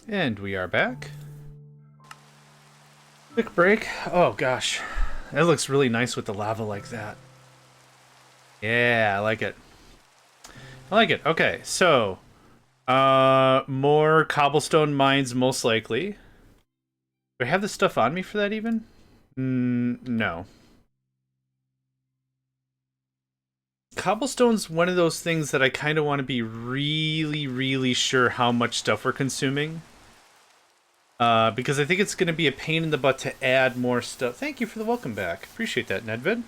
And we are back. Quick break. Oh gosh, that looks really nice with the lava like that. Yeah, I like it. I like it. Okay, so more cobblestone mines most likely. Do I have the stuff on me for that even? No. Cobblestone's one of those things that I kind of want to be really sure how much stuff we're consuming. Because I think it's going to be a pain in the butt to add more stuff. Thank you for the welcome back. Appreciate that, Nedvid.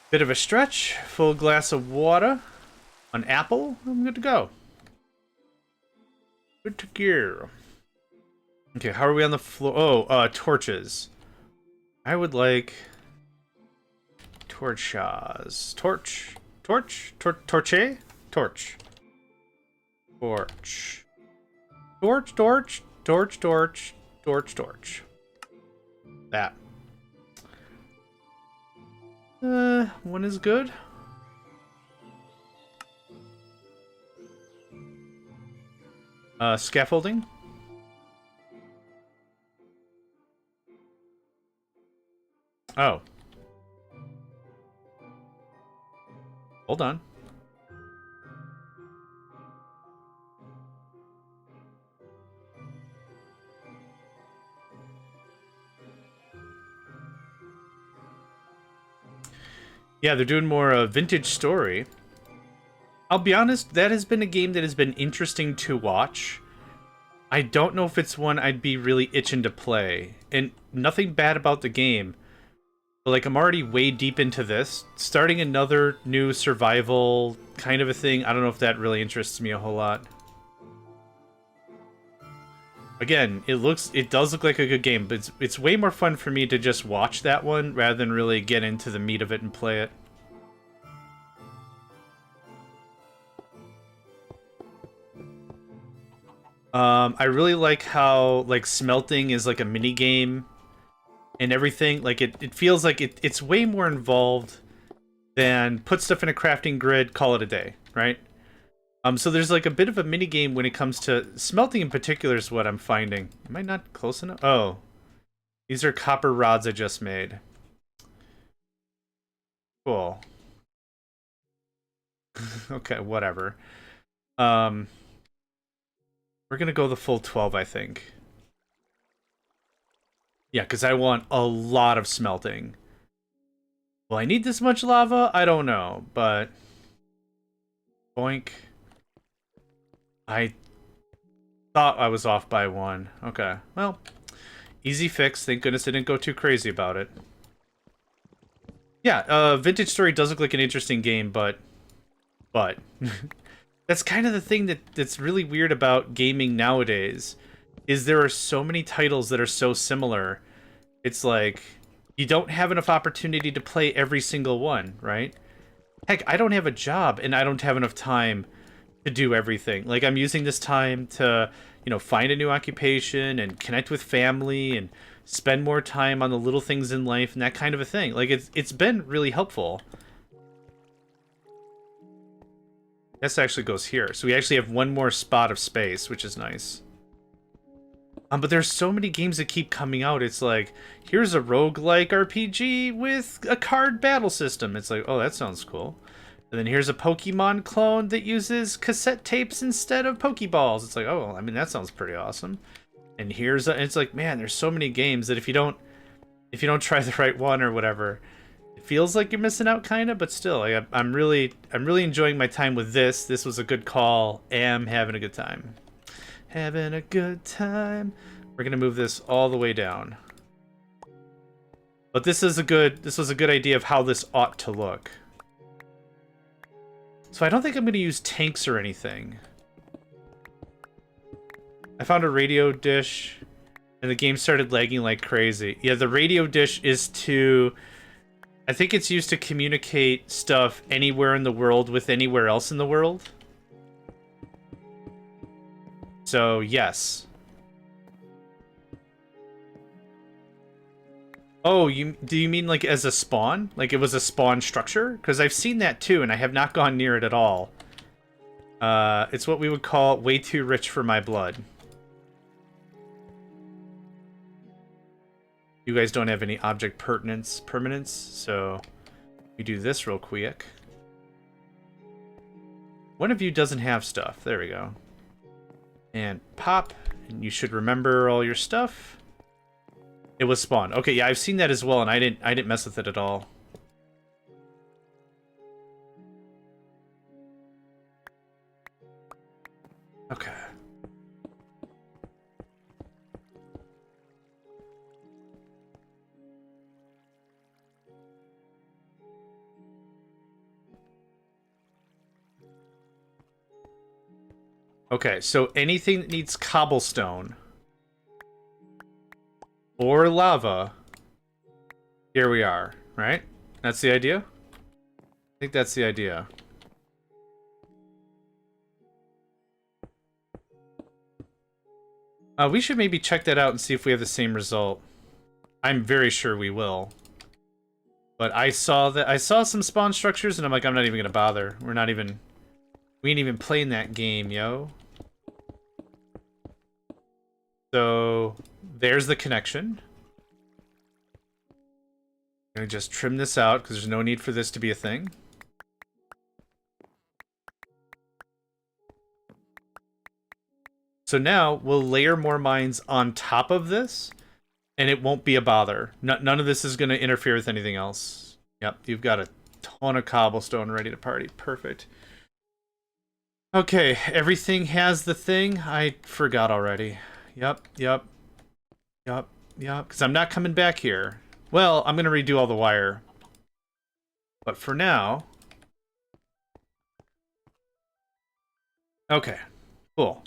Bit of a stretch. Full glass of water. An apple. I'm good to go. Good to go. Okay, how are we on the floor? Oh, torches. I would like... torches. Torch. Torch? Torche? Torch. Torch. Torch, torch. Torch, torch, torch, torch. That. One is good. Scaffolding. Oh. Hold on. Yeah, they're doing more vintage story. I'll be honest, that has been a game that has been interesting to watch. I don't know if it's one I'd be really itching to play. And nothing bad about the game. But like, I'm already way deep into this. Starting another new survival kind of a thing, I don't know if that really interests me a whole lot. Again, it does look like a good game, but it's way more fun for me to just watch that one rather than really get into the meat of it and play it. I really like how like smelting is like a mini game and everything. Like it feels like it's way more involved than put stuff in a crafting grid, call it a day, right? So there's like a bit of a mini game when it comes to smelting in particular is what I'm finding. Am I not close enough? Oh, these are copper rods I just made. Cool. Okay, whatever. We're gonna go the full 12, I think. Yeah, because I want a lot of smelting. Will I need this much lava? I don't know, but... boink. I thought I was off by one. Okay, well, easy fix. Thank goodness I didn't go too crazy about it. Yeah, Vintage Story does look like an interesting game, but that's kind of the thing that's really weird about gaming nowadays, is there are so many titles that are so similar. It's like, you don't have enough opportunity to play every single one, right? Heck, I don't have a job, and I don't have enough time to do everything. Like, I'm using this time to, you know, find a new occupation and connect with family and spend more time on the little things in life and that kind of a thing. Like, it's been really helpful. This actually goes here. So we actually have one more spot of space, which is nice. But there's so many games that keep coming out. It's like, here's a roguelike RPG with a card battle system. It's like, oh, that sounds cool. And then here's a Pokemon clone that uses cassette tapes instead of Pokeballs. It's like, oh, I mean, that sounds pretty awesome. And here's it's like, man, there's so many games that if you don't try the right one or whatever, it feels like you're missing out kind of, but still, like, I'm really enjoying my time with this. This was a good call. Am having a good time. Having a good time. We're going to move this all the way down. But this was a good idea of how this ought to look. So I don't think I'm going to use tanks or anything. I found a radio dish, and the game started lagging like crazy. Yeah, the radio dish is to... I think it's used to communicate stuff anywhere in the world with anywhere else in the world. So, yes. Oh, do you mean like as a spawn? Like it was a spawn structure? Because I've seen that too, and I have not gone near it at all. It's what we would call way too rich for my blood. You guys don't have any object permanence, so we do this real quick. One of you doesn't have stuff. There we go. And pop, and you should remember all your stuff. It was spawned. Okay, yeah, I've seen that as well, and I didn't mess with it at all. Okay. Okay, so anything that needs cobblestone or lava, here we are, right? That's the idea? I think that's the idea. We should maybe check that out and see if we have the same result. I'm very sure we will. But I saw some spawn structures and I'm like, I'm not even gonna bother. We ain't even playing that game, yo. So there's the connection. I'm gonna just trim this out because there's no need for this to be a thing. So now we'll layer more mines on top of this, and it won't be a bother. None of this is going to interfere with anything else. Yep, you've got a ton of cobblestone ready to party. Perfect. Okay, everything has the thing. I forgot already. Yep. Because I'm not coming back here. Well, I'm going to redo all the wire. But for now... Okay, cool.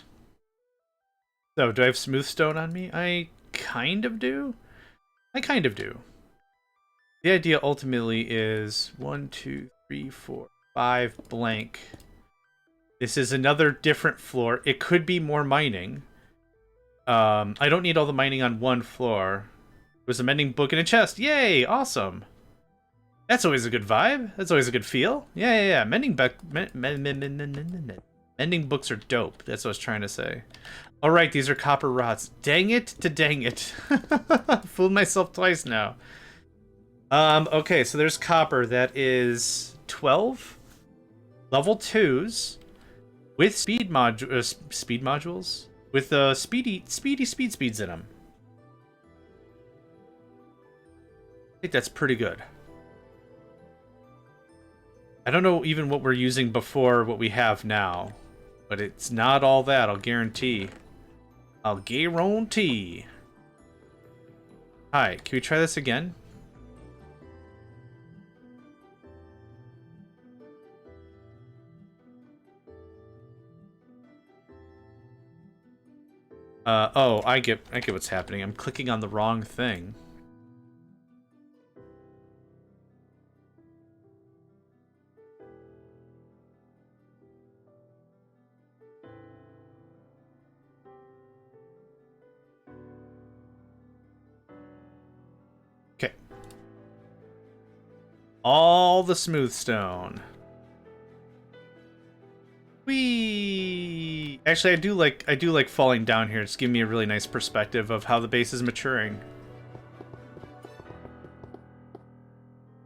So, do I have smooth stone on me? I kind of do. The idea ultimately is 1, 2, 3, 4, 5 blank. This is another different floor. It could be more mining. I don't need all the mining on one floor. There's a mending book and a chest. Yay! Awesome. That's always a good vibe. That's always a good feel. Yeah. Mending books are dope. That's what I was trying to say. All right, these are copper rods. Dang it to dang it. Fooled myself twice now. Okay, so there's copper. That is 12 level 2s with speed modules with speedy speeds in them. I think that's pretty good. I don't know even what we're using before what we have now, but it's not all that, I'll guarantee. Hi, can we try this again? Oh, I get what's happening. I'm clicking on the wrong thing. Okay. All the smooth stone. Whee! Actually, I do like falling down here. It's giving me a really nice perspective of how the base is maturing.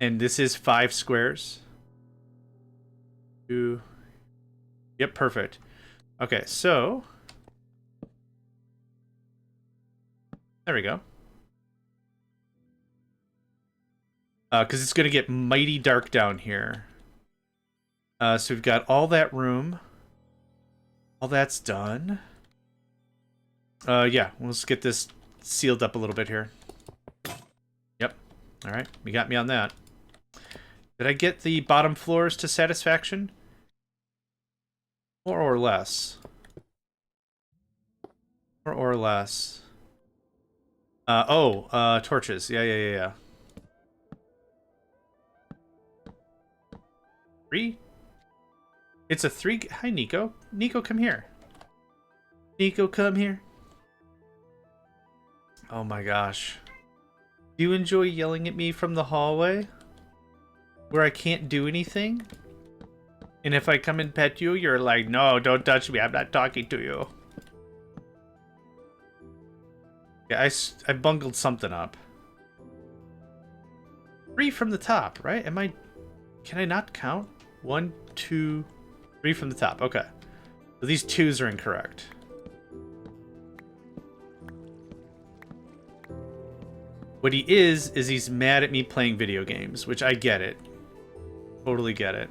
And this is 5 squares. 2. Yep, perfect. Okay, so there we go. Because it's going to get mighty dark down here. So we've got all that room. All that's done. Yeah, let's get this sealed up a little bit here. Yep. All right, you got me on that. Did I get the bottom floors to satisfaction? More or less. More or less. Torches. Yeah. 3? It's a 3. Hi, Nico. Nico, come here. Nico, come here. Oh my gosh. Do you enjoy yelling at me from the hallway? Where I can't do anything? And if I come and pet you, you're like, no, don't touch me. I'm not talking to you. Yeah, I bungled something up. 3 from the top, right? Can I not count? 1, 2, 3 from the top. Okay. So these 2s are incorrect. What he is he's mad at me playing video games, which I get it. Totally get it.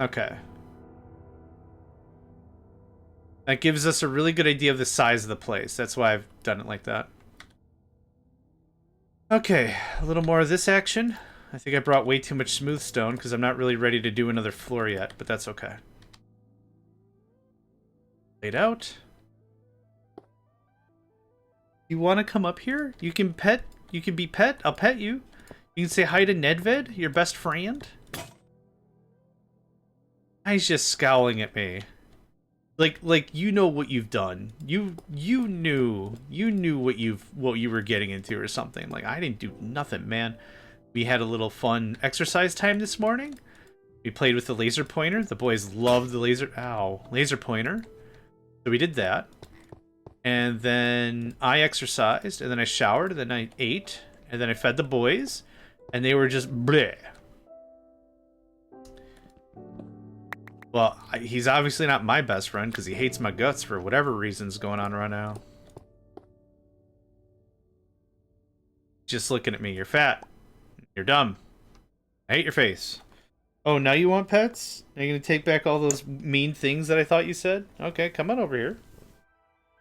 Okay. That gives us a really good idea of the size of the place. That's why I've done it like that. Okay, a little more of this action. I think I brought way too much smooth stone because I'm not really ready to do another floor yet, but that's okay. Laid out. You want to come up here? You can pet. You can be pet. I'll pet you. You can say hi to Nedved, your best friend. He's just scowling at me. Like you know what you've done. You knew what you were getting into or something. Like, I didn't do nothing, man. We had a little fun exercise time this morning. We played with the laser pointer. The boys loved the laser pointer. So we did that. And then I exercised, and then I showered, and then I ate, and then I fed the boys, and they were just bleh. Well, he's obviously not my best friend because he hates my guts for whatever reason's going on right now. Just looking at me. You're fat. You're dumb. I hate your face. Oh, now you want pets? Are you going to take back all those mean things that I thought you said? Okay, come on over here.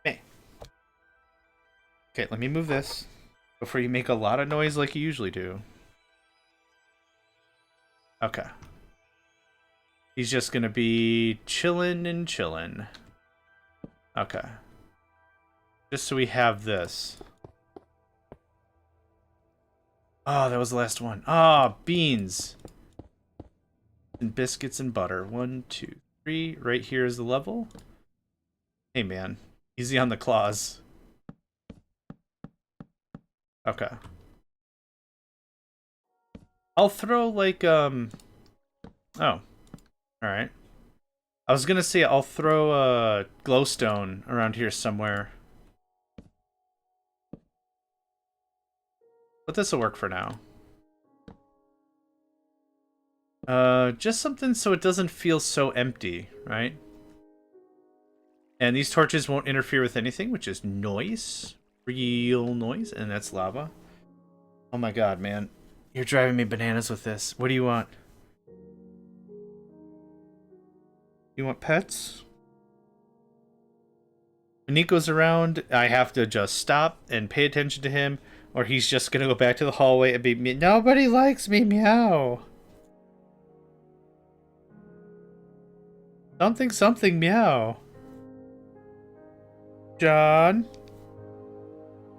Hey. Okay, let me move this before you make a lot of noise like you usually do. Okay. He's just gonna be chillin' and chillin'. Okay. Just so we have this. Oh, that was the last one. Ah, beans. And biscuits and butter. 1, 2, 3. Right here is the level. Hey, man. Easy on the claws. Okay. I'll throw, like, Oh. Alright. I was gonna say I'll throw a glowstone around here somewhere. But this'll work for now. Just something so it doesn't feel so empty, right? And these torches won't interfere with anything, which is noise. Real noise, and that's lava. Oh my god, man. You're driving me bananas with this. What do you want? You want pets? When Nico's around, I have to just stop and pay attention to him, or he's just gonna go back to the hallway and be nobody likes me, meow. Something, something, meow. John?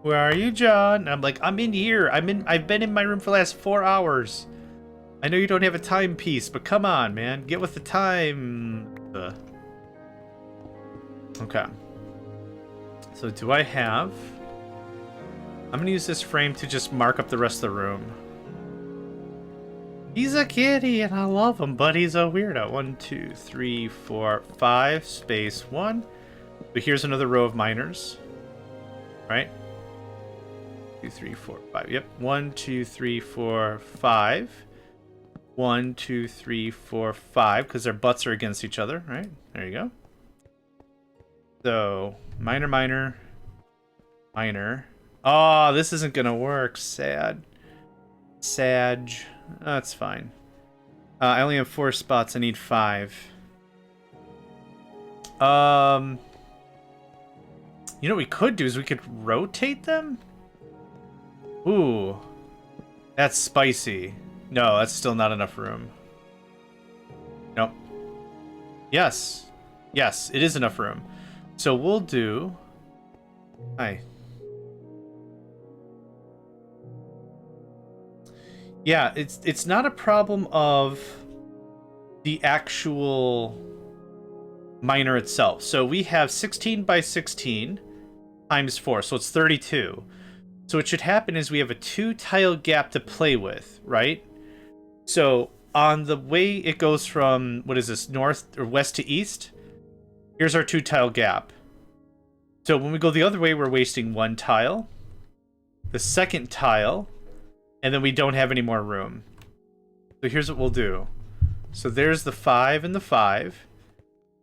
Where are you, John? And I'm like, I'm in here. I've been in my room for the last 4 hours. I know you don't have a timepiece, but come on, man. Get with the time. Okay. So do I have... I'm gonna use this frame to just mark up the rest of the room. He's a kitty and I love him, but he's a weirdo. 1, 2, 3, 4, 5, space 1. But here's another row of miners. Right? 2, 3, 4, 5. Yep. 1, 2, 3, 4, 5. 1, 2, 3, 4, 5, because their butts are against each other, right? There you go. So, miner, miner, miner. Oh, this isn't gonna work. Sad. Sag. That's fine. I only have 4 spots. I need 5. You know what we could do is we could rotate them? Ooh. That's spicy. No, that's still not enough room. Nope. Yes. Yes, it is enough room. So we'll do... Hi. Yeah, it's not a problem of the actual miner itself. So we have 16 by 16 times 4, so it's 32. So what should happen is we have a 2-tile gap to play with, right? So on the way it goes from, what is this, north or west to east, here's our 2-tile gap. So when we go the other way, we're wasting 1 tile, the second tile, and then we don't have any more room. So here's what we'll do. So there's the 5 and the 5,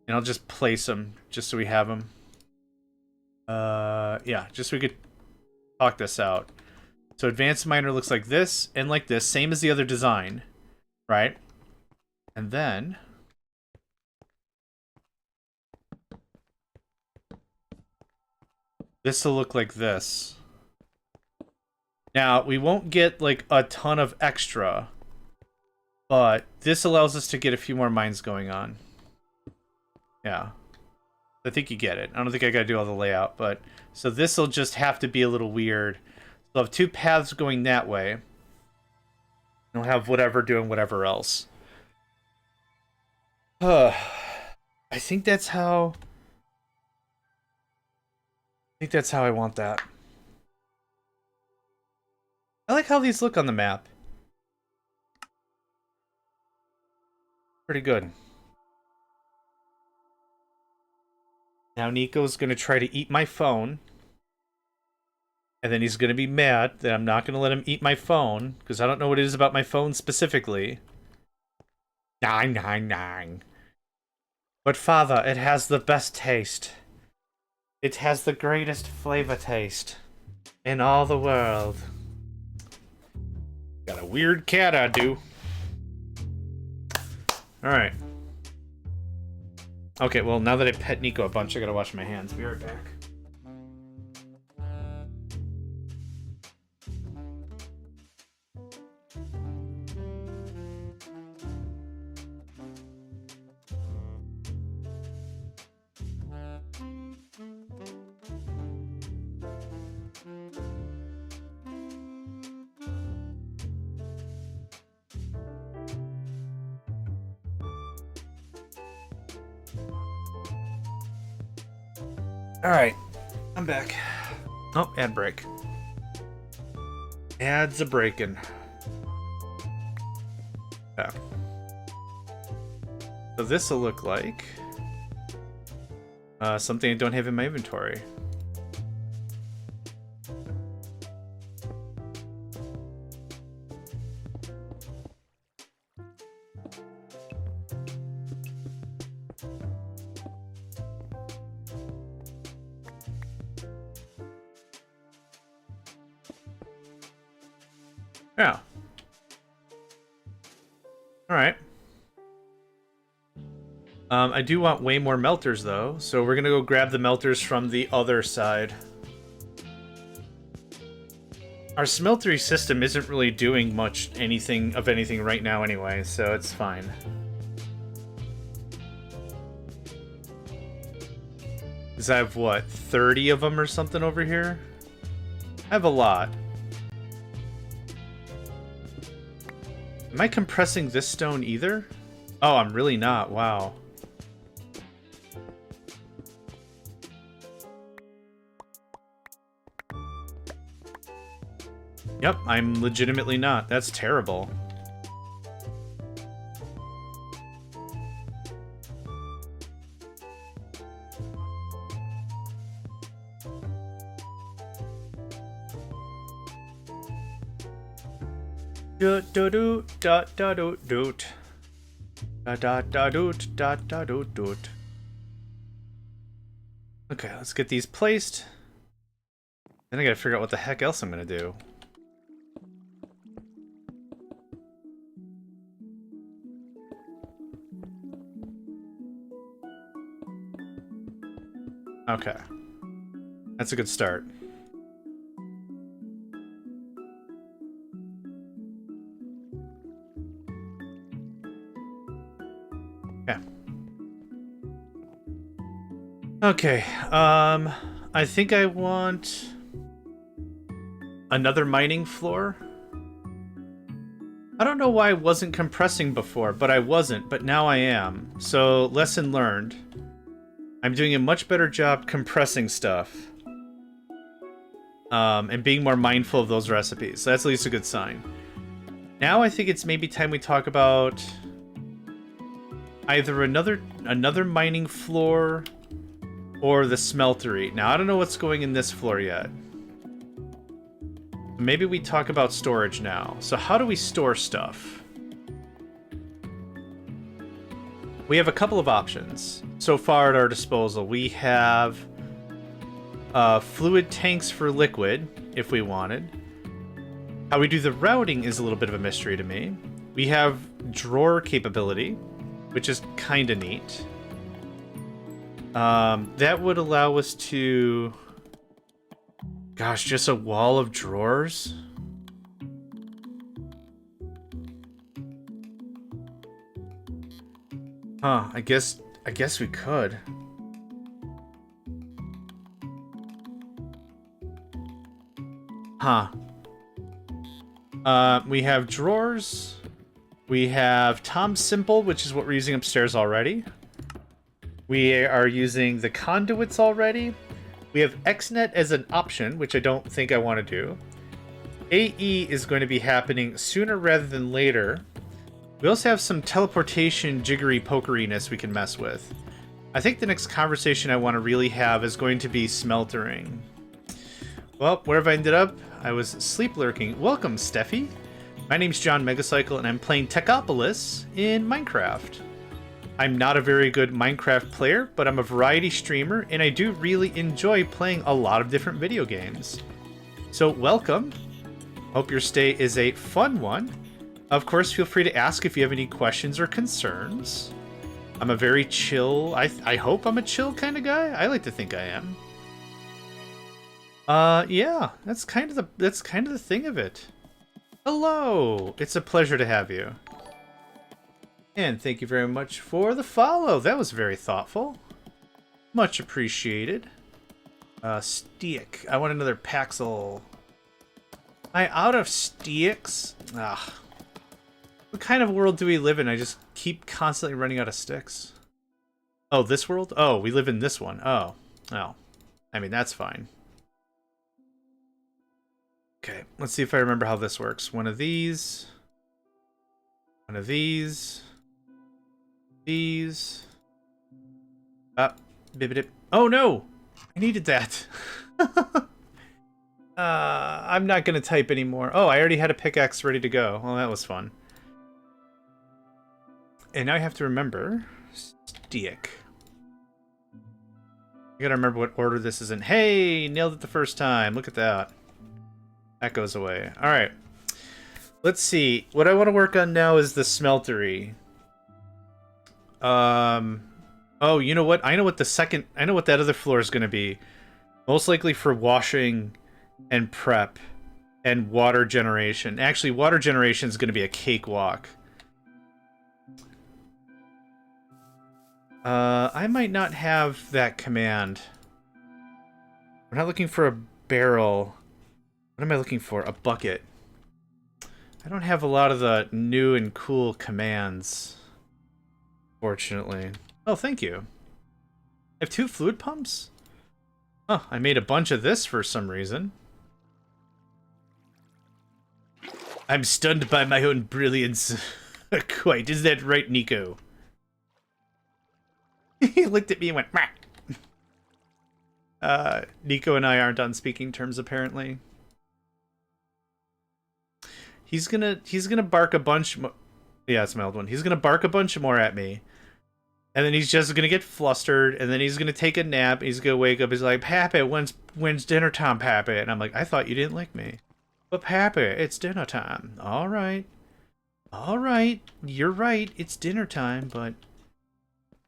and I'll just place them just so we have them. Yeah, just so we could talk this out. So advanced miner looks like this and like this, same as the other design, right? And then this will look like this. Now, we won't get like a ton of extra, but this allows us to get a few more mines going on. Yeah. I think you get it. I don't think I gotta do all the layout, but... So this will just have to be a little weird. So I'll have 2 paths going that way. And I'll have whatever doing whatever else. I think that's how... I want that. I like how these look on the map. Pretty good. Now Nico's gonna try to eat my phone. And then he's gonna be mad that I'm not gonna let him eat my phone, because I don't know what it is about my phone specifically. Nine. But father, it has the best taste. It has the greatest flavor taste in all the world. Got a weird cat, I do. Alright. Okay, well, now that I pet Nico a bunch, I gotta wash my hands. Be right back. Alright, I'm back. Oh, ad break. Ads a breaking. Yeah. So this will look like something I don't have in my inventory. Yeah. Alright. I do want way more melters, though, so we're gonna go grab the melters from the other side. Our smeltery system isn't really doing much anything right now anyway, so it's fine. Because I have, what, 30 of them or something over here? I have a lot. Am I compressing this stone either? Oh, I'm really not. Wow. Yep, I'm legitimately not. That's terrible. Doot doot dot dot doot doot dot dot doot dot dot doot doot. Okay, let's get these placed. Then I gotta figure out what the heck else I'm gonna do. Okay, that's a good start. Okay, I think I want another mining floor. I don't know why I wasn't compressing before, but I wasn't, but now I am. So, lesson learned. I'm doing a much better job compressing stuff. And being more mindful of those recipes. So that's at least a good sign. Now I think it's maybe time we talk about either another mining floor, or the smeltery. Now, I don't know what's going in this floor yet. Maybe we talk about storage now. So how do we store stuff? We have a couple of options so far at our disposal. We have fluid tanks for liquid, if we wanted. How we do the routing is a little bit of a mystery to me. We have drawer capability, which is kind of neat. That would allow us to... Gosh, just a wall of drawers? Huh, I guess we could. Huh. We have drawers. We have Tom Simple, which is what we're using upstairs already. We are using the conduits already. We have XNet as an option, which I don't think I want to do. AE is going to be happening sooner rather than later. We also have some teleportation jiggery pokeriness we can mess with. I think the next conversation I want to really have is going to be smeltering. Well, where have I ended up? I was sleep lurking. Welcome, Steffi. My name's JohnMegacycle, and I'm playing Techopolis in Minecraft. I'm not a very good Minecraft player, but I'm a variety streamer, and I do really enjoy playing a lot of different video games. So welcome. Hope your stay is a fun one. Of course, feel free to ask if you have any questions or concerns. I'm a very chill, I hope I'm a chill kind of guy. I like to think I am. Yeah, that's kind of the thing of it. Hello! It's a pleasure to have you. And thank you very much for the follow. That was very thoughtful. Much appreciated. Stick. I want another Paxel. Am I out of sticks? Ugh. What kind of world do we live in? I just keep constantly running out of sticks. Oh, this world? Oh, we live in this one. Oh. Oh. I mean, that's fine. Okay, let's see if I remember how this works. One of these. One of these. These. Bibbidip. Oh no! I needed that. I'm not gonna type anymore. Oh, I already had a pickaxe ready to go. Well, that was fun. And now I have to remember. Stick. I gotta remember what order this is in. Hey! Nailed it the first time. Look at that. That goes away. Alright. Let's see. What I want to work on now is the smeltery. Oh, you know what? I know what that other floor is going to be. Most likely for washing and prep and water generation. Actually, water generation is going to be a cakewalk. I might not have that command. We're not looking for a barrel. What am I looking for? A bucket. I don't have a lot of the new and cool commands, fortunately. Oh, thank you. I have 2 fluid pumps? Oh, I made a bunch of this for some reason. I'm stunned by my own brilliance. Quite, is that right, Nico? He looked at me and went, "Mah." Nico and I aren't on speaking terms, apparently. He's gonna bark a bunch more. Yeah, it's my old one. He's gonna bark a bunch more at me. And then he's just gonna get flustered, and then he's gonna take a nap, and he's gonna wake up, he's like, "Pappy, when's dinner time, Pappy?" And I'm like, "I thought you didn't like me." "But Pappy, it's dinner time." Alright. Alright, you're right, it's dinner time, but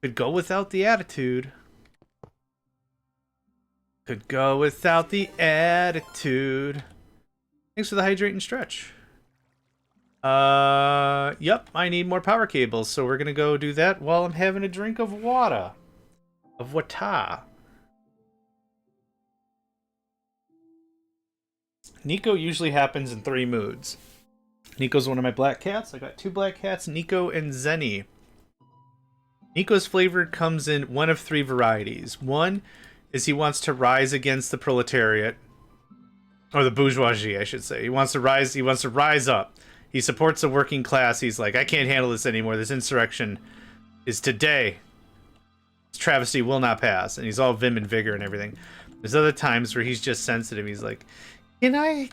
could go without the attitude. Could go without the attitude. Thanks for the hydrate and stretch. Yep, I need more power cables, so we're gonna go do that while I'm having a drink of water. Of water. Nico usually happens in 3 moods. Nico's one of my black cats. I got 2 black cats, Nico and Zenny. Nico's flavor comes in one of 3 varieties. One is he wants to rise against the proletariat. Or the bourgeoisie, I should say. He wants to rise up. He supports the working class. He's like, "I can't handle this anymore. This insurrection is today. This travesty will not pass. And he's all vim and vigor and everything. There's other times where he's just sensitive. He's like, can I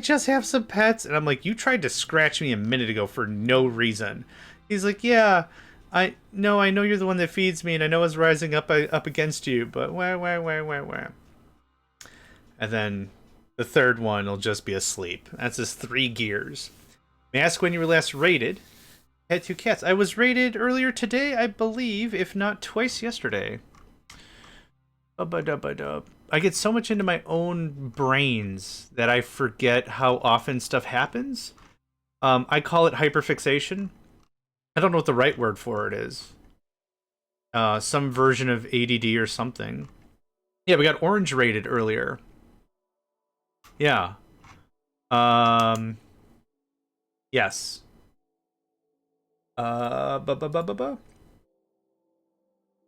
just have some pets? And I'm like, you tried to scratch me a minute ago for no reason. He's like, yeah, I know you're the one that feeds me, and I know it's rising up against you, but wah. And then the third one will just be asleep. That's his 3 gears. May I ask when you were last raided? I had 2 cats. I was raided earlier today, I believe, if not twice yesterday. I get so much into my own brains that I forget how often stuff happens. I call it hyperfixation. I don't know what the right word for it is. Some version of ADD or something. Yeah, we got orange rated earlier. Yeah. Yes. I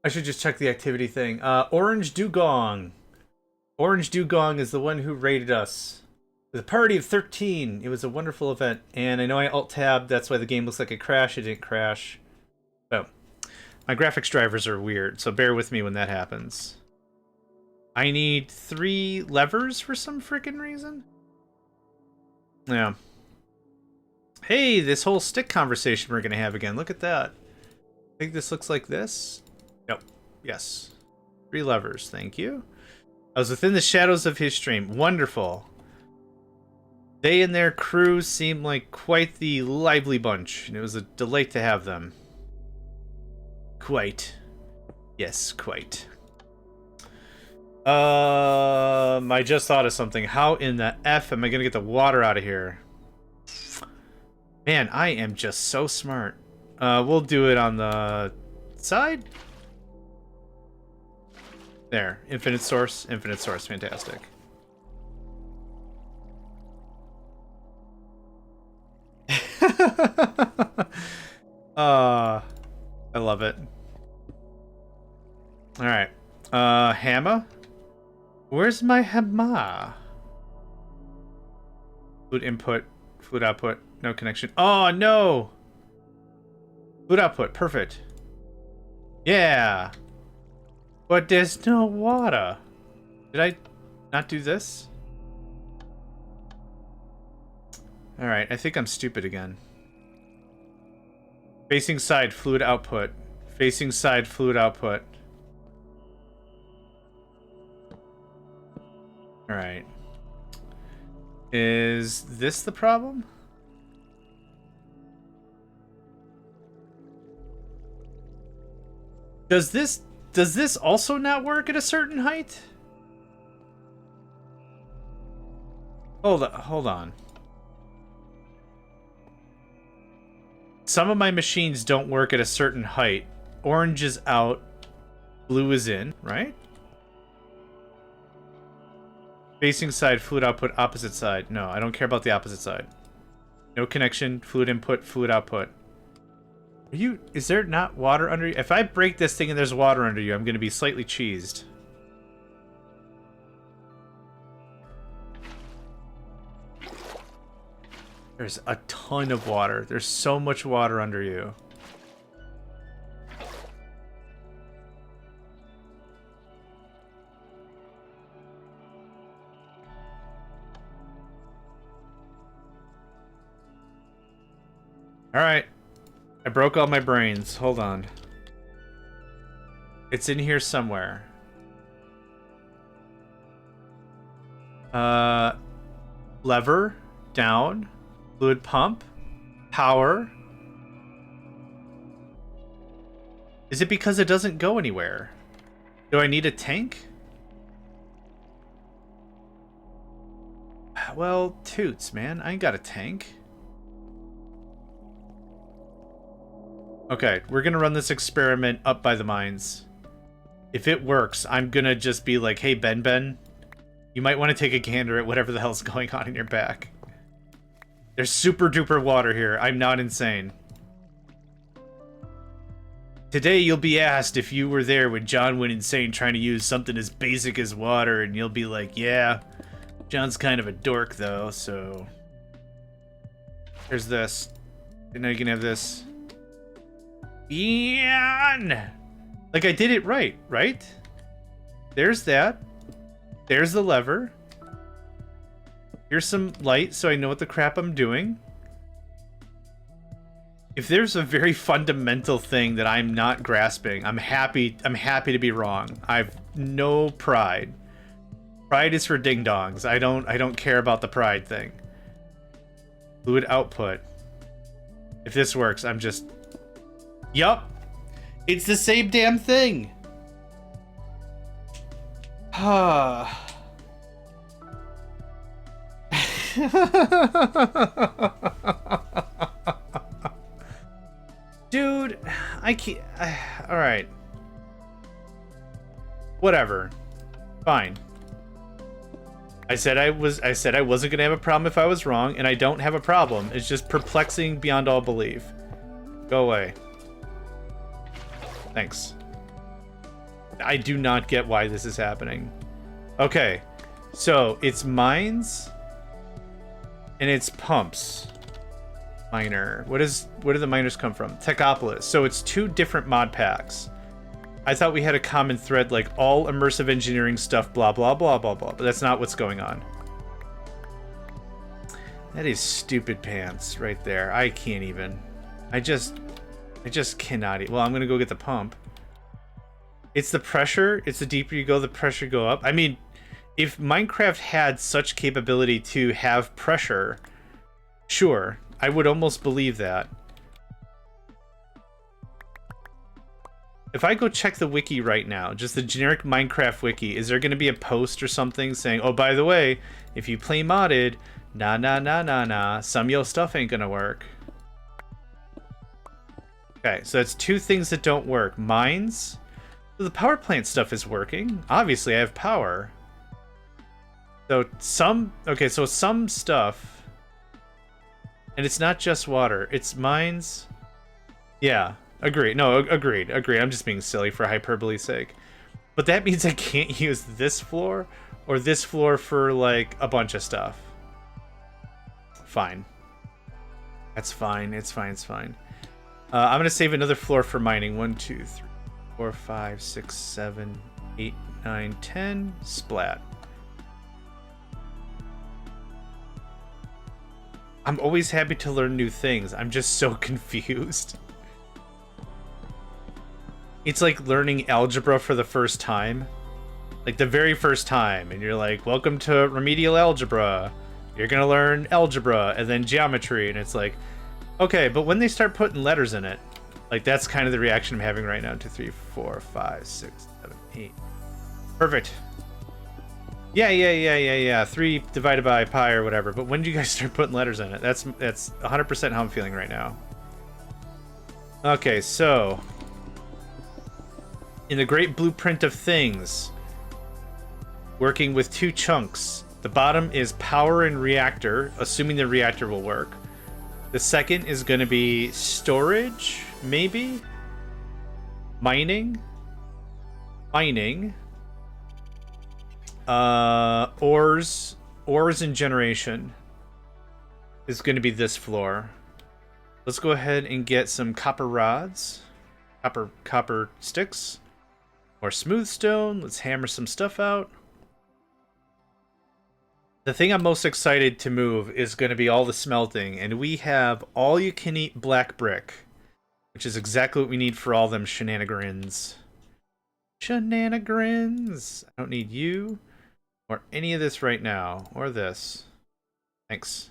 should just check the activity thing. Orange Dugong. Orange Dugong is the one who raided us. With a party of 13. It was a wonderful event. And I know I alt-tabbed, that's why the game looks like it crashed. It didn't crash. Oh. My graphics drivers are weird, so bear with me when that happens. I need 3 levers for some freaking reason. Yeah. Hey, this whole stick conversation we're going to have again. Look at that. I think this looks like this. Yep. Yes. 3 levers. Thank you. I was within the shadows of his stream. Wonderful. They and their crew seemed like quite the lively bunch, and it was a delight to have them. Quite. Yes, quite. I just thought of something. How in the F am I gonna get the water out of here? Man, I am just so smart. We'll do it on the side. There. Infinite source. Infinite source. Fantastic. I love it. Alright. Hammer? Where's my hammer? Food input. Food output. No connection. Oh, no! Food output. Perfect. Yeah! But there's no water. Did I not do this? Alright, I think I'm stupid again. Facing side, fluid output. Facing side, fluid output. Alright. Is this the problem? Does this also not work at a certain height? Hold on. Some of my machines don't work at a certain height. Orange is out, blue is in, right? Facing side, fluid output, opposite side. No, I don't care about the opposite side. No connection, fluid input, fluid output. Is there not water under you? If I break this thing and there's water under you, I'm going to be slightly cheesed. There's a ton of water. There's so much water under you. Alright. I broke all my brains. Hold on. It's in here somewhere. Lever. Down. Fluid pump. Power. Is it because it doesn't go anywhere? Do I need a tank? Well, toots, man. I ain't got a tank. Okay, we're gonna run this experiment up by the mines. If it works, I'm gonna just be like, hey, Ben, you might want to take a gander at whatever the hell's going on in your back. There's super duper water here. I'm not insane. Today you'll be asked if you were there when John went insane trying to use something as basic as water, and you'll be like, yeah, John's kind of a dork though, so... There's this. And now you can have this. Ian! Like, I did it right, right? There's that. There's the lever. Here's some light so I know what the crap I'm doing. If there's a very fundamental thing that I'm not grasping, I'm happy to be wrong. I've no pride. Pride is for ding-dongs. I don't care about the pride thing. Fluid output. If this works, I'm just... Yup! It's the same damn thing! Dude, I can't... Alright. Whatever. Fine. I said I wasn't gonna have a problem if I was wrong, and I don't have a problem. It's just perplexing beyond all belief. Go away. Thanks. I do not get why this is happening. Okay. So, it's mines, and it's pumps. Miner. Where do the miners come from? Techopolis. So it's two different mod packs. I thought we had a common thread, like all immersive engineering stuff, blah, blah, blah, blah, blah. But that's not what's going on. That is stupid pants right there. I can't even. I just cannot eat. Well, I'm going to go get the pump. It's the pressure. It's the deeper you go, the pressure go up. I mean, if Minecraft had such capability to have pressure, sure. I would almost believe that. If I go check the wiki right now, just the generic Minecraft wiki, is there going to be a post or something saying, oh, by the way, if you play modded, some of your stuff ain't going to work. Okay, so that's two things that don't work. Mines. So the power plant stuff is working. Obviously, I have power. So some stuff... And it's not just water. It's mines. Yeah, agreed. No, agreed. I'm just being silly for hyperbole's sake. But that means I can't use this floor or this floor for, like, a bunch of stuff. Fine. That's fine. It's fine. It's fine. I'm going to save another floor for mining. 1, 2, 3, 4, 5, 6, 7, 8, 9, 10. Splat. I'm always happy to learn new things. I'm just so confused. It's like learning algebra for the first time. Like the very first time. And you're like, welcome to remedial algebra. You're gonna learn algebra and then geometry. And it's like, okay, but when they start putting letters in it, like that's kind of the reaction I'm having right now. 2, 3, 4, 5, 6, 7, 8. Perfect. Yeah. 3 divided by pi or whatever. But when do you guys start putting letters in it? That's 100% how I'm feeling right now. Okay, so in the great blueprint of things, working with 2 chunks. The bottom is power and reactor, assuming the reactor will work. The second is going to be storage, maybe? Mining. Ores and generation is going to be this floor. Let's go ahead and get some copper rods, copper sticks, or smooth stone. Let's hammer some stuff out. The thing I'm most excited to move is going to be all the smelting, and we have all you can eat black brick, which is exactly what we need for all them shenanigans. Shenanigans. I don't need you. Or any of this right now. Or this. Thanks.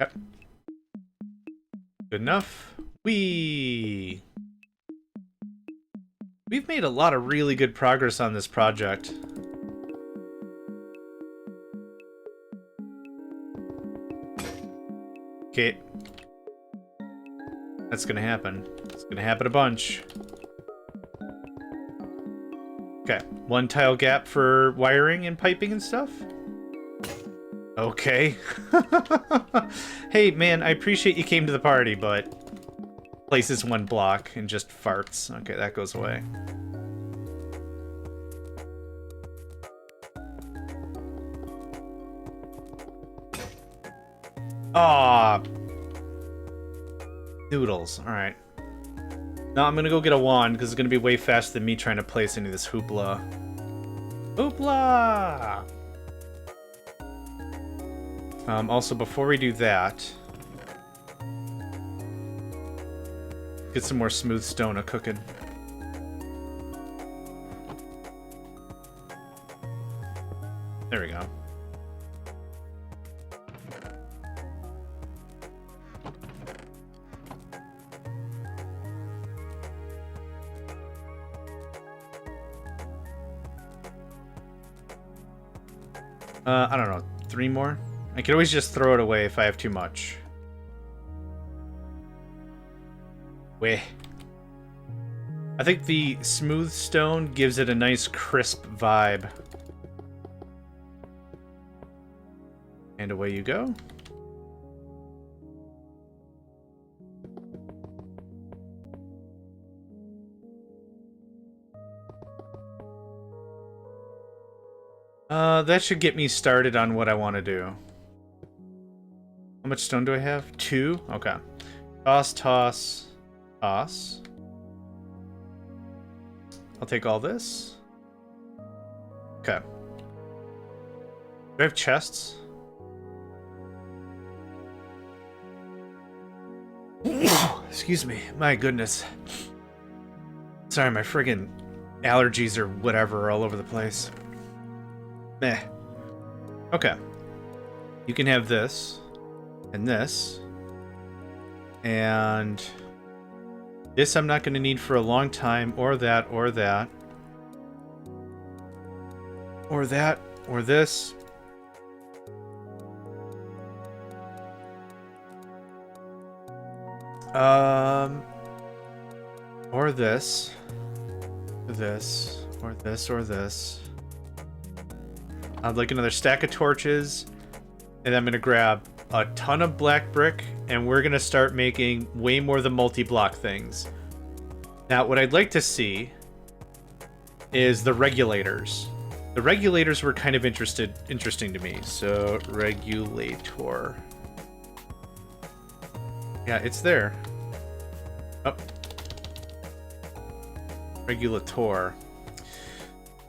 Yep. Good enough. We've made a lot of really good progress on this project. Okay. That's gonna happen. It's gonna happen a bunch. Okay. 1 tile gap for wiring and piping and stuff. Okay. Hey, man, I appreciate you came to the party, but places 1 block and just farts. Okay, that goes away. Ah, noodles. All right. Now I'm gonna go get a wand because it's gonna be way faster than me trying to place any of this hoopla. Hoopla! Also, before we do that, get some more smooth stone a cooking. There we go. I don't know, 3 more? I can always just throw it away if I have too much. Weh. I think the smooth stone gives it a nice crisp vibe. And away you go. That should get me started on what I want to do. How much stone do I have? 2? Okay. Toss, toss, toss. I'll take all this. Okay. Do I have chests? Excuse me. My goodness. Sorry, my friggin' allergies or whatever are all over the place. Meh. Okay. You can have this. And this. And this I'm not going to need for a long time. Or that, or that. Or that, or this. Or this. This. Or this, or this. I'd like another stack of torches. And I'm going to grab a ton of black brick. And we're going to start making way more of the multi-block things. Now, what I'd like to see is the regulators. The regulators were kind of interesting to me. So, regulator. Yeah, it's there. Oh. Regulator.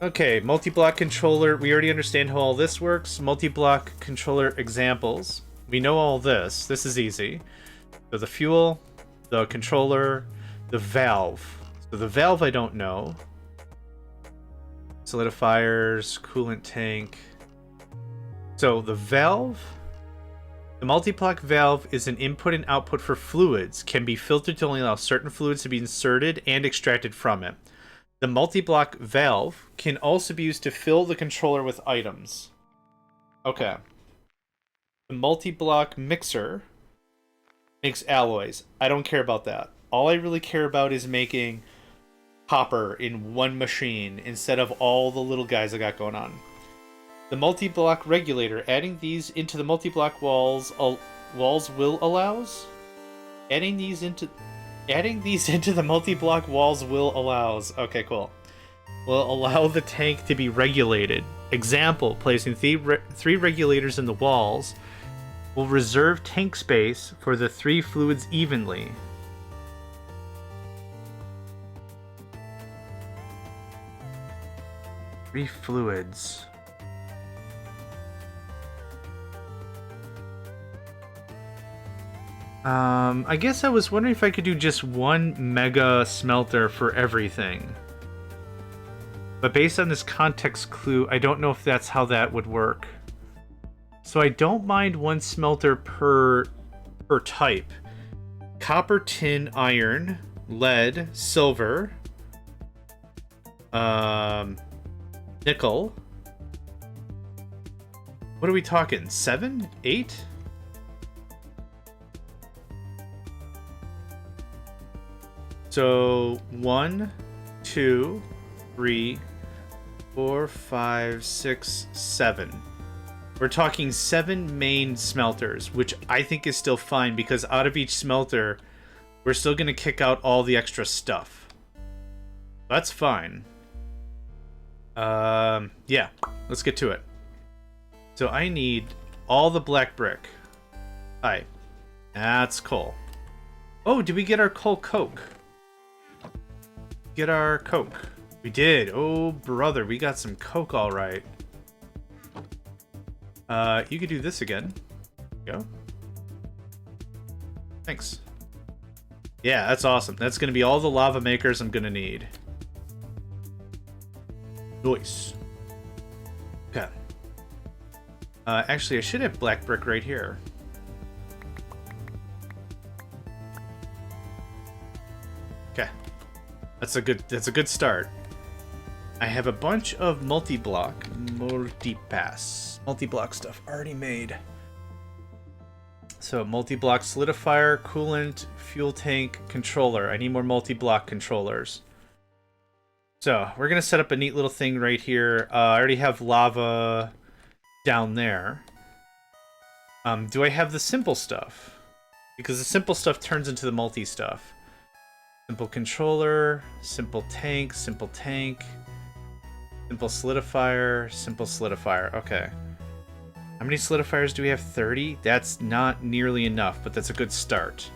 Okay, multi-block controller. We already understand how all this works. Multi-block controller examples. We know all this. This is easy. So the fuel, the controller, the valve. So the valve I don't know. Solidifiers, coolant tank. So the valve, the multi-block valve is an input and output for fluids. Can be filtered to only allow certain fluids to be inserted and extracted from it. The multi-block valve can also be used to fill the controller with items. Okay. The multi-block mixer makes alloys. I don't care about that. All I really care about is making copper in one machine instead of all the little guys I got going on. The multi-block regulator, adding these into the multi-block walls will allows? Adding these into the multi-block walls will allows. Okay, cool. Will allow the tank to be regulated. Example, placing 3 regulators in the walls will reserve tank space for the 3 fluids evenly. Three fluids. I guess I was wondering if I could do just one mega smelter for everything. But based on this context clue, I don't know if that's how that would work. So I don't mind one smelter per type. Copper, tin, iron, lead, silver, nickel. What are we talking? 7? 8? So 1, 2, 3, 4, 5, 6, 7. We're talking 7 main smelters, which I think is still fine because out of each smelter, we're still going to kick out all the extra stuff. That's fine. Yeah, let's get to it. So I need all the black brick. Hi. That's coal. Oh, did we get our coal coke? Get our coke. We did. Oh, brother, we got some coke, all right. You could do this again. Go. Thanks. Yeah, that's awesome. That's going to be all the lava makers I'm going to need. Nice. Okay. Actually, I should have black brick right here. Okay. That's a good start. I have a bunch of multi-block stuff already made. So multi-block solidifier, coolant, fuel tank, controller. I need more multi-block controllers. So we're gonna set up a neat little thing right here. I already have lava down there. Do I have the simple stuff? Because the simple stuff turns into the multi stuff. Simple controller, simple tank, simple tank, simple solidifier, simple solidifier. Okay. How many solidifiers do we have? 30? That's not nearly enough, but that's a good start.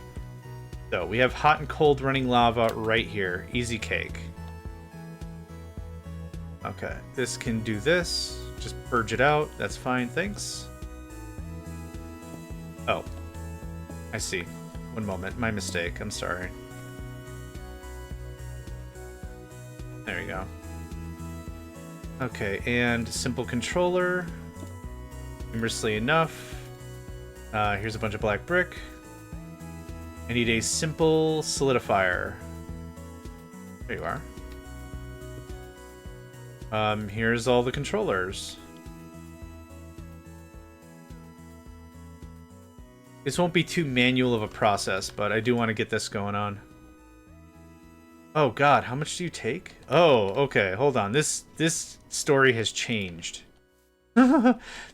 So we have hot and cold running lava right here. Easy cake. Okay, this can do this. Just purge it out. That's fine, thanks. Oh. I see. One moment. My mistake. I'm sorry. There you go. Okay, and simple controller. Humorously enough. Here's a bunch of black brick. I need a simple solidifier. There you are. Here's all the controllers. This won't be too manual of a process, but I do want to get this going on. Oh god, how much do you take? Oh, okay, hold on. This story has changed.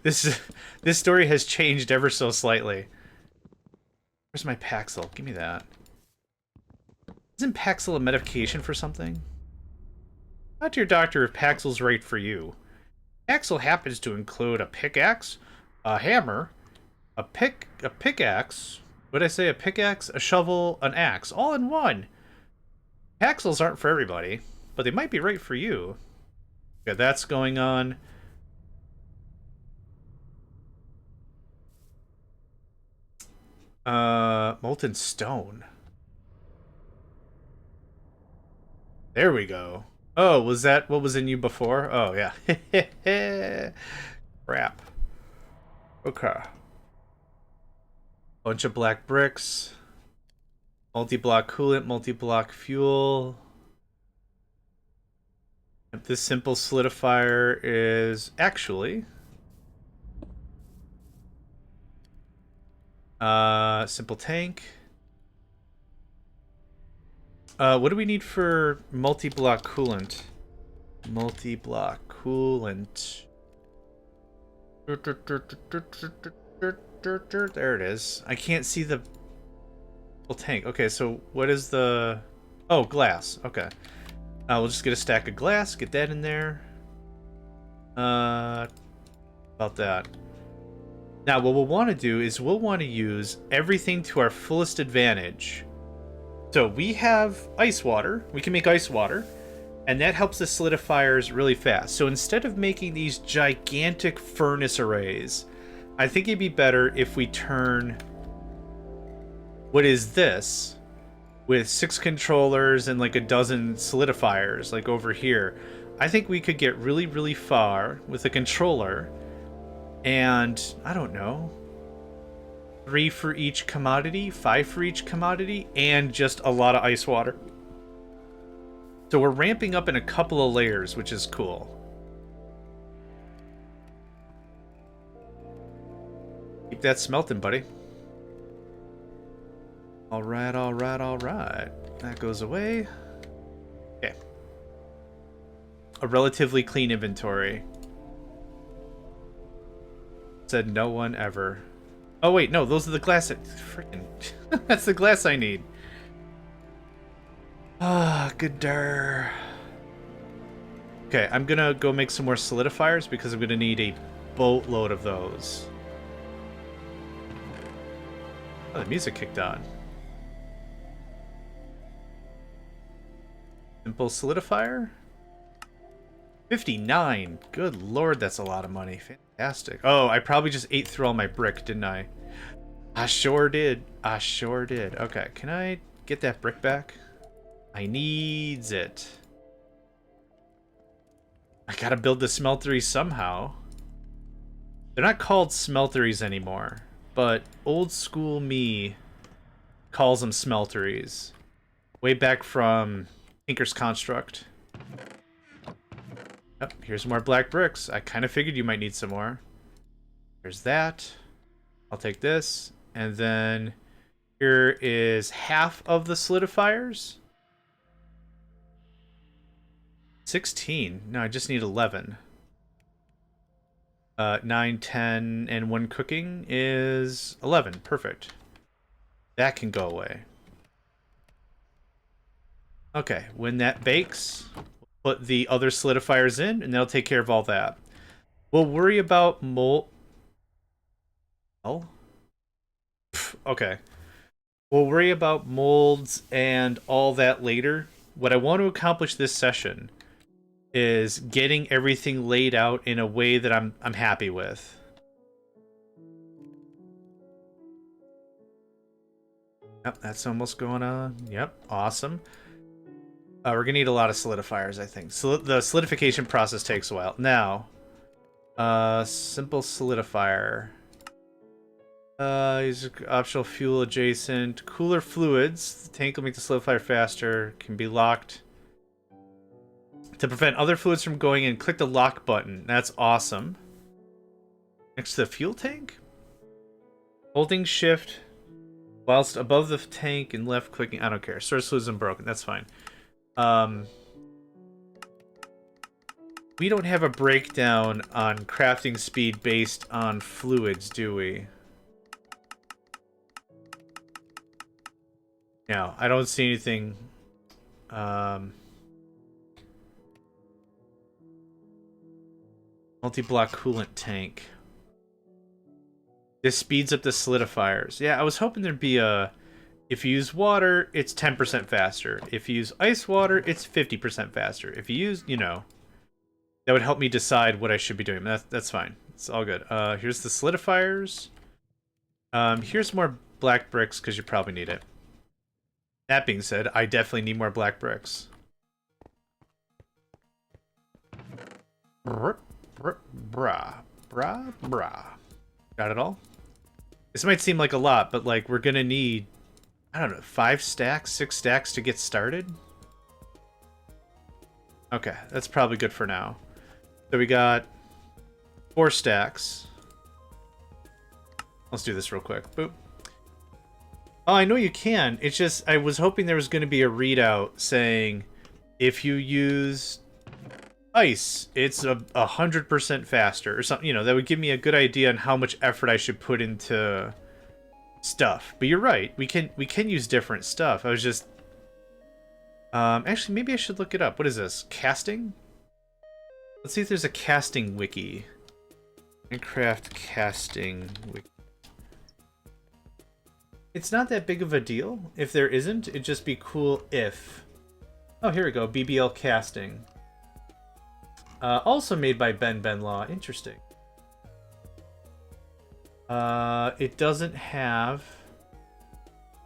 This story has changed ever so slightly. Where's my Paxil? Give me that. Isn't Paxil a medication for something? Talk to your doctor if Paxil's right for you. Paxil happens to include a pickaxe, a hammer, a pickaxe. What'd I say? A pickaxe, a shovel, an axe, all in one. Paxils aren't for everybody, but they might be right for you. Okay, that's going on. Molten stone. There we go. Oh, was that what was in you before? Oh, yeah. Crap. Okay. Bunch of black bricks. Multi-block coolant, multi-block fuel. This simple solidifier is actually... simple tank. What do we need for multi-block coolant? Multi-block coolant. There it is. I can't see the tank. Okay, so what is the... Oh, glass. Okay. We'll just get a stack of glass, get that in there. About that. Now, what we'll want to do is we'll want to use everything to our fullest advantage. So we have ice water. We can make ice water, and that helps the solidifiers really fast. So instead of making these gigantic furnace arrays, I think it'd be better if we turn what is this with 6 controllers and like a dozen solidifiers like over here. I think we could get really, really far with a controller and, I don't know, 3 for each commodity, 5 for each commodity, and just a lot of ice water. So we're ramping up in a couple of layers, which is cool. Keep that smelting, buddy. Alright, alright, alright. That goes away. Okay. A relatively clean inventory. Said no one ever. Oh wait, no, those are the glass. Freaking, that's the glass I need. Ah, good dir. Okay, I'm gonna go make some more solidifiers because I'm gonna need a boatload of those. Oh, the music kicked on. Simple solidifier? 59. Good lord, that's a lot of money. Fantastic. Oh, I probably just ate through all my brick, didn't I? I sure did. I sure did. Okay, can I get that brick back? I needs it. I gotta build the smelteries somehow. They're not called smelteries anymore, but old school me calls them smelteries. Way back from Tinker's Construct. Yep, here's more black bricks. I kind of figured you might need some more. There's that. I'll take this. And then here is half of the solidifiers. 16. No, I just need 11. 9, 10, and 1 cooking is 11. Perfect. That can go away. Okay, when that bakes, we'll put the other solidifiers in, and that'll take care of all that. We'll worry about mold. Oh? Okay. We'll worry about molds and all that later. What I want to accomplish this session is getting everything laid out in a way that I'm happy with. Yep, that's almost going on. Yep, awesome. We're gonna need a lot of solidifiers, I think. So the solidification process takes a while. Now, simple solidifier. Use optional fuel adjacent. Cooler fluids. The tank will make the solidifier faster. Can be locked. To prevent other fluids from going in, click the lock button. That's awesome. Next to the fuel tank? Holding shift whilst above the tank and left clicking. I don't care. Source fluids unbroken. That's fine. We don't have a breakdown on crafting speed based on fluids, do we? No, I don't see anything. Multi-block coolant tank. This speeds up the solidifiers. Yeah, I was hoping there'd be a... If you use water, it's 10% faster. If you use ice water, it's 50% faster. If you use, you know... That would help me decide what I should be doing. That's fine. It's all good. Here's the solidifiers. Here's more black bricks, because you probably need it. That being said, I definitely need more black bricks. Brah, brah. Got it all? This might seem like a lot, but like we're gonna need, I don't know, 5 stacks, 6 stacks to get started? Okay, that's probably good for now. So we got 4 stacks. Let's do this real quick. Boop. Oh, I know you can. It's just, I was hoping there was going to be a readout saying if you use ice, it's 100% faster or something. You know, that would give me a good idea on how much effort I should put into stuff. But you're right. We can use different stuff. I was just... actually, maybe I should look it up. What is this? Casting? Let's see if there's a casting wiki. Minecraft casting wiki. It's not that big of a deal. If there isn't, it'd just be cool if... Oh, here we go. BBL casting. Also made by Ben Law. Interesting. It doesn't have...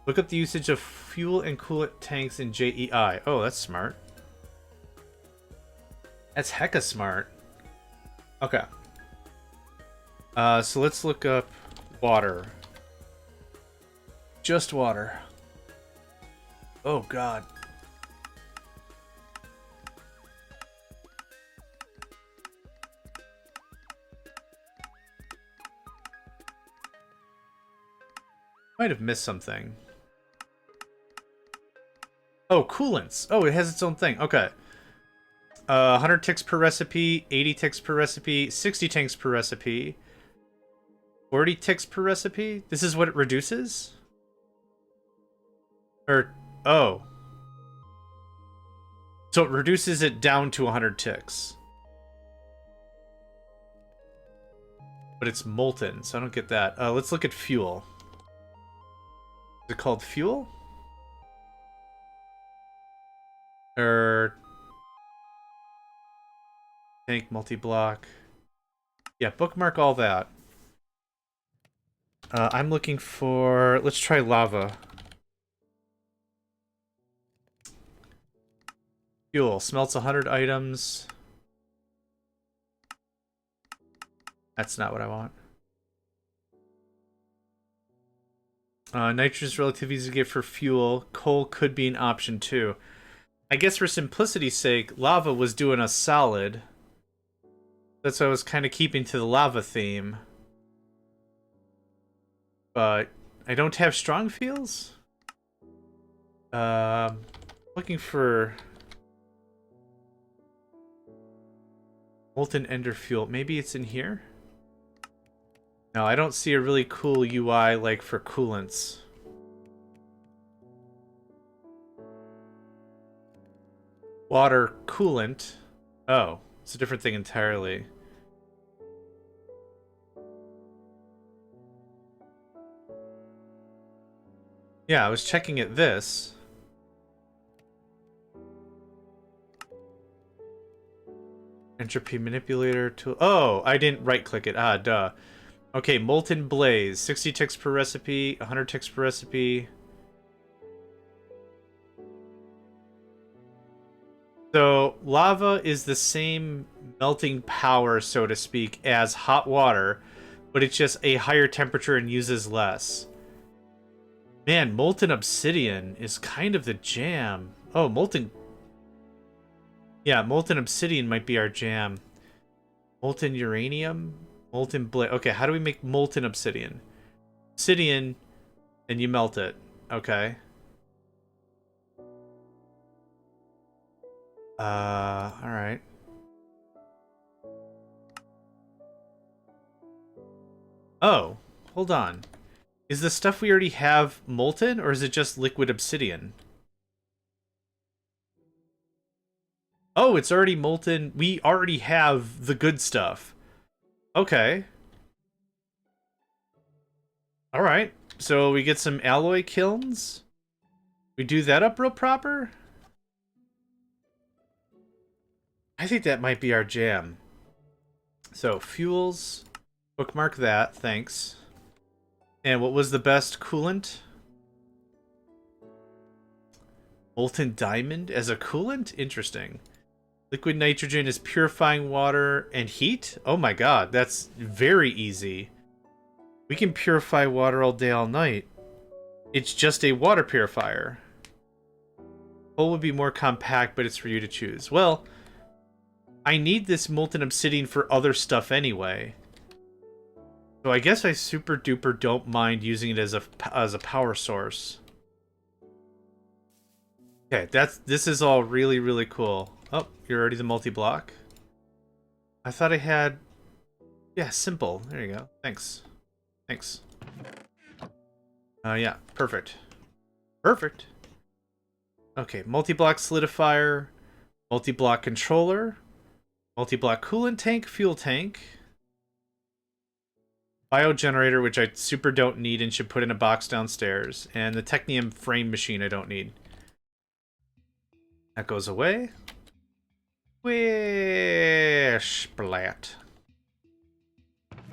Look up the usage of fuel and coolant tanks in JEI. Oh, that's smart. That's hecka smart. Okay. So let's look up water. Just water. Oh, God. Might have missed something. Oh, coolants. Oh, it has its own thing. Okay. 100 ticks per recipe, 80 ticks per recipe, 60 ticks per recipe, 40 ticks per recipe. This is what it reduces? Or, oh. So it reduces it down to 100 ticks. But it's molten, so I don't get that. Let's look at fuel. Is it called fuel? Or tank multi-block? Yeah, bookmark all that. I'm looking for... Let's try lava. Fuel. Smelts 100 items. That's not what I want. Nitrogen's relatively easy to get for fuel. Coal could be an option too. I guess for simplicity's sake, lava was doing us solid. That's why I was kind of keeping to the lava theme. But I don't have strong feels? Looking for... Molten Ender Fuel. Maybe it's in here? No, I don't see a really cool UI like for coolants. Water coolant. Oh, it's a different thing entirely. Yeah, I was checking at this. Entropy manipulator tool. Oh, I didn't right click it. Ah, duh. Okay, Molten Blaze. 60 ticks per recipe, 100 ticks per recipe. So, lava is the same melting power, so to speak, as hot water, but it's just a higher temperature and uses less. Man, Molten Obsidian is kind of the jam. Oh, Molten... Yeah, Molten Obsidian might be our jam. Molten Uranium? Molten Blaze. Okay, how do we make Molten Obsidian? Obsidian, and you melt it. Okay. Alright. Oh, hold on. Is the stuff we already have molten, or is it just liquid obsidian? Oh, it's already molten. We already have the good stuff. Okay. Alright. So we get some alloy kilns. We do that up real proper. I think that might be our jam. So, fuels. Bookmark that. Thanks. And what was the best coolant? Molten diamond as a coolant? Interesting. Liquid nitrogen is purifying water and heat? Oh my god, that's very easy. We can purify water all day, all night. It's just a water purifier. Coal would be more compact, but it's for you to choose. Well, I need this molten obsidian for other stuff anyway. So I guess I super duper don't mind using it as a power source. Okay, this is all really, really cool. Oh, you're already the multi-block? I thought I had... Yeah, simple. There you go. Thanks. Thanks. Yeah, perfect. Perfect. Okay, multi-block solidifier, multi-block controller, multi-block coolant tank, fuel tank, biogenerator, which I super don't need and should put in a box downstairs, and the Technium frame machine I don't need. That goes away. Wish splat.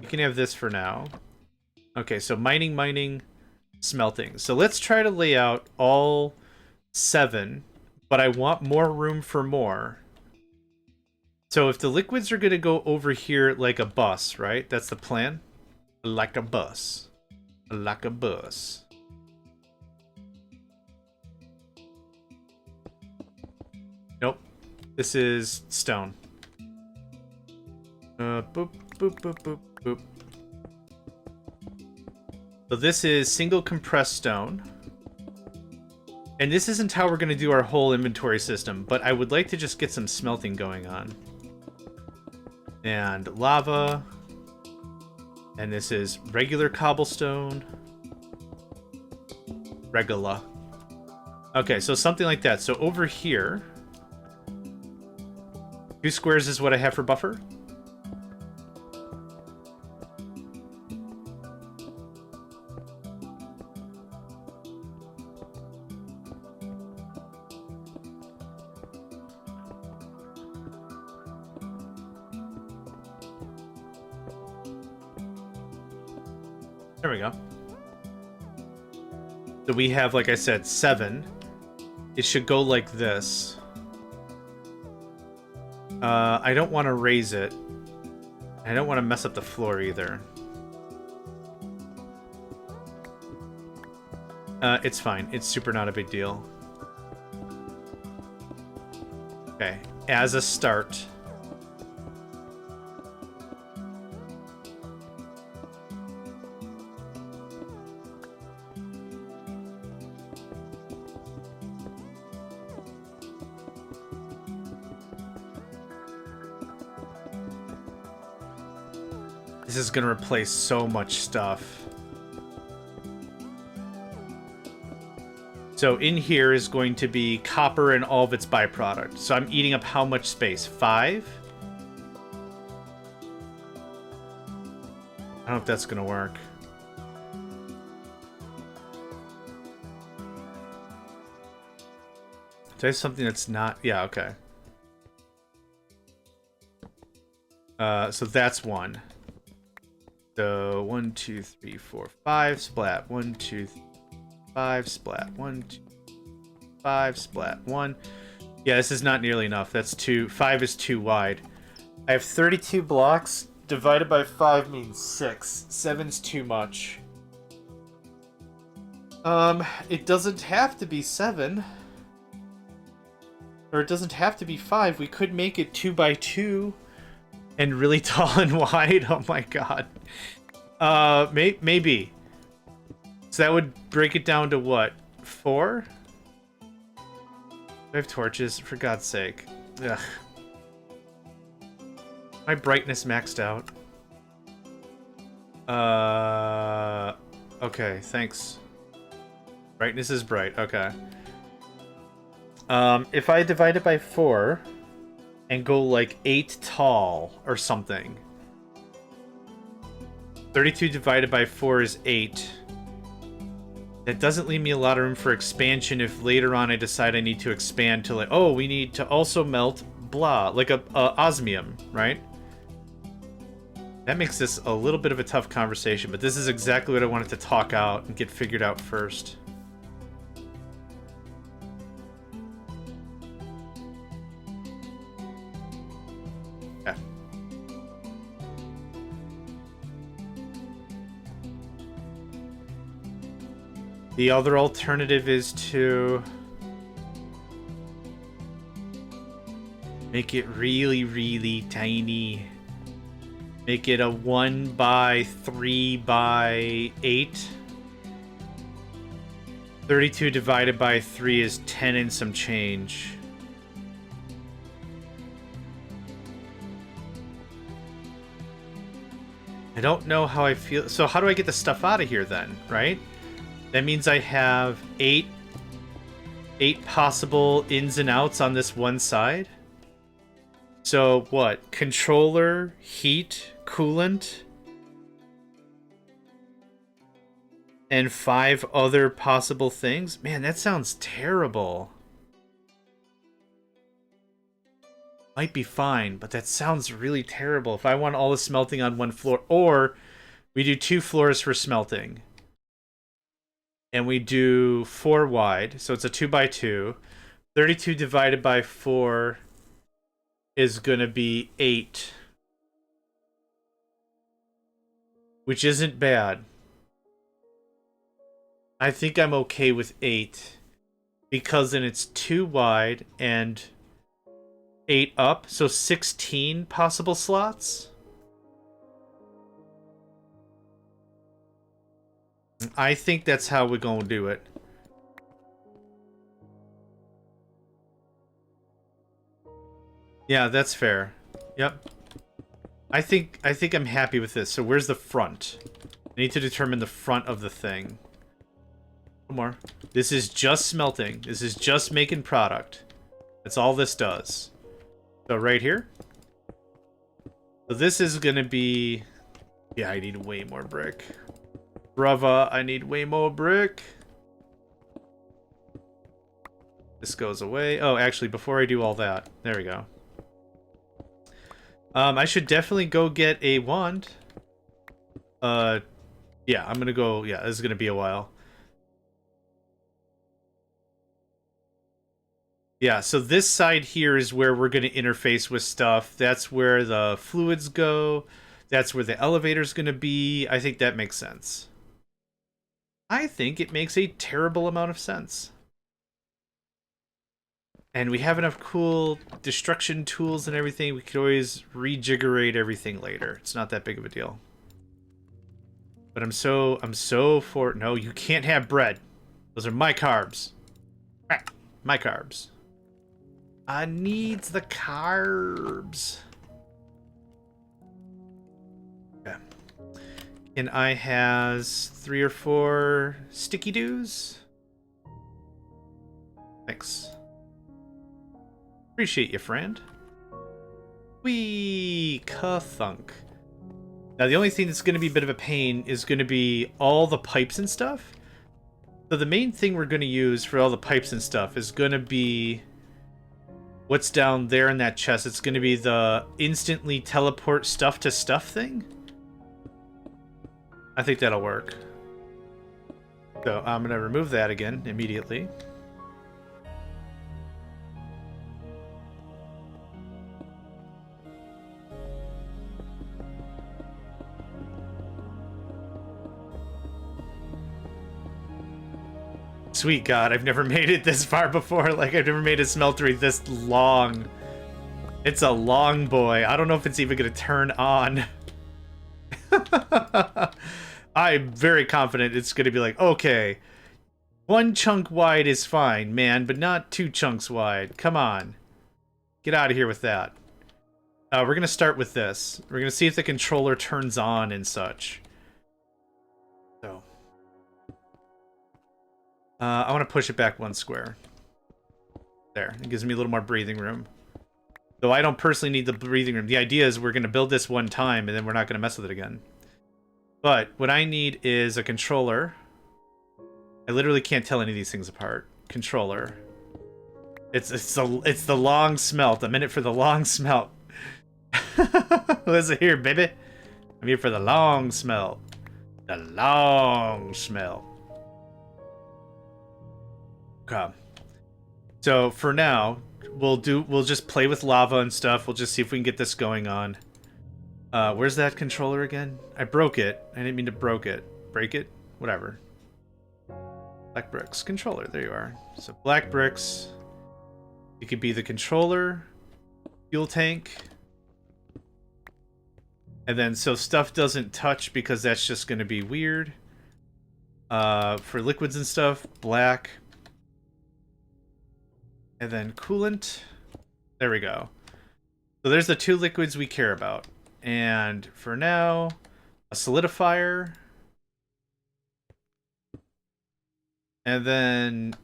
You can have this for now. Okay, so mining, smelting. So let's try to lay out all 7, but I want more room for more. So if the liquids are going to go over here like a bus, right? That's the plan? Like a bus. Like a bus. Nope. This is stone. Boop, boop, boop, boop, boop. So this is single compressed stone. And this isn't how we're going to do our whole inventory system, but I would like to just get some smelting going on. And lava. And this is regular cobblestone. Regula. Okay, so something like that. So over here, 2 squares is what I have for buffer. There we go. So we have, like I said, 7. It should go like this. I don't want to raise it. I don't want to mess up the floor either. It's fine. It's super not a big deal. Okay, as a start. This is going to replace so much stuff. So in here is going to be copper and all of its byproduct. So I'm eating up how much space? 5? I don't know if that's going to work. Do I have something that's not... Yeah, okay. So that's 1. So 1, 2, 3, 4, 5, splat. 1, 2, 3, 5, splat. 1, 2, 5, splat. 1. Yeah, this is not nearly enough. That's 2. 5 is too wide. I have 32 blocks. Divided by 5 means 6. 7's too much. It doesn't have to be 7. Or it doesn't have to be 5. We could make it 2 by 2. And really tall and wide. Oh my god. Maybe. So that would break it down to what? 4? I have torches, for God's sake. Ugh. My brightness maxed out. Okay, thanks. Brightness is bright, okay. If I divide it by 4 and go like 8 tall or something. 32 divided by 4 is 8. That doesn't leave me a lot of room for expansion if later on I decide I need to expand to like, oh, we need to also melt blah, like a osmium, right? That makes this a little bit of a tough conversation, but this is exactly what I wanted to talk out and get figured out first. Yeah. The other alternative is to make it really, really tiny. Make it a 1 by 3 by 8. 32 divided by 3 is 10 and some change. I don't know how I feel. So how do I get the stuff out of here then, right? That means I have 8 possible ins and outs on this one side. So what? Controller, heat, coolant, and 5 other possible things? Man, that sounds terrible. Might be fine, but that sounds really terrible. If I want all the smelting on one floor, or we do 2 floors for smelting. And we do 4 wide, so it's a 2 by 2. 32 divided by 4 is gonna be 8. Which isn't bad. I think I'm okay with 8. Because then it's 2 wide and 8 up, so 16 possible slots. I think that's how we're gonna do it. Yeah, that's fair. Yep. I think I'm happy with this. So where's the front? I need to determine the front of the thing. One more. This is just smelting. This is just making product. That's all this does. So right here. So this is gonna be... Yeah, I need way more brick. Brava, I need way more brick. This goes away. Oh, actually, before I do all that, there we go. I should definitely go get a wand. Yeah, Yeah, I'm gonna go. Yeah, this is gonna be a while. Yeah, so this side here is where we're gonna interface with stuff. That's where the fluids go. That's where the elevator's gonna be. I think that makes sense. I think it makes a terrible amount of sense. And we have enough cool destruction tools and everything. We could always rejiggerate everything later. It's not that big of a deal. But I'm so for... No, you can't have bread. Those are my carbs. My carbs. I needs the carbs. Okay. And I has 3 or 4 sticky doos. Thanks. Appreciate you, friend. Wee ka-thunk. Now, the only thing that's going to be a bit of a pain is going to be all the pipes and stuff. So the main thing we're going to use for all the pipes and stuff is going to be what's down there in that chest. It's going to be the instantly teleport stuff to stuff thing. I think that'll work. So I'm going to remove that again immediately. Sweet God, I've never made it this far before. Like, I've never made a smeltery this long. It's a long boy. I don't know if it's even going to turn on. I'm very confident it's going to be like, okay, 1 chunk wide is fine, man, but not 2 chunks wide. Come on. Get out of here with that. We're going to start with this. We're going to see if the controller turns on and such. So... I want to push it back 1 square. There. It gives me a little more breathing room. Though I don't personally need the breathing room. The idea is we're going to build this 1 time, and then we're not going to mess with it again. But what I need is a controller. I literally can't tell any of these things apart. Controller. It's the long smelt. I'm in it for the long smelt. Listen here, baby. I'm here for the long smelt. The long smelt. Okay. So for now, we'll just play with lava and stuff. We'll just see if we can get this going on. Where's that controller again? I broke it. I didn't mean to break it. Whatever. Black bricks controller. There you are. So black bricks. It could be the controller, fuel tank, and then so stuff doesn't touch because that's just going to be weird. For liquids and stuff, black. And then coolant. There we go. So there's the 2 liquids we care about. And for now, a solidifier. And then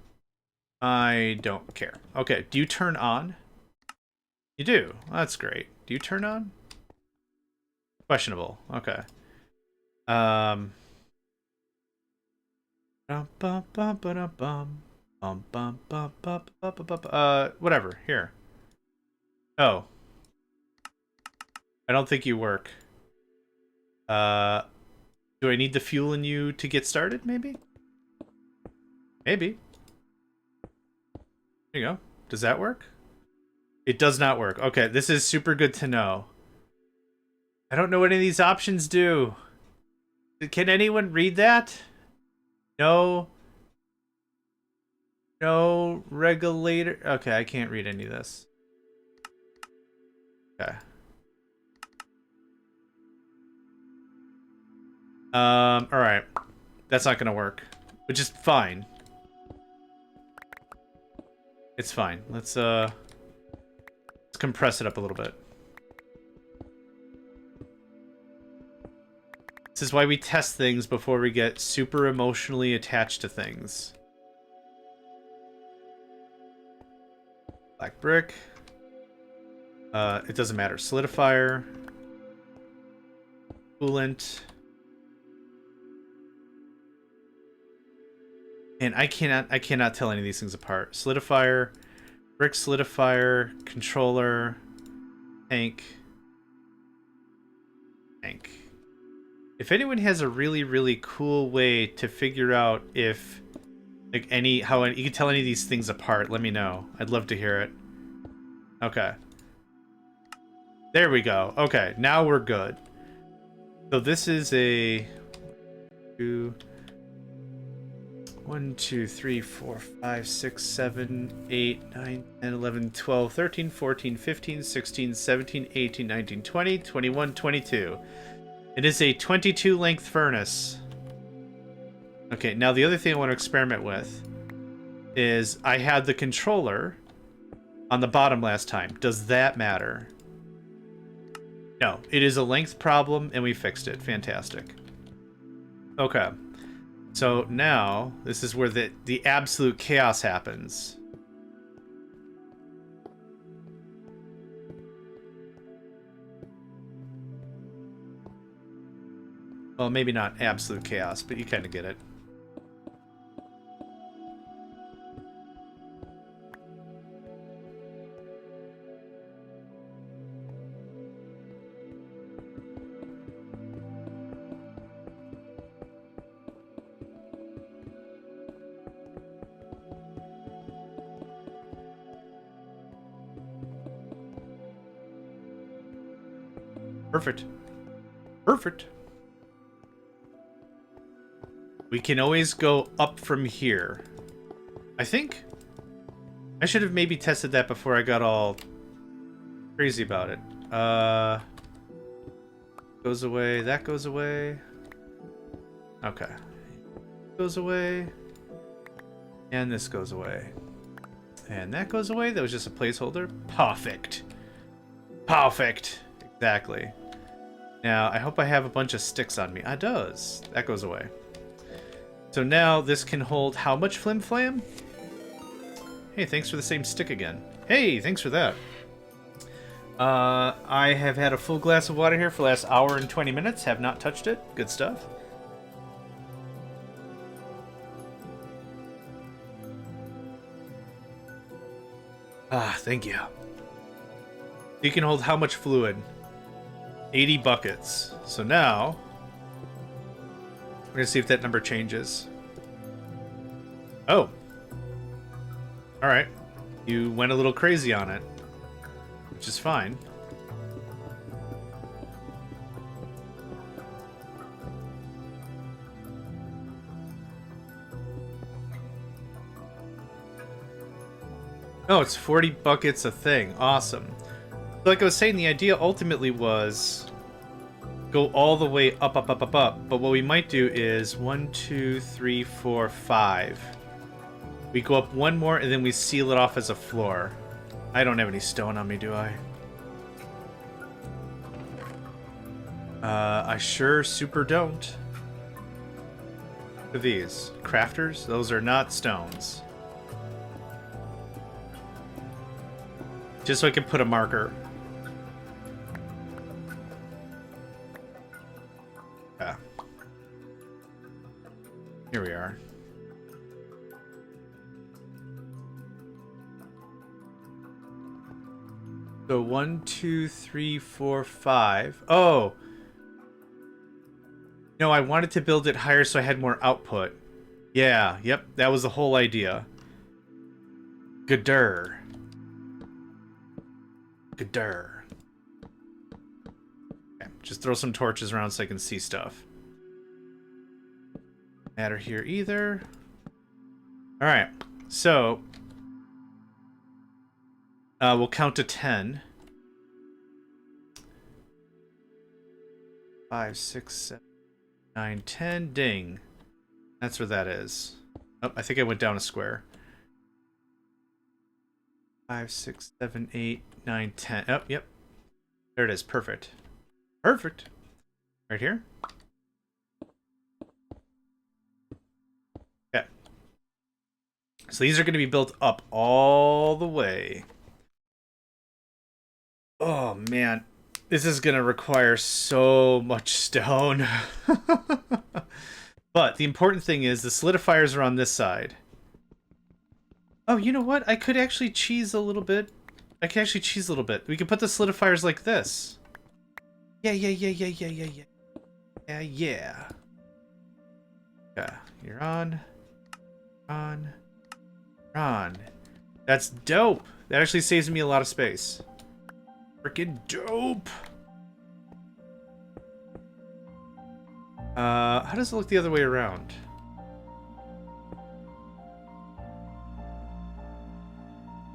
I don't care. Okay, do you turn on? You do. That's great. Do you turn on? Questionable. Okay. Bum, bum, bum, ba, bum. Whatever. Here. Oh. I don't think you work. Do I need the fuel in you to get started, maybe? Maybe. There you go. Does that work? It does not work. Okay, this is super good to know. I don't know what any of these options do. Can anyone read that? No. No regulator. Okay, I can't read any of this. Okay. Alright. That's not gonna work. Which is fine. It's fine. Let's compress it up a little bit. This is why we test things before we get super emotionally attached to things. Black brick. It doesn't matter. Solidifier. Coolant. And I cannot tell any of these things apart. Solidifier, brick solidifier, controller, tank. If anyone has a really, really cool way to figure out if, like, how you can tell any of these things apart, let me know. I'd love to hear it. Okay. There we go. Okay, now we're good. So this is a... 1, 2, 3, 4, 5, 6, 7, 8, 9, 10, 11, 12, 13, 14, 15, 16, 17, 18, 19, 20, 21, 22. It is a 22 length furnace. Okay, now the other thing I want to experiment with is I had the controller on the bottom last time. Does that matter? No, it is a length problem and we fixed it. Fantastic. Okay. So now this is where the absolute chaos happens. Well, maybe not absolute chaos, but you kind of get it. Perfect. Perfect. We can always go up from here. I think I should have maybe tested that before I got all crazy about it. Goes away. That goes away. Okay. Goes away. And this goes away. And that goes away. That was just a placeholder. Perfect. Perfect. Exactly. Now, I hope I have a bunch of sticks on me. It does. That goes away. So now this can hold how much flim flam? Hey, thanks for the same stick again. Hey, thanks for that. I have had a full glass of water here for the last hour and 20 minutes. Have not touched it. Good stuff. Ah, thank you. You can hold how much fluid? 80 buckets. So now, we're going to see if that number changes. Oh. Alright. You went a little crazy on it. Which is fine. Oh, it's 40 buckets a thing. Awesome. Like I was saying, the idea ultimately was go all the way up, up, up, up, up. But what we might do is 1, 2, 3, 4, 5. We go up one more and then we seal it off as a floor. I don't have any stone on me, do I? I sure super don't. Look at these. Crafters? Those are not stones. Just so I can put a marker. Yeah. Here we are. So 1, 2, 3, 4, 5. Oh! No, I wanted to build it higher so I had more output. Yeah, yep, that was the whole idea. Gadurr. Gadurr. Okay, just throw some torches around so I can see stuff. Matter here either. Alright, so we'll count to 10. 5, 6, 7, 9, 10. Ding. That's where that is. Oh, I think I went down a square. 5, 6, 7, 8, 9, 10. Oh, yep. There it is. Perfect. Perfect. Right here. Okay. So these are going to be built up all the way. Oh, man. This is going to require so much stone. But the important thing is the solidifiers are on this side. Oh, you know what? I could actually cheese a little bit. I can actually cheese a little bit. We could put the solidifiers like this. Yeah. Yeah. Okay, you're on. On. On. That's dope. That actually saves me a lot of space. Freaking dope. How does it look the other way around?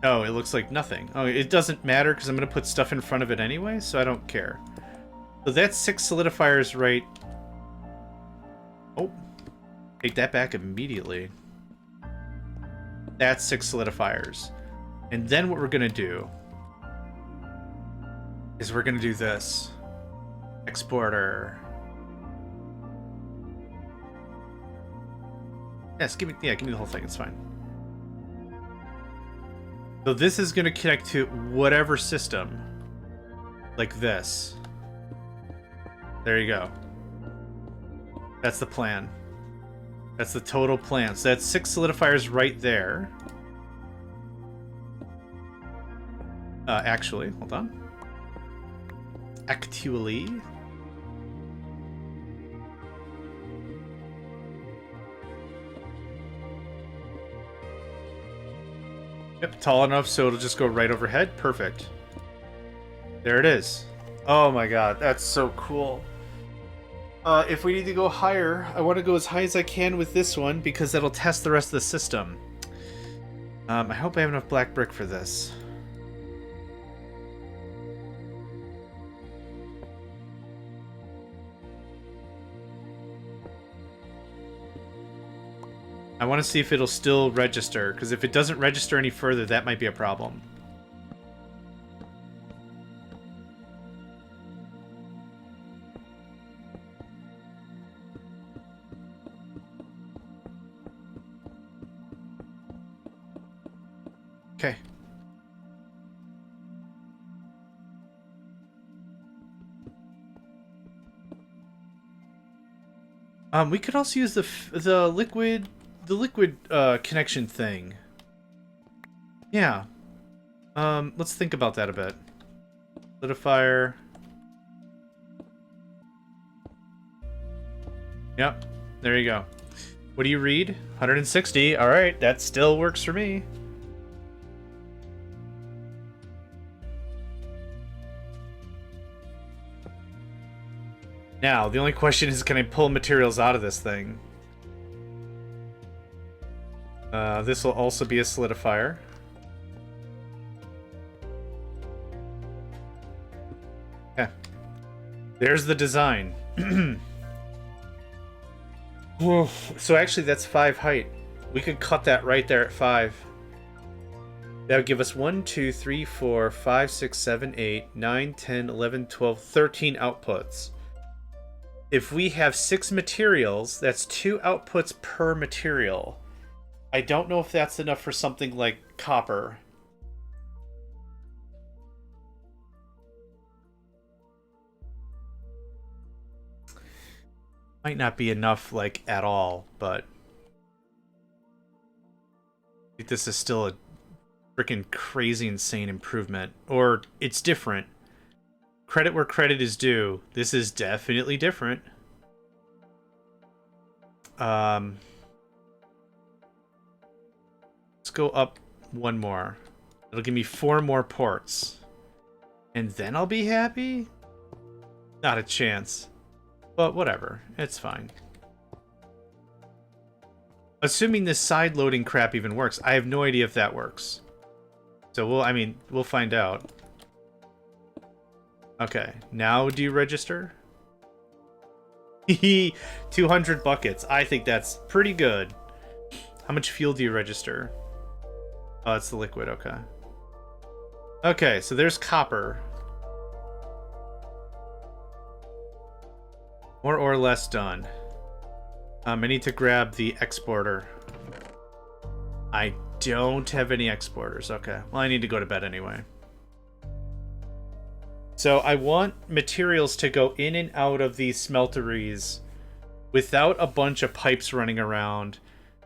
Oh, it looks like nothing. Oh, it doesn't matter because I'm going to put stuff in front of it anyway, so I don't care. So that's 6 solidifiers right... Oh. Take that back immediately. That's 6 solidifiers. And then what we're going to do is we're going to do this. Exporter. Yes, give me the whole thing, it's fine. So this is going to connect to whatever system. Like this. There you go. That's the plan. That's the total plan. So that's 6 solidifiers right there. Actually, hold on. Actually. Yep, tall enough so it'll just go right overhead. Perfect. There it is. Oh my god, that's so cool. If we need to go higher, I want to go as high as I can with this one because that'll test the rest of the system. I hope I have enough black brick for this. I want to see if it'll still register, because if it doesn't register any further, that might be a problem. Okay. We could also use the liquid connection thing. Yeah. Let's think about that a bit. Solidifier. Yep. There you go. What do you read? 160. All right, that still works for me. Now, the only question is, can I pull materials out of this thing? This will also be a solidifier. Yeah. There's the design. So actually, that's 5 height. We could cut that right there at 5. That would give us 1, 2, 3, 4, 5, 6, 7, 8, 9, 10, 11, 12, 13 outputs. If we have 6 materials, that's 2 outputs per material. I don't know if that's enough for something like copper. Might not be enough, like, at all, but I think this is still a freaking crazy, insane improvement. Or it's different. Credit where credit is due. This is definitely different. Let's go up 1 more. It'll give me 4 more ports. And then I'll be happy? Not a chance. But whatever. It's fine. Assuming this side loading crap even works. I have no idea if that works. So we'll find out. Okay, now do you register? 200 buckets. I think that's pretty good. How much fuel do you register? Oh, it's the liquid, okay. Okay, so there's copper. More or less done. I need to grab the exporter. I don't have any exporters. Okay, well, I need to go to bed anyway. So I want materials to go in and out of these smelteries without a bunch of pipes running around,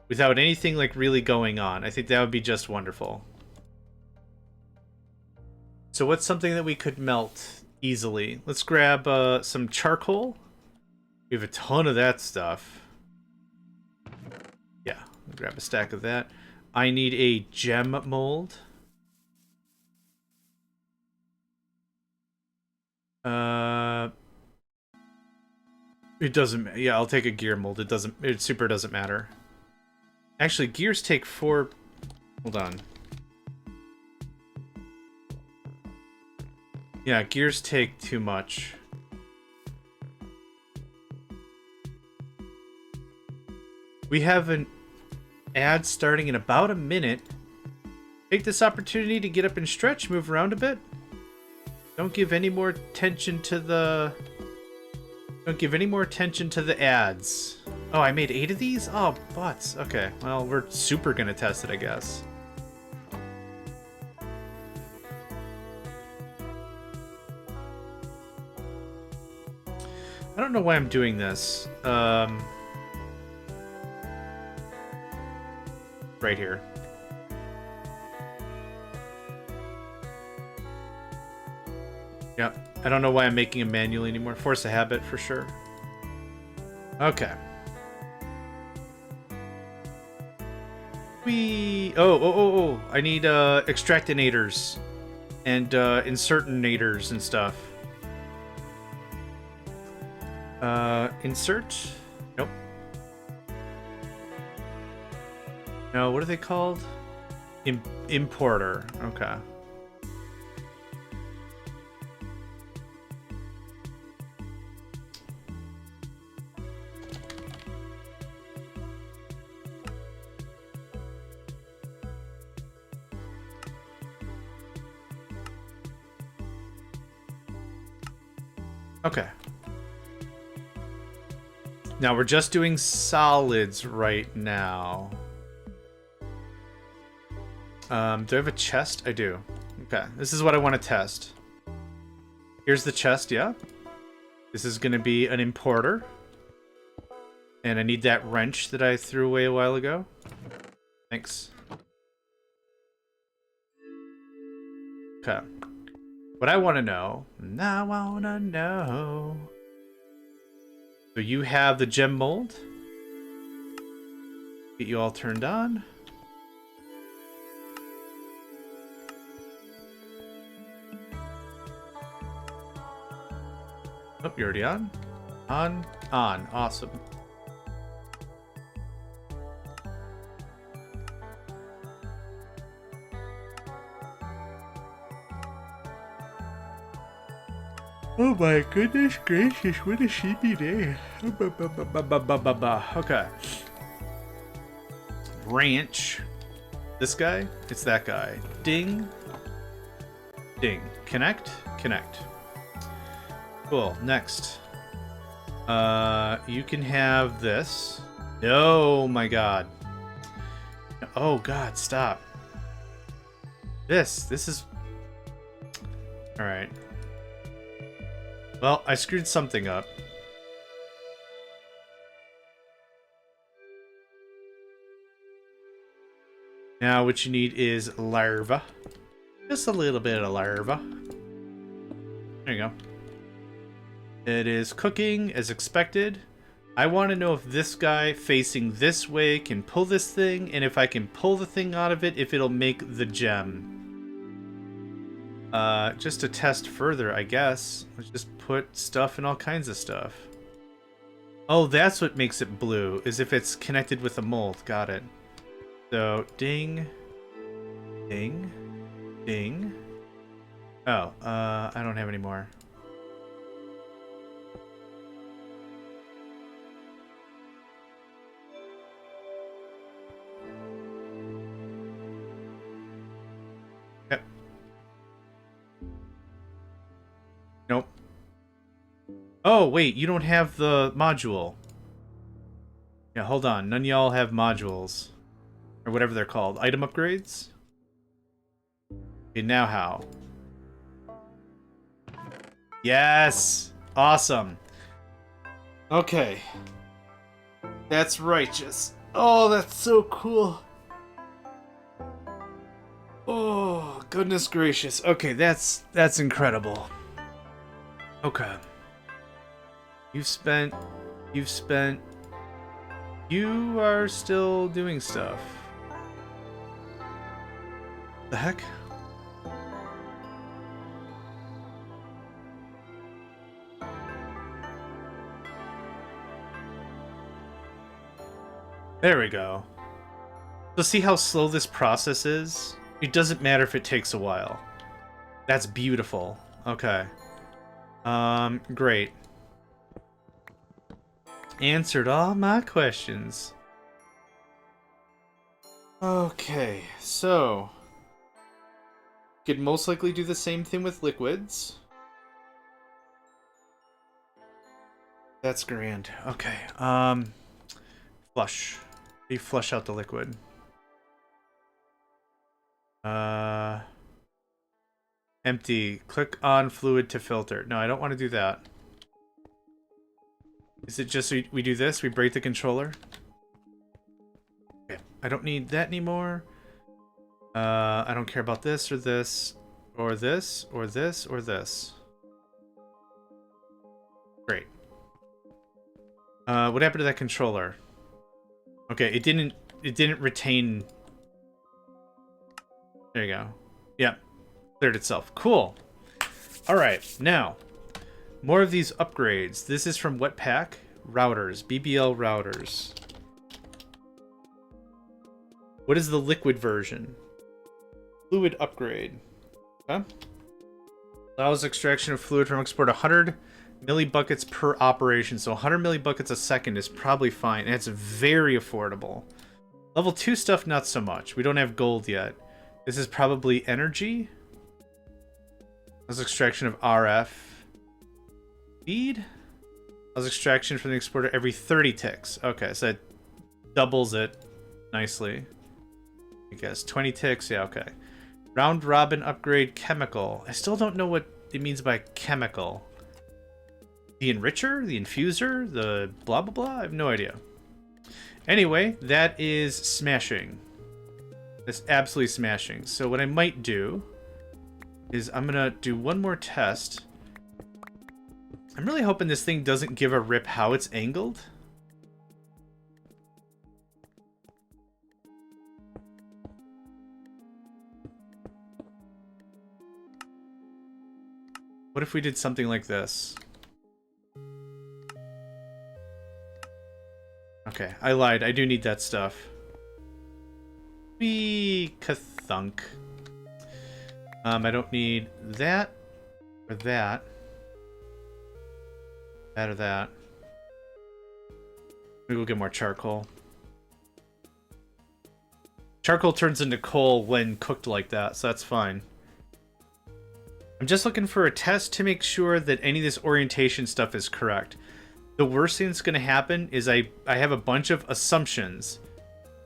without anything like really going on. I think that would be just wonderful. So what's something that we could melt easily? Let's grab some charcoal. We have a ton of that stuff. Yeah, I'll grab a stack of that. I need a gem mold. It doesn't. Yeah, I'll take a gear mold. It doesn't. It super doesn't matter. Actually, gears take 4. Hold on. Yeah, gears take too much. We have an ad starting in about a minute. Take this opportunity to get up and stretch, move around a bit. Don't give any more attention to the... Don't give any more attention to the ads. Oh, I made 8 of these? Oh, butts. Okay, well, we're super gonna test it, I guess. I don't know why I'm doing this. Right here. Yep. I don't know why I'm making them manually anymore. Force a habit for sure. Okay. Oh. I need extractinators and insertinators and stuff. Insert? Nope. No, what are they called? Importer. Okay. Okay. Now we're just doing solids right now. Do I have a chest? I do. Okay, this is what I want to test. Here's the chest, yeah. This is going to be an importer. And I need that wrench that I threw away a while ago. Thanks. Okay. What I want to know... So you have the gem mold. Get you all turned on. Oh, you're already on? On. Awesome. Oh my goodness gracious, what a sheepy day. Okay. Ranch. This guy? It's that guy. Ding. Ding. Connect. Connect. Cool. Next. You can have this. Oh my god. Oh god, stop. This is... Alright. Well, I screwed something up. Now what you need is larva. Just a little bit of larva. There you go. It is cooking as expected. I want to know if this guy facing this way can pull this thing, and if I can pull the thing out of it, if it'll make the gem. Just to test further, I guess. Let's just put stuff in all kinds of stuff. Oh, that's what makes it blue, is if it's connected with a mold. Got it. So, ding. Ding. Ding. Oh, I don't have any more. Yep. Nope. Oh, wait, you don't have the module. Yeah, hold on. None of y'all have modules. Or whatever they're called. Item upgrades? Okay, now how? Yes! Awesome. Okay. That's righteous. Oh, that's so cool. Oh, goodness gracious. Okay, that's incredible. Okay. You've spent You've spent... You are still doing stuff. The heck? There we go. So see how slow this process is? It doesn't matter if it takes a while. That's beautiful. Okay. Great. Answered all my questions. Okay, so... Could most likely do the same thing with liquids. That's grand. Okay, flush. You flush out the liquid. Empty. Click on fluid to filter. No, I don't want to do that. Is it just we do this? We break the controller? Okay. I don't need that anymore. I don't care about this or this. Or this. Or this. Or this. Great. What happened to that controller? Okay, it didn't retain... There you go. Yep. Cleared itself. Cool. Alright, now. More of these upgrades. This is from Wetpack. Routers. BBL routers. What is the liquid version? Fluid upgrade. Okay. Allows extraction of fluid from export 100 millibuckets per operation. So 100 millibuckets a second is probably fine. And it's very affordable. Level 2 stuff, not so much. We don't have gold yet. This is probably energy. Allows extraction of RF. Feed? Allows extraction from the exporter every 30 ticks. Okay, so that doubles it nicely. I guess 20 ticks, yeah, okay. Round robin upgrade chemical. I still don't know what it means by chemical. The enricher? The infuser? The blah blah blah? I have no idea. Anyway, that is smashing. That's absolutely smashing. So what I might do is I'm gonna do one more test. I'm really hoping this thing doesn't give a rip how it's angled. What if we did something like this? Okay, I lied. I do need that stuff. Kathunk. I don't need that or that. That or that. Maybe we'll get more charcoal. Charcoal turns into coal when cooked like that, so that's fine. I'm just looking for a test to make sure that any of this orientation stuff is correct. The worst thing that's going to happen is I have a bunch of assumptions.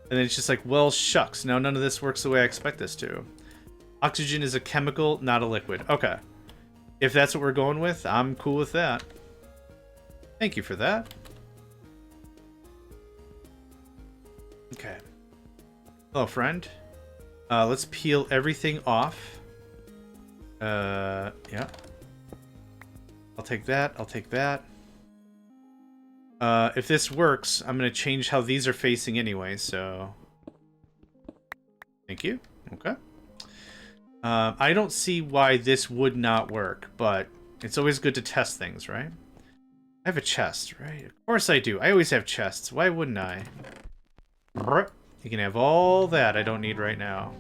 And then it's just like, well, shucks. Now none of this works the way I expect this to. Oxygen is a chemical, not a liquid. Okay. If that's what we're going with, I'm cool with that. Thank you for that. Okay. Hello, friend. Let's peel everything off. Yeah. I'll take that. I'll take that. If this works, I'm going to change how these are facing anyway, so... Thank you. Okay. I don't see why this would not work, but it's always good to test things, right? I have a chest, right? Of course I do. I always have chests. Why wouldn't I? You can have all that I don't need right now.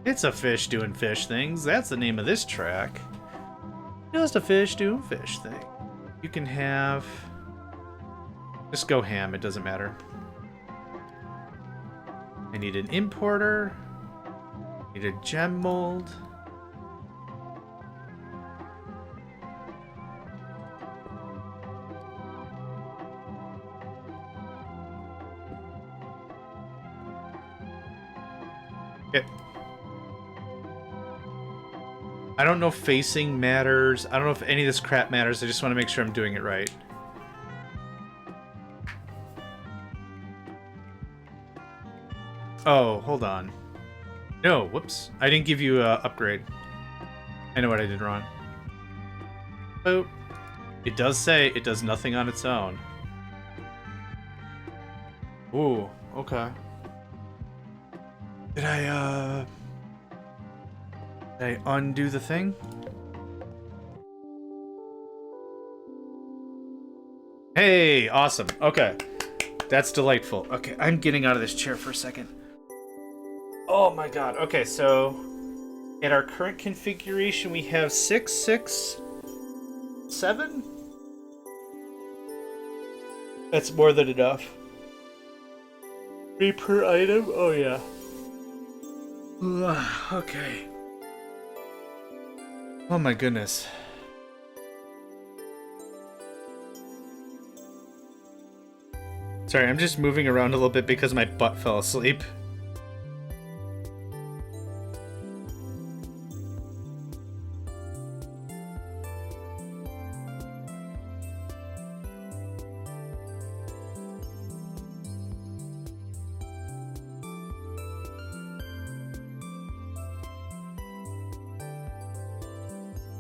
It's a fish doing fish things. That's the name of this track. Just a fish doing fish thing. You can have... Just go ham, it doesn't matter. I need an importer. I need a gem mold. Okay. I don't know if facing matters. I don't know if any of this crap matters. I just want to make sure I'm doing it right. Oh, hold on. No, whoops. I didn't give you an upgrade. I know what I did wrong. Boop. It does say it does nothing on its own. Ooh, okay. Did I undo the thing? Hey, awesome. Okay. That's delightful. Okay, I'm getting out of this chair for a second. Oh my god. Okay, so at our current configuration, we have 6, 6, 7? That's more than enough. 3 per item? Oh yeah. Okay. Oh my goodness. Sorry, I'm just moving around a little bit because my butt fell asleep.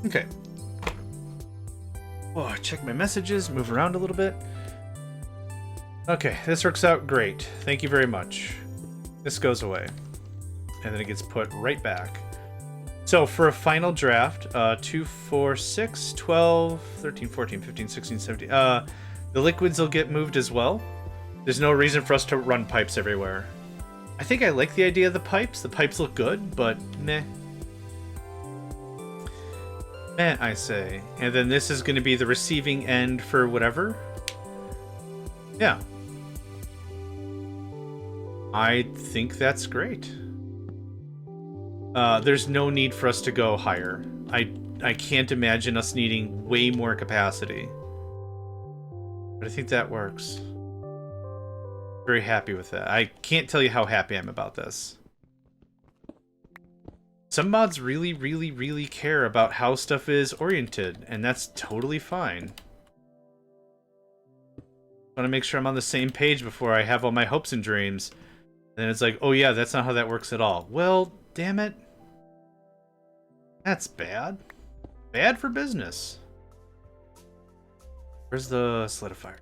Okay. Oh, check my messages, move around a little bit. Okay, this works out great. Thank you very much. This goes away. And then it gets put right back. So for a final draft, 2, 4, 6, 12, 13, 14, 15, 16, 17. The liquids will get moved as well. There's no reason for us to run pipes everywhere. I think I like the idea of the pipes. The pipes look good, but meh. Meh, I say. And then this is going to be the receiving end for whatever. Yeah. I think that's great. There's no need for us to go higher. I can't imagine us needing way more capacity. But I think that works. Very happy with that. I can't tell you how happy I'm about this. Some mods really, really, really care about how stuff is oriented, and that's totally fine. I want to make sure I'm on the same page before I have all my hopes and dreams. And it's like, oh yeah, that's not how that works at all. Well, damn it. That's bad. Bad for business. Where's the solidifier?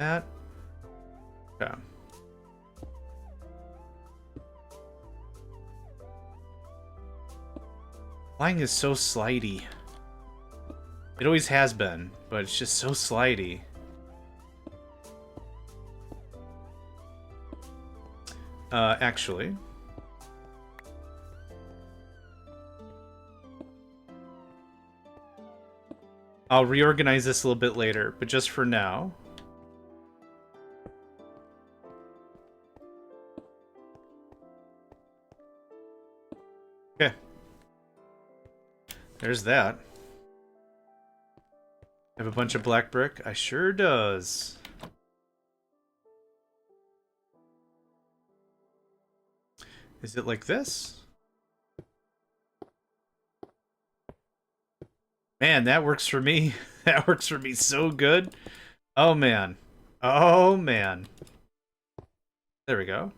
That. Okay. Flying is so slidey. It always has been, but it's just so slidey. Actually. I'll reorganize this a little bit later, but just for now. Okay. There's that. Have a bunch of black brick? I sure does. Is it like this? Man, that works for me. That works for me so good. Oh, man. Oh, man. There we go.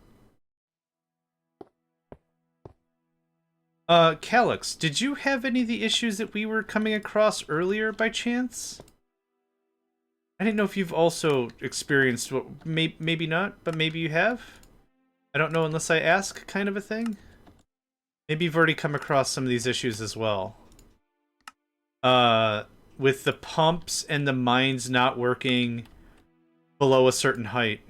Calyx, did you have any of the issues that we were coming across earlier by chance? I didn't know if you've also experienced what, maybe not, but maybe you have? I don't know unless I ask, kind of a thing? Maybe you've already come across some of these issues as well. With the pumps and the mines not working below a certain height.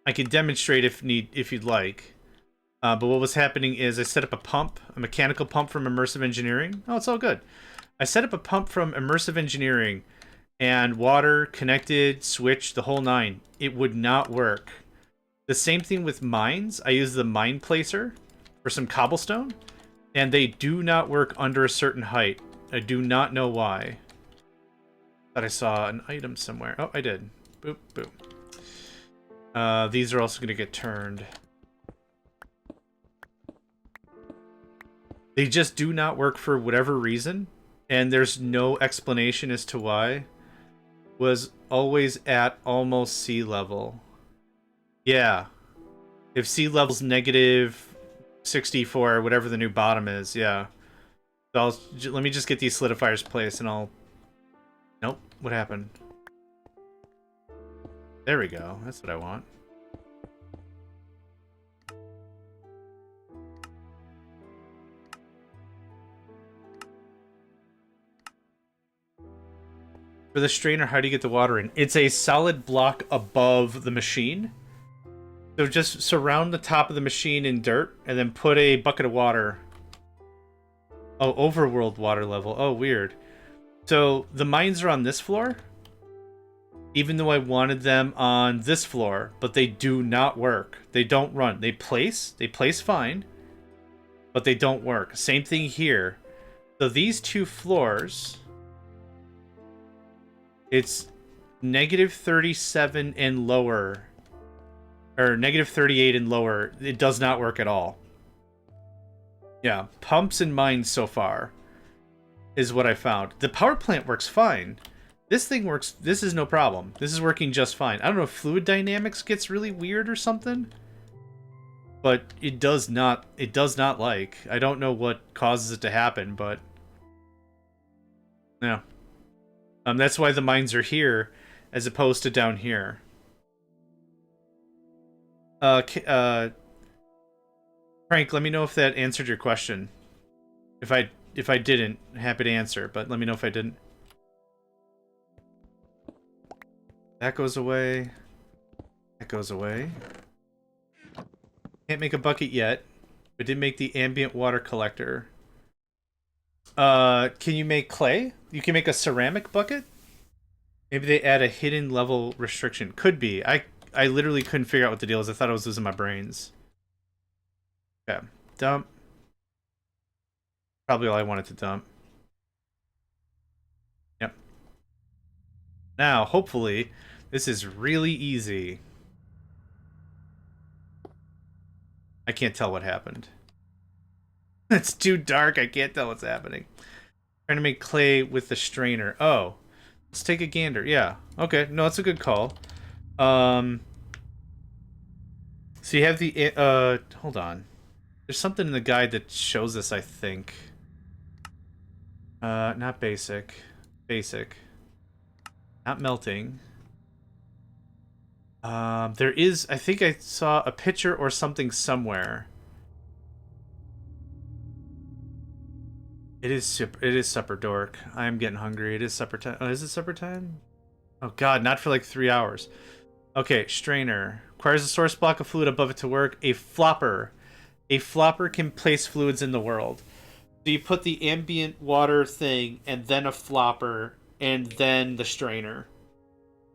I can demonstrate if you'd like. But what was happening is I set up a pump, a mechanical pump from Immersive Engineering. Oh, it's all good. I set up a pump from Immersive Engineering, and water, connected, switched, the whole nine. It would not work. The same thing with mines. I use the mine placer for some cobblestone, and they do not work under a certain height. I do not know why. Thought I saw an item somewhere. Oh, I did. Boop, boop. These are also going to get turned. They just do not work for whatever reason, and there's no explanation as to why. Was always at almost sea level. Yeah. If sea level's negative 64, whatever the new bottom is, yeah. So let me just get these solidifiers placed and I'll... Nope, what happened? There we go, that's what I want. For the strainer, how do you get the water in? It's a solid block above the machine. So just surround the top of the machine in dirt, and then put a bucket of water. Oh, overworld water level. Oh, weird. So the mines are on this floor, even though I wanted them on this floor, but they do not work. They don't run. They place fine, but they don't work. Same thing here. So these two floors, it's negative 37 and lower, or negative 38 and lower. It does not work at all. Yeah, pumps and mines so far is what I found. The power plant works fine. This thing works. This is no problem. This is working just fine. I don't know if fluid dynamics gets really weird or something, but it does not. It does not like. I don't know what causes it to happen, but yeah. That's why the mines are here as opposed to down here. Frank, let me know if that answered your question. If I didn't, happy to answer, but let me know if I didn't. That goes away. That goes away. Can't make a bucket yet, but did make the ambient water collector. Can you make clay? You can make a ceramic bucket? Maybe they add a hidden level restriction. Could be. I literally couldn't figure out what the deal is. I thought I was losing my brains. Okay. Dump. Probably all I wanted to dump. Yep. Now, hopefully, this is really easy. I can't tell what happened. It's too dark. I can't tell what's happening. Trying to make clay with the strainer. Oh. Let's take a gander. Yeah. Okay. No, it's a good call. So you have the... hold on. There's something in the guide that shows this, I think. Not basic. Basic. Not melting. There is... I think I saw a picture or something somewhere. It is supper dork. I am getting hungry. It is supper time. Oh, is it supper time? Oh god, not for like 3 hours. Okay, strainer. Requires a source block of fluid above it to work. A flopper. A flopper can place fluids in the world. So you put the ambient water thing, and then a flopper, and then the strainer.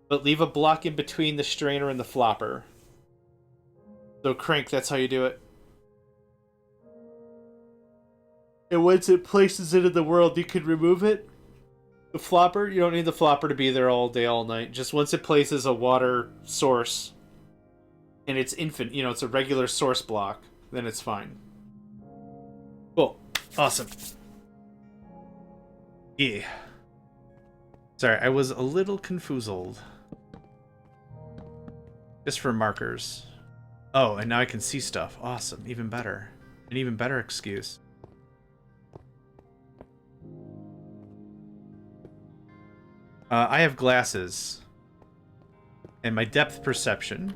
But leave a block in between the strainer and the flopper. So crank, that's how you do it. And once it places it in the world, you can remove it. The flopper, you don't need the flopper to be there all day, all night. Just once it places a water source, and it's infinite, you know, it's a regular source block, then it's fine. Cool. Awesome. Yeah. Sorry, I was a little confused. Just for markers. Oh, and now I can see stuff. Awesome. Even better. An even better excuse. I have glasses. And my depth perception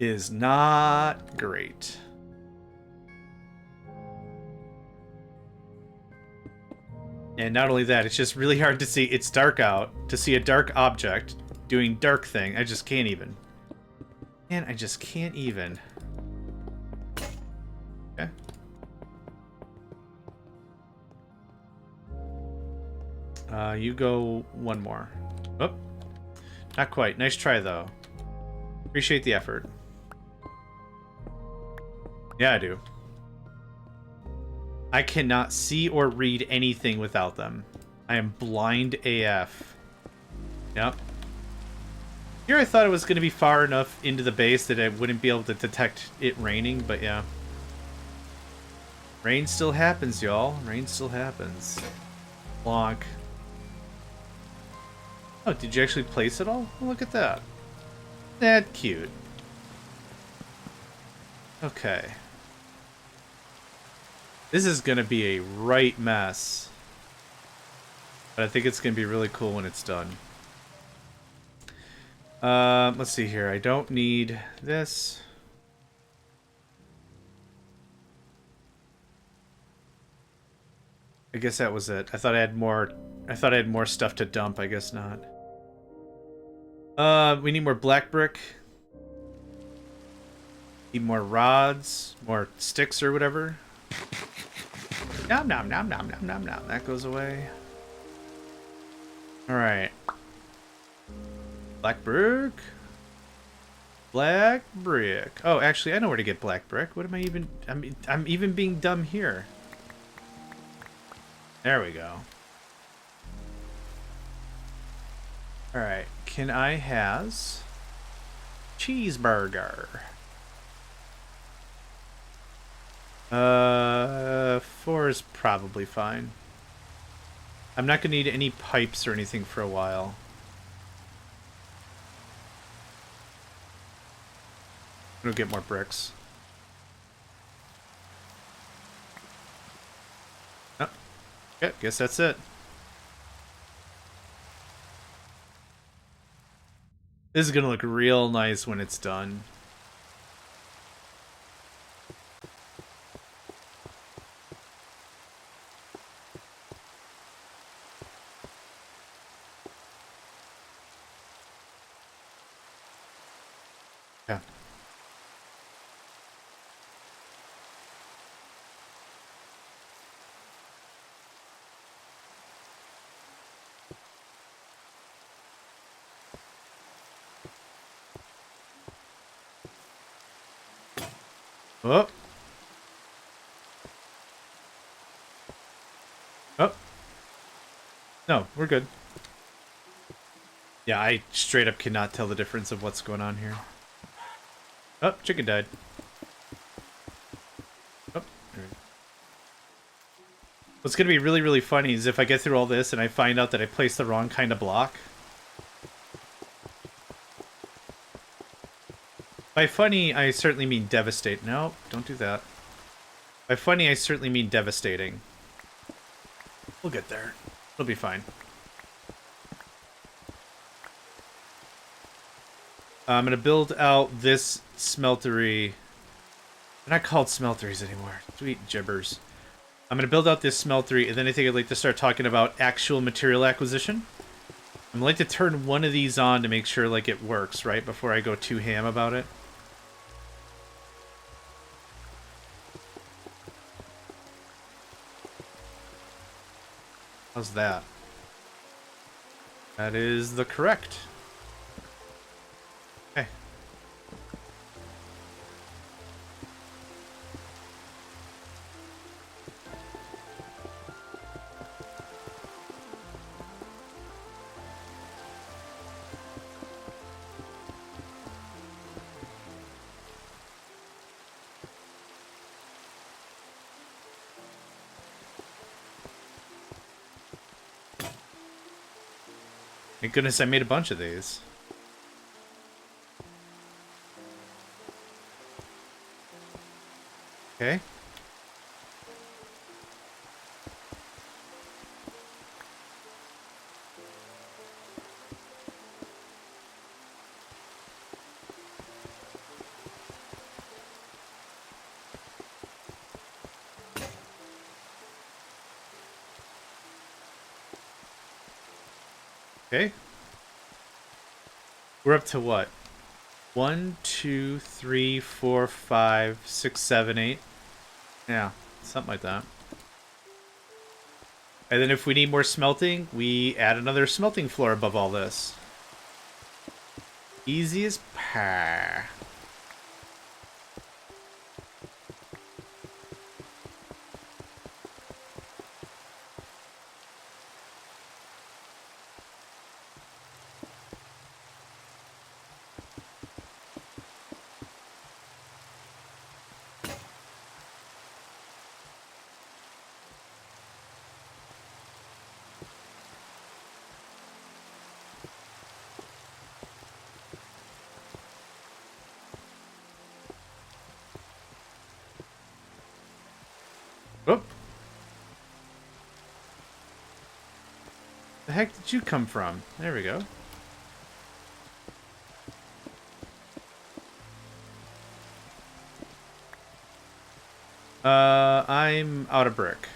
is not great. And not only that, it's just really hard to see. It's dark out. To see a dark object doing dark thing, I just can't even. Man, I just can't even. Okay. You go one more. Oh, not quite. Nice try, though. Appreciate the effort. Yeah, I do. I cannot see or read anything without them. I am blind AF. Yep. Here I thought it was going to be far enough into the base that I wouldn't be able to detect it raining, but yeah. Rain still happens, y'all. Rain still happens. Bonk. Oh, did you actually place it all? Oh, look at that. That cute. Okay. This is gonna be a right mess. But I think it's gonna be really cool when it's done. Let's see here. I don't need this. I guess that was it. I thought I had more. I thought I had more stuff to dump. I guess not. We need more black brick. Need more rods, more sticks or whatever. Nom nom nom nom nom nom nom. That goes away. All right. Black brick. Black brick. Oh, actually, I know where to get black brick. What am I even? I'm even being dumb here. There we go. All right. Can I has cheeseburger? 4 is probably fine. I'm not gonna need any pipes or anything for a while. I'm gonna get more bricks. Oh, yeah, guess that's it. This is gonna look real nice when it's done. Yeah. Oh. Oh. No, we're good. Yeah, I straight up cannot tell the difference of what's going on here. Oh, chicken died. Oh, what's going to be really, really funny is if I get through all this and I find out that I placed the wrong kind of block. By funny, I certainly mean devastate. No, don't do that. By funny, I certainly mean devastating. We'll get there. It'll be fine. I'm going to build out this smeltery. They're not called smelteries anymore. Sweet gibbers. I'm going to build out this smeltery, and then I think I'd like to start talking about actual material acquisition. I'm going to like to turn one of these on to make sure like it works, right? Before I go too ham about it. How's that? That is the correct. Okay. Thank goodness I made a bunch of these. Okay. Okay. We're up to what? 1, 2, 3, 4, 5, 6, 7, 8. Yeah, something like that. And then if we need more smelting, we add another smelting floor above all this. Easy as pie. heck did you come from? There we go. I'm out of brick.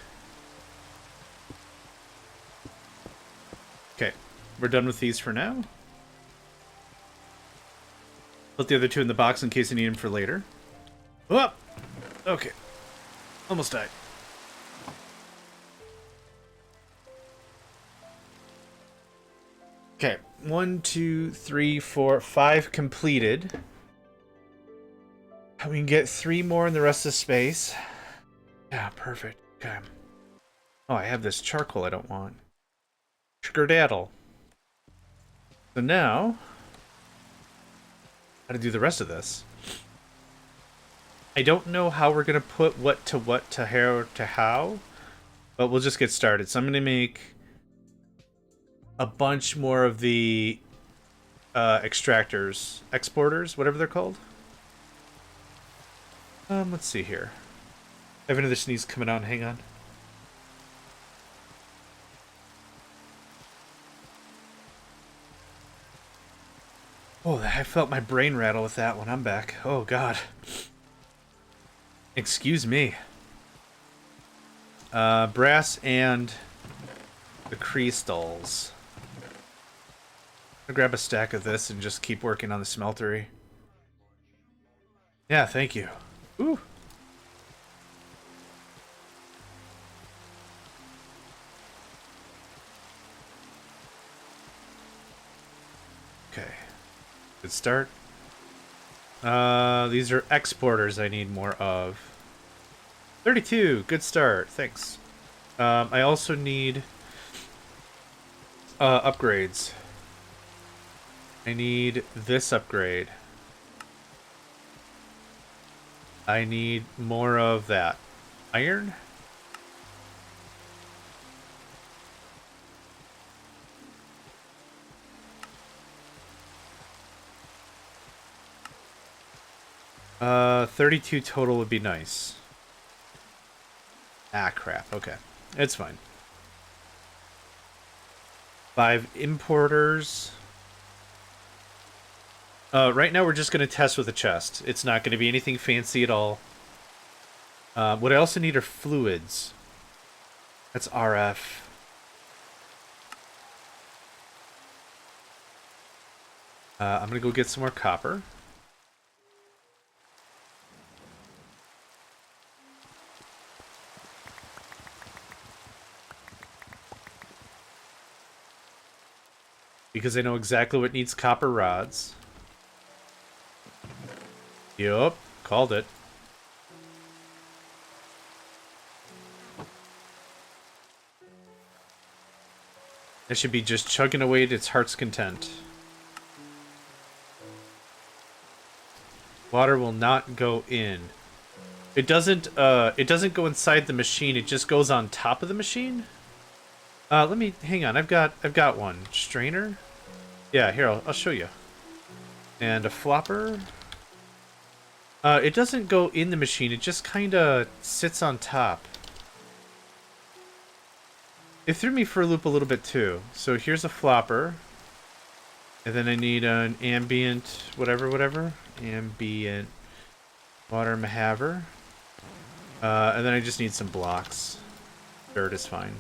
Okay, we're done with these for now. Put the other two in the box in case I need them for later. Oh! Okay. Almost died. Okay, 1, 2, 3, 4, 5 completed. We can get 3 more in the rest of the space. Yeah, perfect. Okay. Oh, I have this charcoal I don't want. Sugar-daddle. So now, how to do the rest of this. I don't know how we're going to put what to how, but we'll just get started. So I'm going to make a bunch more of the exporters, whatever they're called. Let's see here. I have another sneeze coming on. Hang on. Oh, I felt my brain rattle with that one. I'm back. Oh, God. Excuse me. Brass and the crystals. I'll grab a stack of this and just keep working on the smeltery. Yeah, thank you. Ooh. Okay. Good start. These are exporters I need more of. 32. Good start. Thanks. I also need upgrades. I need this upgrade. I need more of that. Iron? Uh, 32 total would be nice. Ah, crap. Okay. It's fine. 5 importers. Right now we're just going to test with a chest. It's not going to be anything fancy at all. What I also need are fluids. That's RF. I'm going to go get some more copper. Because I know exactly what needs copper rods. Yup, called it. It should be just chugging away to its heart's content. Water will not go in. It doesn't go inside the machine, it just goes on top of the machine? Let me hang on, I've got one. Strainer? Yeah, here, I'll show you. And a flopper. It doesn't go in the machine, it just kinda sits on top. It threw me for a loop a little bit too. So here's a flopper. And then I need an ambient whatever. Ambient water mahaver. And then I just need some blocks. Dirt is fine.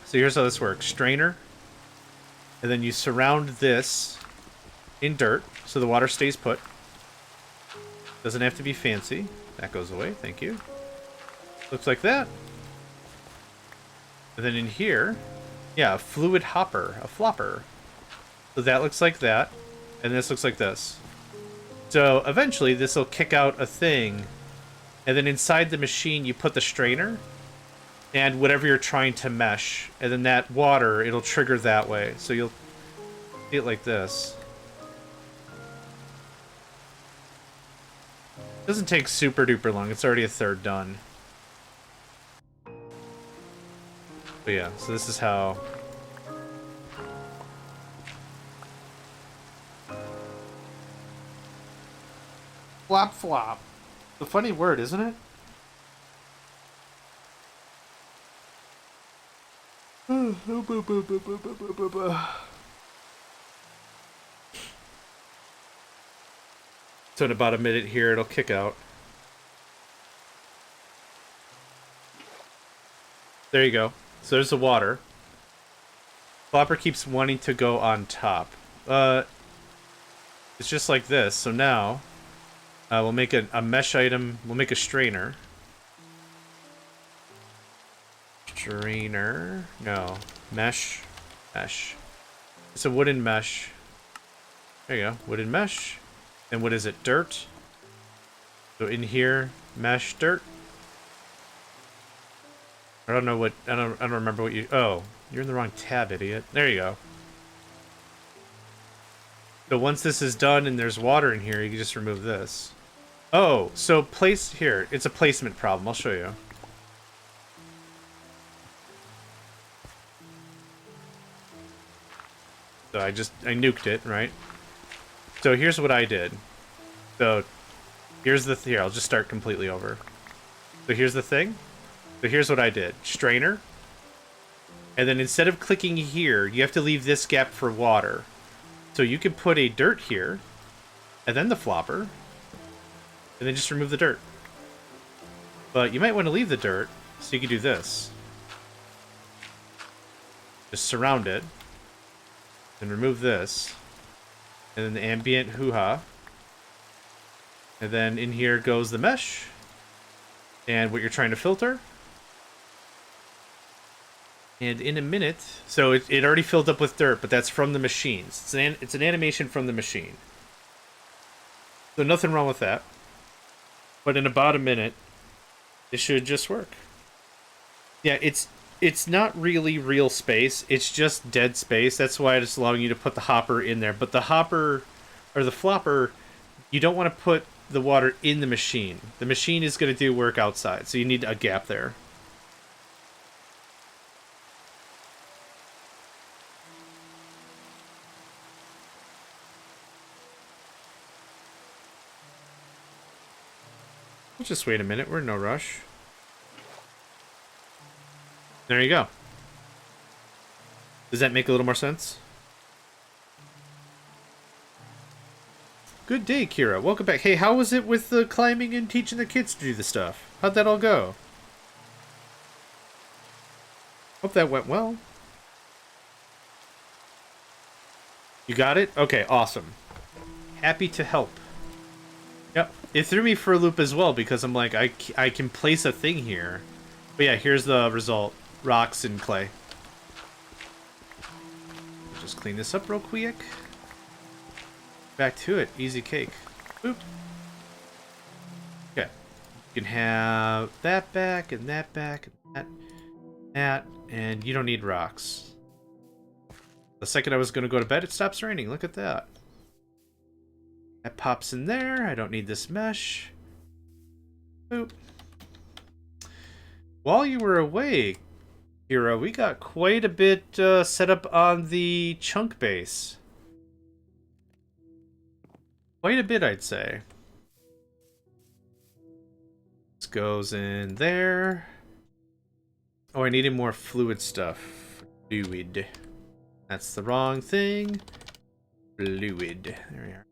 So here's how this works. Strainer. And then you surround this in dirt so the water stays put. Doesn't have to be fancy. That goes away, thank you. Looks like that. And then in here, yeah, a fluid hopper, a flopper. So that looks like that, and this looks like this. So eventually this will kick out a thing, and then inside the machine you put the strainer, and whatever you're trying to mesh, and then that water, it'll trigger that way. So you'll see it like this. Doesn't take super duper long, it's already a third done. But yeah, so this is how... Flop flop. The funny word, isn't it? So in about a minute here, it'll kick out. There you go. So there's the water. Flopper keeps wanting to go on top. It's just like this. So now, we'll make a mesh item. We'll make a strainer. Strainer. No. Mesh. Mesh. It's a wooden mesh. There you go. Wooden mesh. And what is it? Dirt. So in here, mesh, dirt. I don't know what... I don't remember what you... Oh. You're in the wrong tab, idiot. There you go. So once this is done and there's water in here, you can just remove this. Oh, so place here. It's a placement problem. I'll show you. So I nuked it, right? So here's what I did. So here's the... Here, I'll just start completely over. So here's the thing. So here's what I did. Strainer. And then instead of clicking here, you have to leave this gap for water. So you can put a dirt here, and then the flopper, and then just remove the dirt. But you might want to leave the dirt, so you can do this. Just surround it, and remove this, and then the ambient hoo-ha. And then in here goes the mesh, and what you're trying to filter. And in a minute, so it already filled up with dirt, but that's from the machines. It's an animation from the machine. So nothing wrong with that. But in about a minute, it should just work. Yeah, it's not really real space. It's just dead space. That's why it's allowing you to put the hopper in there. But the hopper, or the flopper, you don't want to put the water in the machine. The machine is going to do work outside, so you need a gap there. We'll just wait a minute. We're in no rush. There you go. Does that make a little more sense? Good day, Kira. Welcome back. Hey, how was it with the climbing and teaching the kids to do the stuff? How'd that all go? Hope that went well. You got it? Okay, awesome. Happy to help. Yep. It threw me for a loop as well because I'm like, I can place a thing here. But yeah, here's the result. Rocks and clay. Just clean this up real quick. Back to it. Easy cake. Boop. Okay. You can have that back and that back and that. And you don't need rocks. The second I was going to go to bed, it stops raining. Look at that. That pops in there. I don't need this mesh. Boop. While you were away, Hero, we got quite a bit set up on the chunk base. Quite a bit, I'd say. This goes in there. Oh, I needed more fluid stuff. Fluid. That's the wrong thing. Fluid. There we are.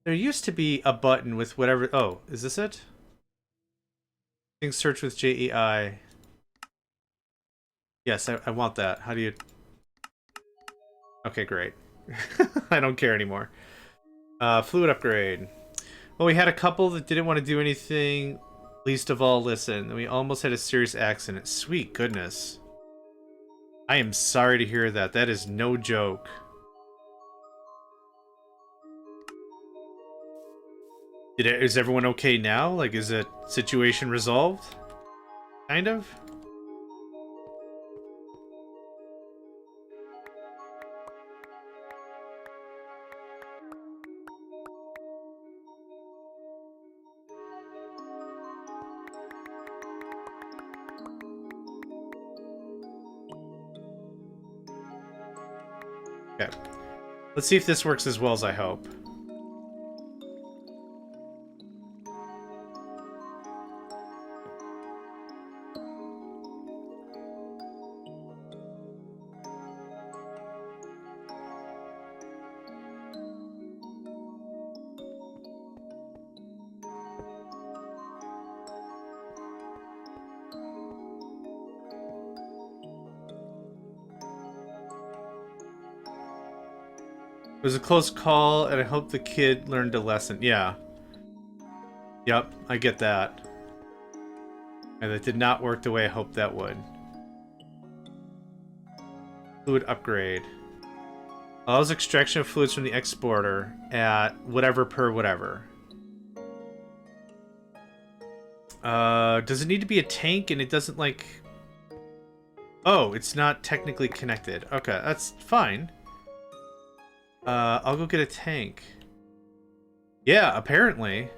There used to be a button with whatever... Oh, is this it? Search with JEI. Yes, I want that. How do you... Okay, great. I don't care anymore. Fluid upgrade. Well, we had a couple that didn't want to do anything. Least of all, listen. We almost had a serious accident. Sweet goodness. I am sorry to hear that. That is no joke. Is everyone okay now? Like, is the situation resolved? Kind of? Okay. Let's see if this works as well as I hope. was a close call, and I hope the kid learned a lesson. Yeah. Yep, I get that. And it did not work the way I hoped that would. Fluid upgrade. Allows extraction of fluids from the exporter at whatever per whatever. Does it need to be a tank and it doesn't like... Oh, it's not technically connected. Okay, that's fine. I'll go get a tank. Yeah, apparently.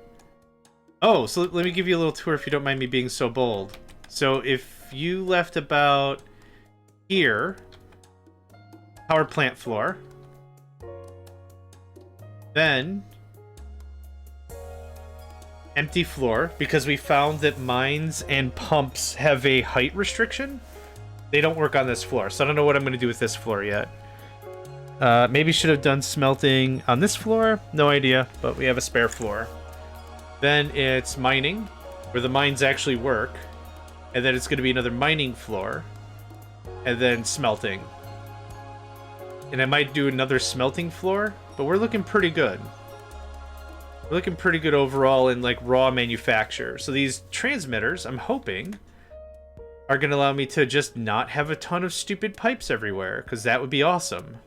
Oh, so let me give you a little tour if you don't mind me being so bold. So if you left about here, power plant floor, then empty floor, because we found that mines and pumps have a height restriction. They don't work on this floor, so I don't know what I'm going to do with this floor yet. Maybe should have done smelting on this floor. No idea, but we have a spare floor. Then it's mining, where the mines actually work. And then it's going to be another mining floor. And then smelting. And I might do another smelting floor, but we're looking pretty good. We're looking pretty good overall in like raw manufacture. So these transmitters, I'm hoping, are going to allow me to just not have a ton of stupid pipes everywhere, because that would be awesome.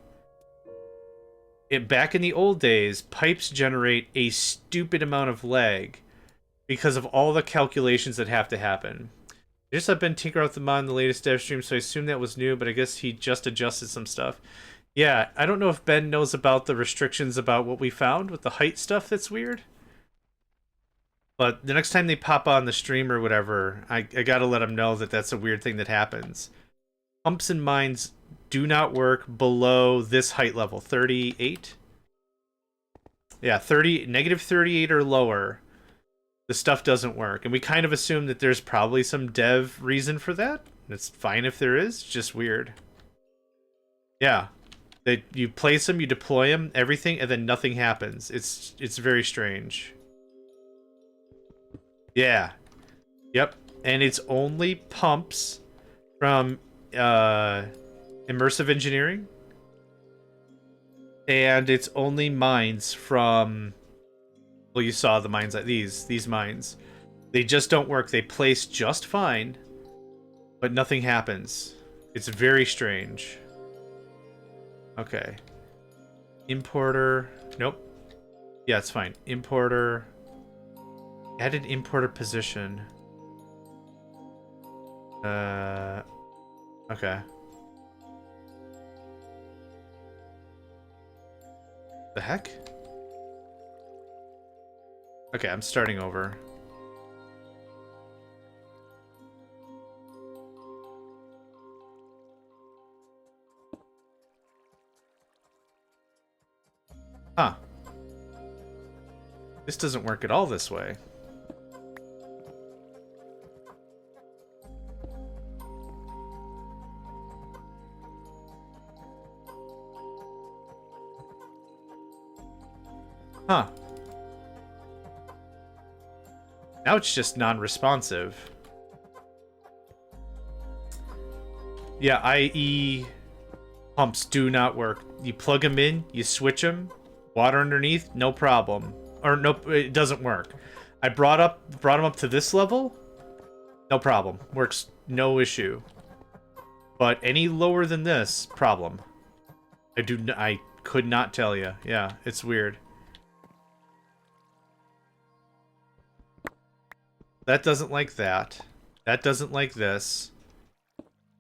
Back in the old days, pipes generate a stupid amount of lag because of all the calculations that have to happen. I just have been tinkering with the mod in the latest dev stream, so I assume that was new, but I guess he just adjusted some stuff. Yeah, I don't know if Ben knows about the restrictions about what we found with the height stuff that's weird. But the next time they pop on the stream or whatever, I gotta let them know that that's a weird thing that happens. Pumps and mines do not work below this height level, 38. Yeah, negative 38 or lower. The stuff doesn't work, and we kind of assume that there's probably some dev reason for that. It's fine if there is, it's just weird. Yeah, that you place them, you deploy them, everything, and then nothing happens. It's very strange. Yeah. Yep. And it's only pumps from immersive engineering. And it's only mines from... Well, you saw the mines like these mines. They just don't work. They place just fine, but nothing happens. It's very strange. Okay. Importer. Nope. Yeah, it's fine. Importer. Added importer position. Okay. The heck? Okay, I'm starting over. Huh. This doesn't work at all this way. Huh. Now it's just non-responsive. Yeah, IE pumps do not work. You plug them in, you switch them, water underneath, no problem. Or nope, it doesn't work. I brought them up to this level, no problem. Works, no issue. But any lower than this, problem. I could not tell you. Yeah, it's weird. That doesn't like that. That doesn't like this.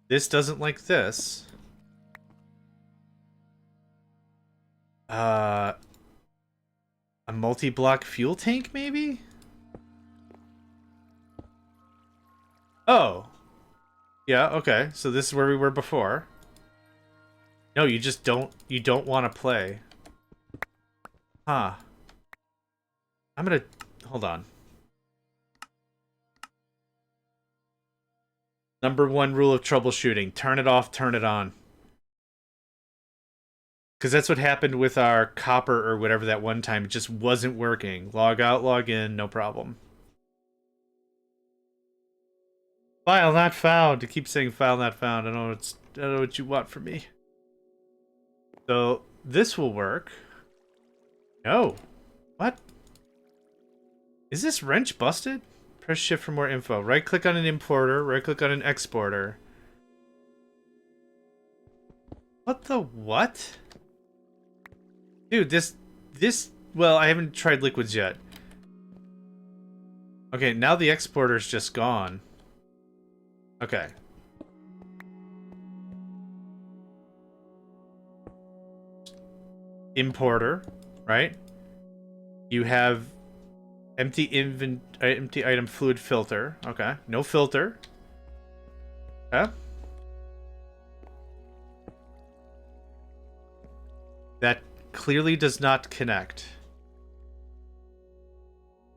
This doesn't like this. A multi-block fuel tank, maybe? Oh. Yeah, okay. So this is where we were before. No, you just don't want to play. Huh. I'm gonna... Hold on. Number one rule of troubleshooting. Turn it off, turn it on. Because that's what happened with our copper or whatever that one time. It just wasn't working. Log out, log in, no problem. File not found. It keeps saying file not found. I don't know what you want from me. So this will work. No. What? Is this wrench busted? Press shift for more info. Right click on an importer, right click on an exporter. What the what? Dude, this, well, I haven't tried liquids yet. Okay, now the exporter's just gone. Okay. Importer, right? You have empty item fluid filter. Okay, no filter. Okay. That clearly does not connect.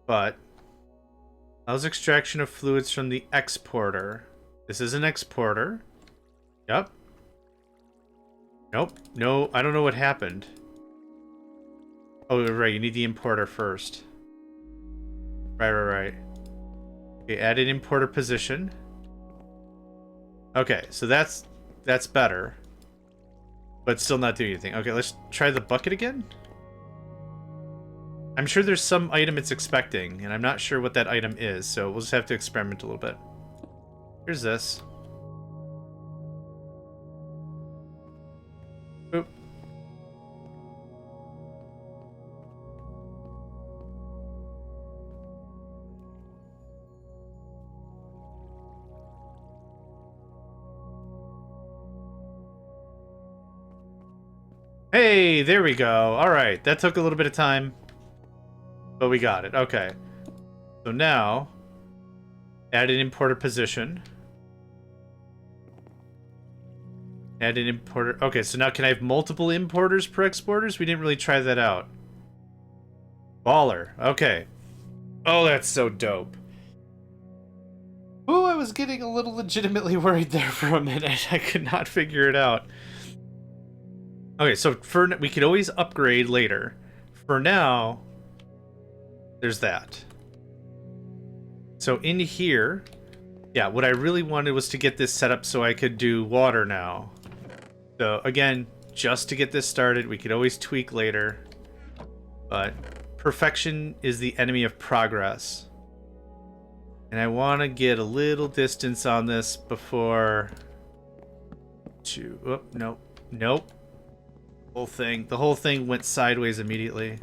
But allows extraction of fluids from the exporter. This is an exporter. Yep. Nope. No, I don't know what happened. Oh, right, you need the importer first. Right. Okay, add an importer position. Okay, so that's better. But still not doing anything. Okay, let's try the bucket again. I'm sure there's some item it's expecting, and I'm not sure what that item is, so we'll just have to experiment a little bit. Here's this. Boop. Hey, there we go. All right, that took a little bit of time, but we got it. Okay. So now, add an importer position. Add an importer. Okay, so now can I have multiple importers per exporters? We didn't really try that out. Baller. Okay. Oh, that's so dope. Oh, I was getting a little legitimately worried there for a minute. I could not figure it out. Okay, so we could always upgrade later. For now, there's that. So in here, yeah, what I really wanted was to get this set up so I could do water now. So again, just to get this started, we could always tweak later. But perfection is the enemy of progress. And I want to get a little distance on this before... Oh, nope. Nope. The whole thing went sideways immediately.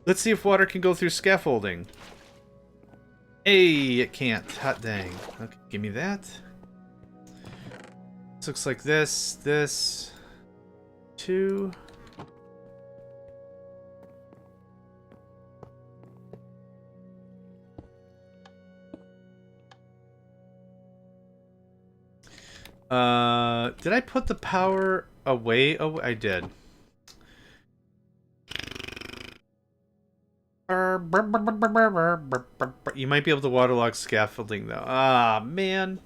Let's see if water can go through scaffolding. Hey, it can't. Hot dang. Okay, give me that. This looks like this, 2. Did I put the power away? Oh, I did. You might be able to waterlog scaffolding, though. Ah, man.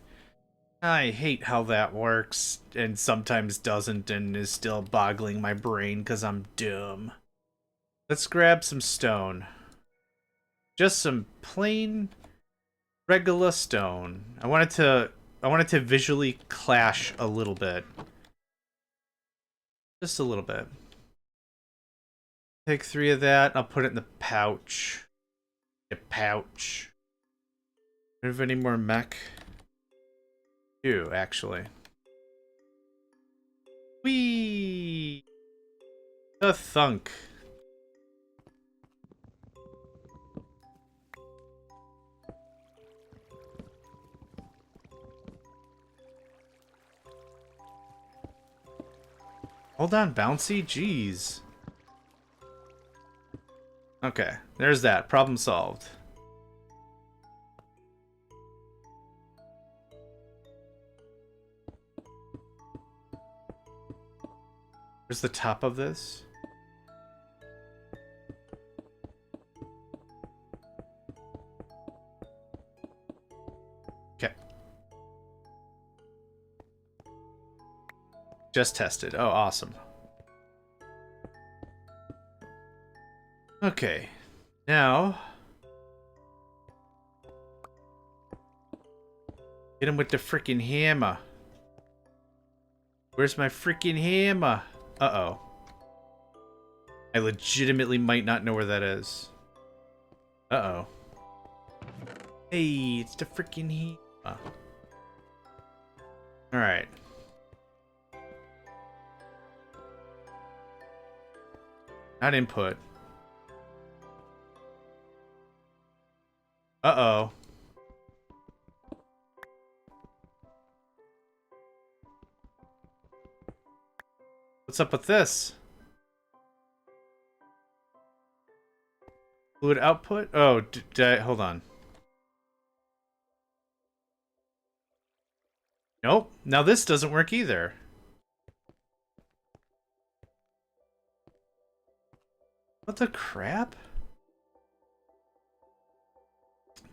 I hate how that works, and sometimes doesn't, and is still boggling my brain because I'm dumb. Let's grab some stone. Just some plain, regular stone. I want it to visually clash a little bit. Just a little bit. Take 3 of that. I'll put it in the pouch. A pouch. Do you have any more mech? Do, actually. Whee! The thunk. Hold on, bouncy? Jeez. Okay, there's that. Problem solved. Where's the top of this? Okay. Just tested. Oh, awesome. Okay. Now... hit him with the freaking hammer. Where's my freaking hammer? Uh-oh. I legitimately might not know where that is. Uh-oh. Hey, it's the freaking heat. Alright. Not input. Uh-oh. What's up with this? Fluid output? Oh, hold on. Nope. Now this doesn't work either. What the crap?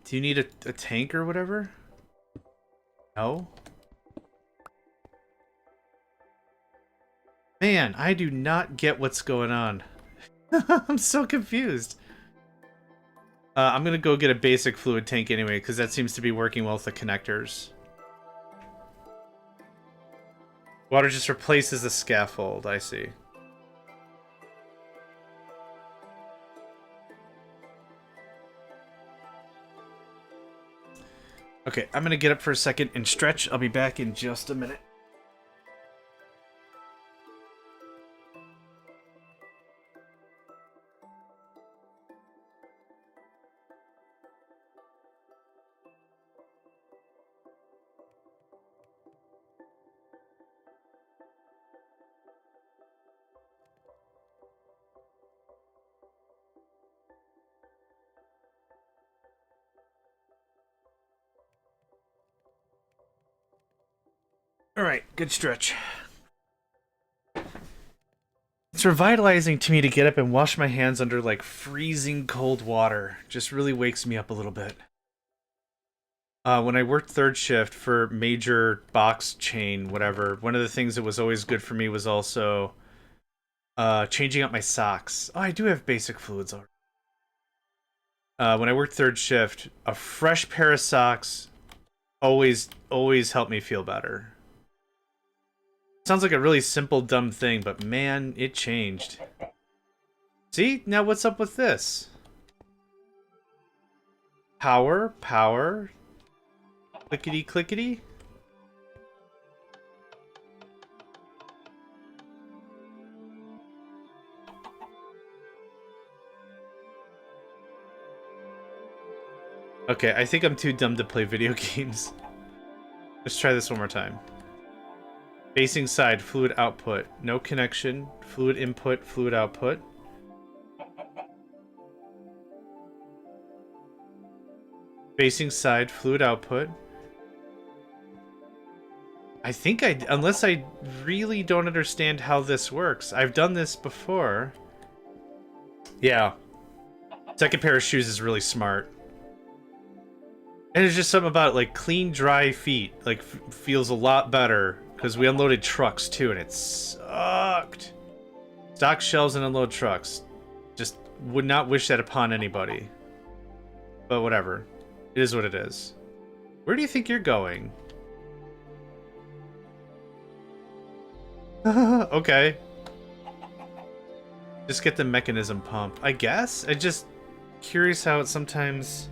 Do you need a tank or whatever? No? Man, I do not get what's going on. I'm so confused. I'm gonna go get a basic fluid tank anyway, because that seems to be working well with the connectors. Water just replaces the scaffold, I see. Okay, I'm gonna get up for a second and stretch. I'll be back in just a minute. Alright, good stretch. It's revitalizing to me to get up and wash my hands under like freezing cold water. Just really wakes me up a little bit. When I worked third shift for major box chain, whatever, one of the things that was always good for me was also changing out my socks. Oh, I do have basic fluids already. When I worked third shift, a fresh pair of socks always helped me feel better. Sounds like a really simple, dumb thing, but man, it changed. See? Now what's up with this? Power, power. Clickety, clickety. Okay, I think I'm too dumb to play video games. Let's try this one more time. Facing side, fluid output. No connection. Fluid input, fluid output. Facing side, fluid output. I think unless I really don't understand how this works. I've done this before. Yeah. Second pair of shoes is really smart. And there's just something about it, like clean, dry feet, like feels a lot better. Because we unloaded trucks too, and it sucked. Stock shelves and unload trucks. Just would not wish that upon anybody. But whatever. It is what it is. Where do you think you're going? Okay. Just get the mechanism pump. I guess? I'm just curious how it sometimes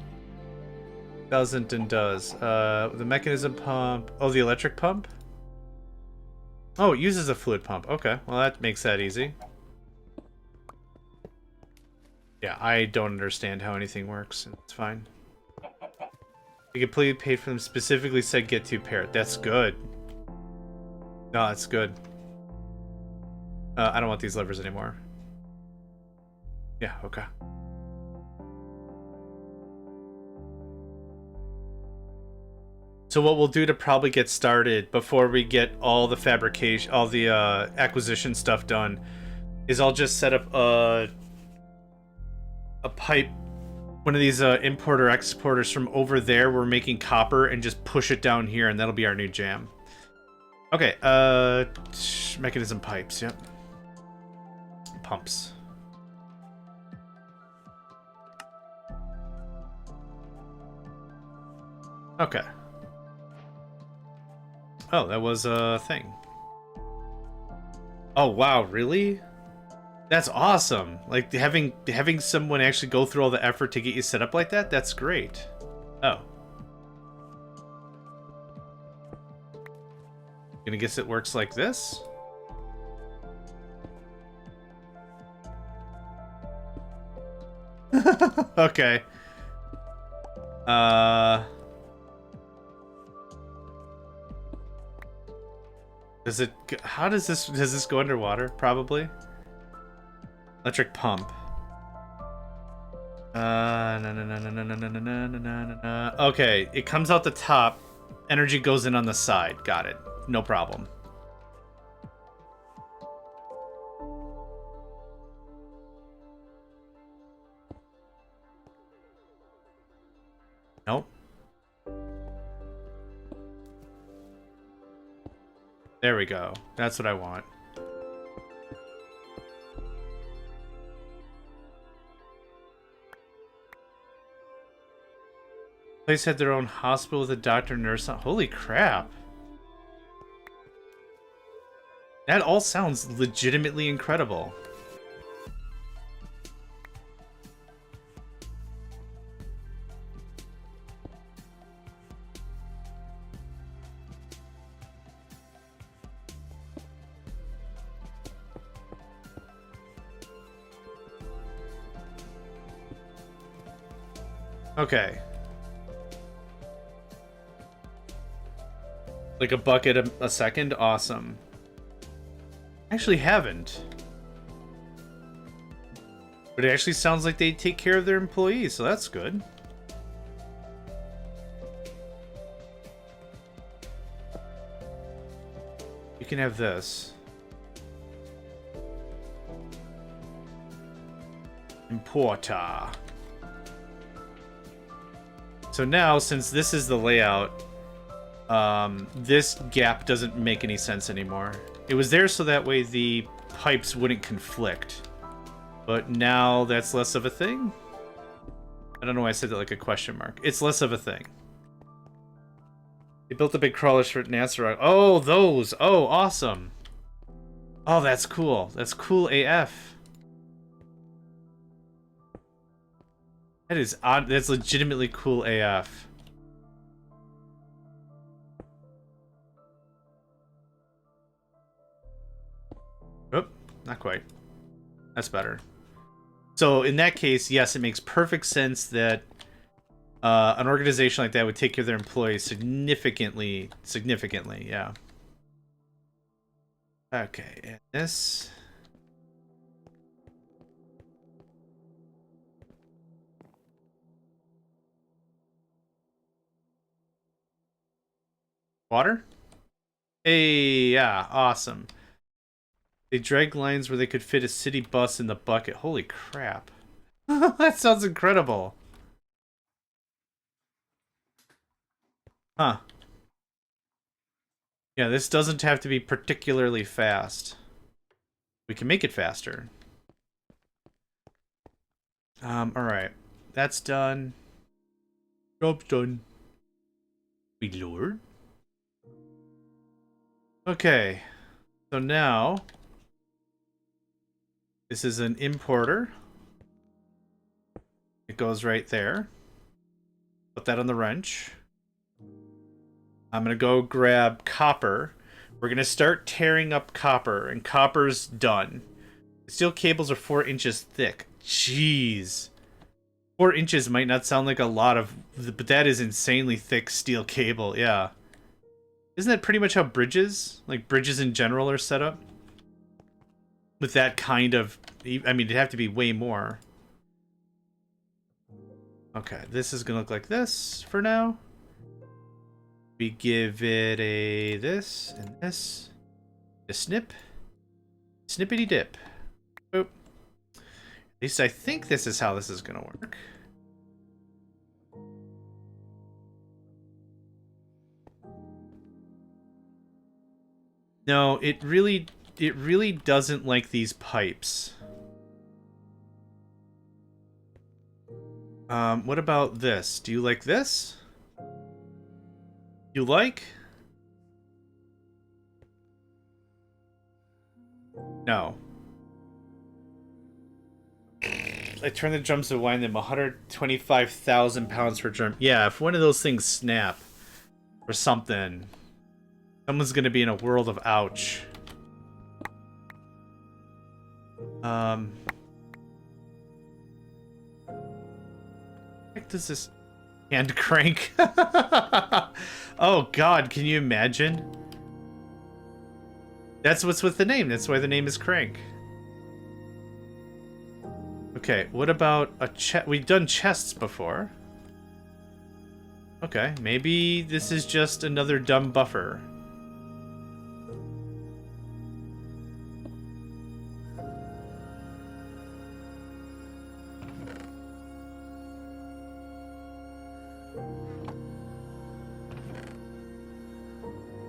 doesn't and does. The mechanism pump. Oh, the electric pump? Oh, it uses a fluid pump. Okay, well that makes that easy. Yeah, I don't understand how anything works. It's fine. You completely paid for them, specifically said get 2 pair. That's good. No, that's good. I don't want these levers anymore. Yeah, okay. So what we'll do to probably get started before we get all the fabrication, all the acquisition stuff done, is I'll just set up a pipe, one of these importer exporters from over there. We're making copper and just push it down here, and that'll be our new jam. Okay, mechanism pipes, yep. Pumps. Okay. Oh, that was a thing. Oh, wow, really? That's awesome. Like having someone actually go through all the effort to get you set up like that, that's great. Oh. Gonna guess it works like this? Okay. Does it, how does this go underwater? Probably. Electric pump. Okay, it comes out the top. Energy goes in on the side. Got it. No problem. Nope. There we go. That's what I want. Place had their own hospital with a doctor, nurse. Holy crap. That all sounds legitimately incredible. Okay. Like a bucket a second? Awesome. Actually haven't. But it actually sounds like they take care of their employees, so that's good. You can have this. Importer. So now, since this is the layout, this gap doesn't make any sense anymore. It was there so that way the pipes wouldn't conflict. But now that's less of a thing? I don't know why I said that like a question mark. It's less of a thing. They built the big crawlers for NASA. Oh, those! Oh, awesome! Oh, that's cool. That's cool AF. That is odd. That's legitimately cool AF. Oh, not quite. That's better. So in that case, yes, it makes perfect sense that an organization like that would take care of their employees significantly, yeah. Okay, and this. Water? Hey, yeah, awesome. They dragged lines where they could fit a city bus in the bucket. Holy crap. That sounds incredible. Huh. Yeah, this doesn't have to be particularly fast. We can make it faster. Alright. That's done. Job's done. We lured. Okay. So now this is an importer. It goes right there. Put that on the wrench. I'm gonna go grab copper. We're gonna start tearing up copper, and copper's done. Steel cables are 4 inches thick. Jeez. 4 inches might not sound like a lot of, but that is insanely thick steel cable, yeah. Isn't that pretty much how bridges, like bridges in general, are set up? With that kind of, I mean, it'd have to be way more. Okay, this is gonna look like this for now. We give it a this and this. A snip. Snippity dip. Boop. At least I think this is how this is gonna work. No, it really doesn't like these pipes. What about this? Do you like this? You like? No. I turn the drums to wind them 125,000 pounds per drum. Yeah, if one of those things snap or something, someone's gonna be in a world of ouch. What does this hand crank? Oh god, can you imagine? That's what's with the name. That's why the name is Crank. Okay, what about a chest? We've done chests before. Okay, maybe this is just another dumb buffer.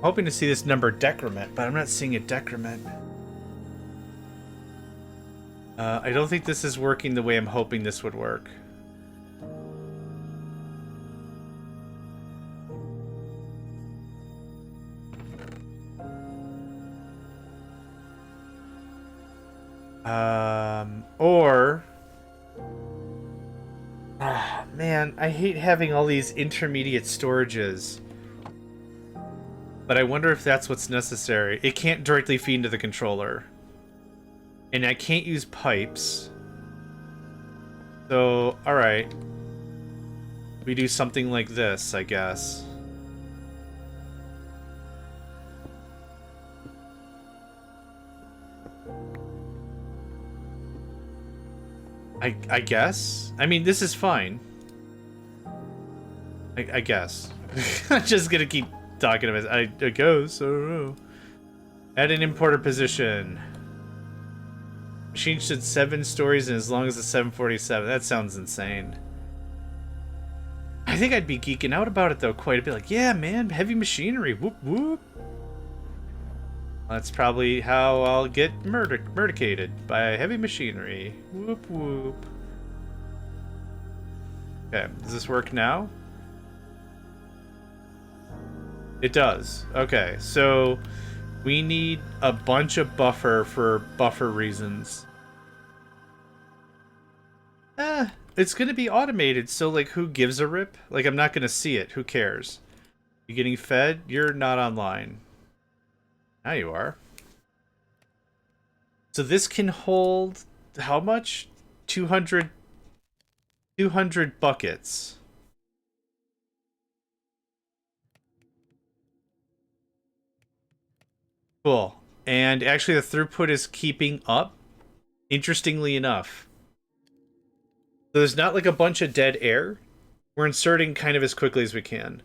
Hoping to see this number decrement, but I'm not seeing a decrement. I don't think this is working the way I'm hoping this would work. Man, I hate having all these intermediate storages. But I wonder if that's what's necessary. It can't directly feed into the controller. And I can't use pipes. So, alright. We do something like this, I guess. I guess? I mean, this is fine. I guess. I'm just gonna keep talking about it. I guess. I don't know. Add an importer position. Machine should 7 stories and as long as the 747. That sounds insane. I think I'd be geeking out about it though quite a bit. Like, yeah, man, heavy machinery. Whoop whoop. That's probably how I'll get murdicated by heavy machinery. Whoop whoop. Okay, does this work now? It does. Okay, so we need a bunch of buffer for buffer reasons. It's gonna be automated, so like who gives a rip? Like I'm not gonna see it, who cares? You getting fed? You're not online. Now you are. So this can hold how much? 200 buckets. Cool. And actually the throughput is keeping up, interestingly enough. So there's not like a bunch of dead air. We're inserting kind of as quickly as we can.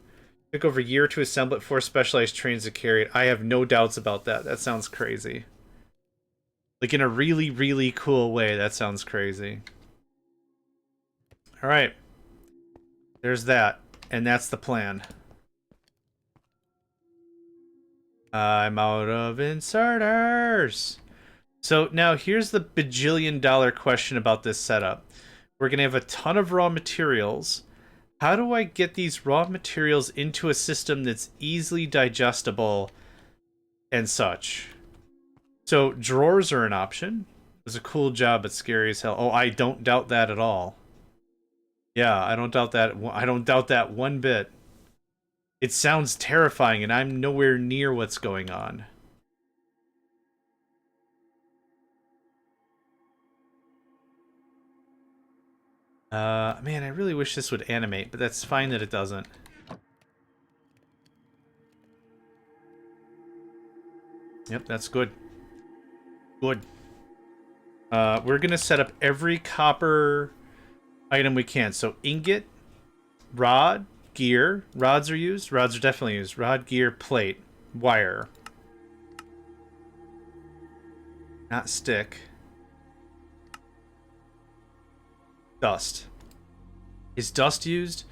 Took over a year to assemble it, 4 specialized trains to carry it. I have no doubts about that. That sounds crazy. Like in a really, really cool way, that sounds crazy. Alright. There's that. And that's the plan. I'm out of inserters. So now here's the bajillion-dollar question about this setup. We're going to have a ton of raw materials. How do I get these raw materials into a system that's easily digestible and such? So drawers are an option. It was a cool job, but scary as hell. Oh, I don't doubt that at all. Yeah, I don't doubt that. I don't doubt that one bit. It sounds terrifying, and I'm nowhere near what's going on. Man, I really wish this would animate, but that's fine that it doesn't. Yep, that's good. Good. We're gonna set up every copper item we can. So ingot, rod, gear. Rods are used. Rods are definitely used. Rod, gear, plate, wire. Not stick. Dust. Is dust used?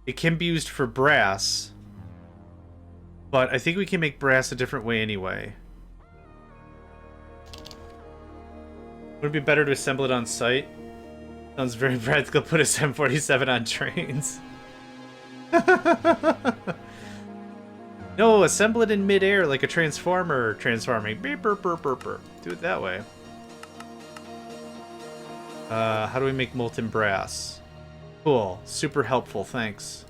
It can be used for brass. But I think we can make brass a different way anyway. Would it be better to assemble it on site? Sounds very practical. Put a 747 on trains. No, assemble it in midair like a transformer transforming. Beep, burp, burp, burp, burp. Do it that way. How do we make molten brass? Cool. Super helpful, thanks.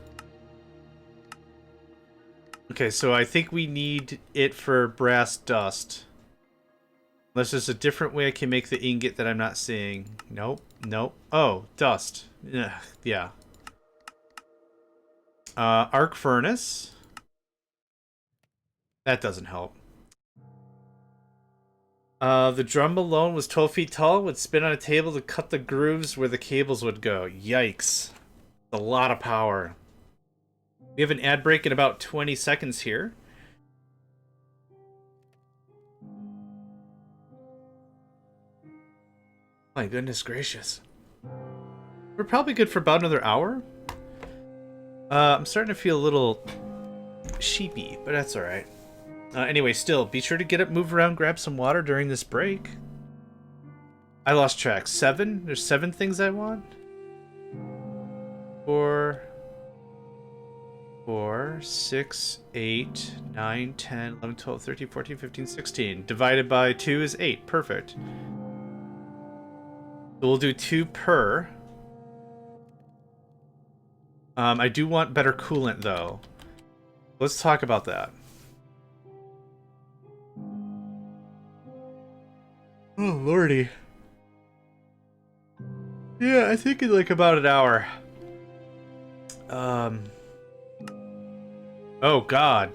Okay, so I think we need it for brass dust. Unless there's a different way I can make the ingot that I'm not seeing. Nope, nope. Oh, dust. Ugh, yeah. Arc furnace. That doesn't help. The drum alone was 12 feet tall, would spin on a table to cut the grooves where the cables would go. Yikes. A lot of power. We have an ad break in about 20 seconds here. My goodness gracious. We're probably good for about another hour. I'm starting to feel a little sheepy, but that's alright. Anyway, still, be sure to get up, move around, grab some water during this break. I lost track. 7? There's 7 things I want? 4, 6, 8, 9, 10, 11, 12, 13, 14, 15, 16. Divided by 2 is 8. Perfect. So we'll do 2 per. I do want better coolant, though. Let's talk about that. Oh, lordy. Yeah, I think in like about an hour. Oh, God.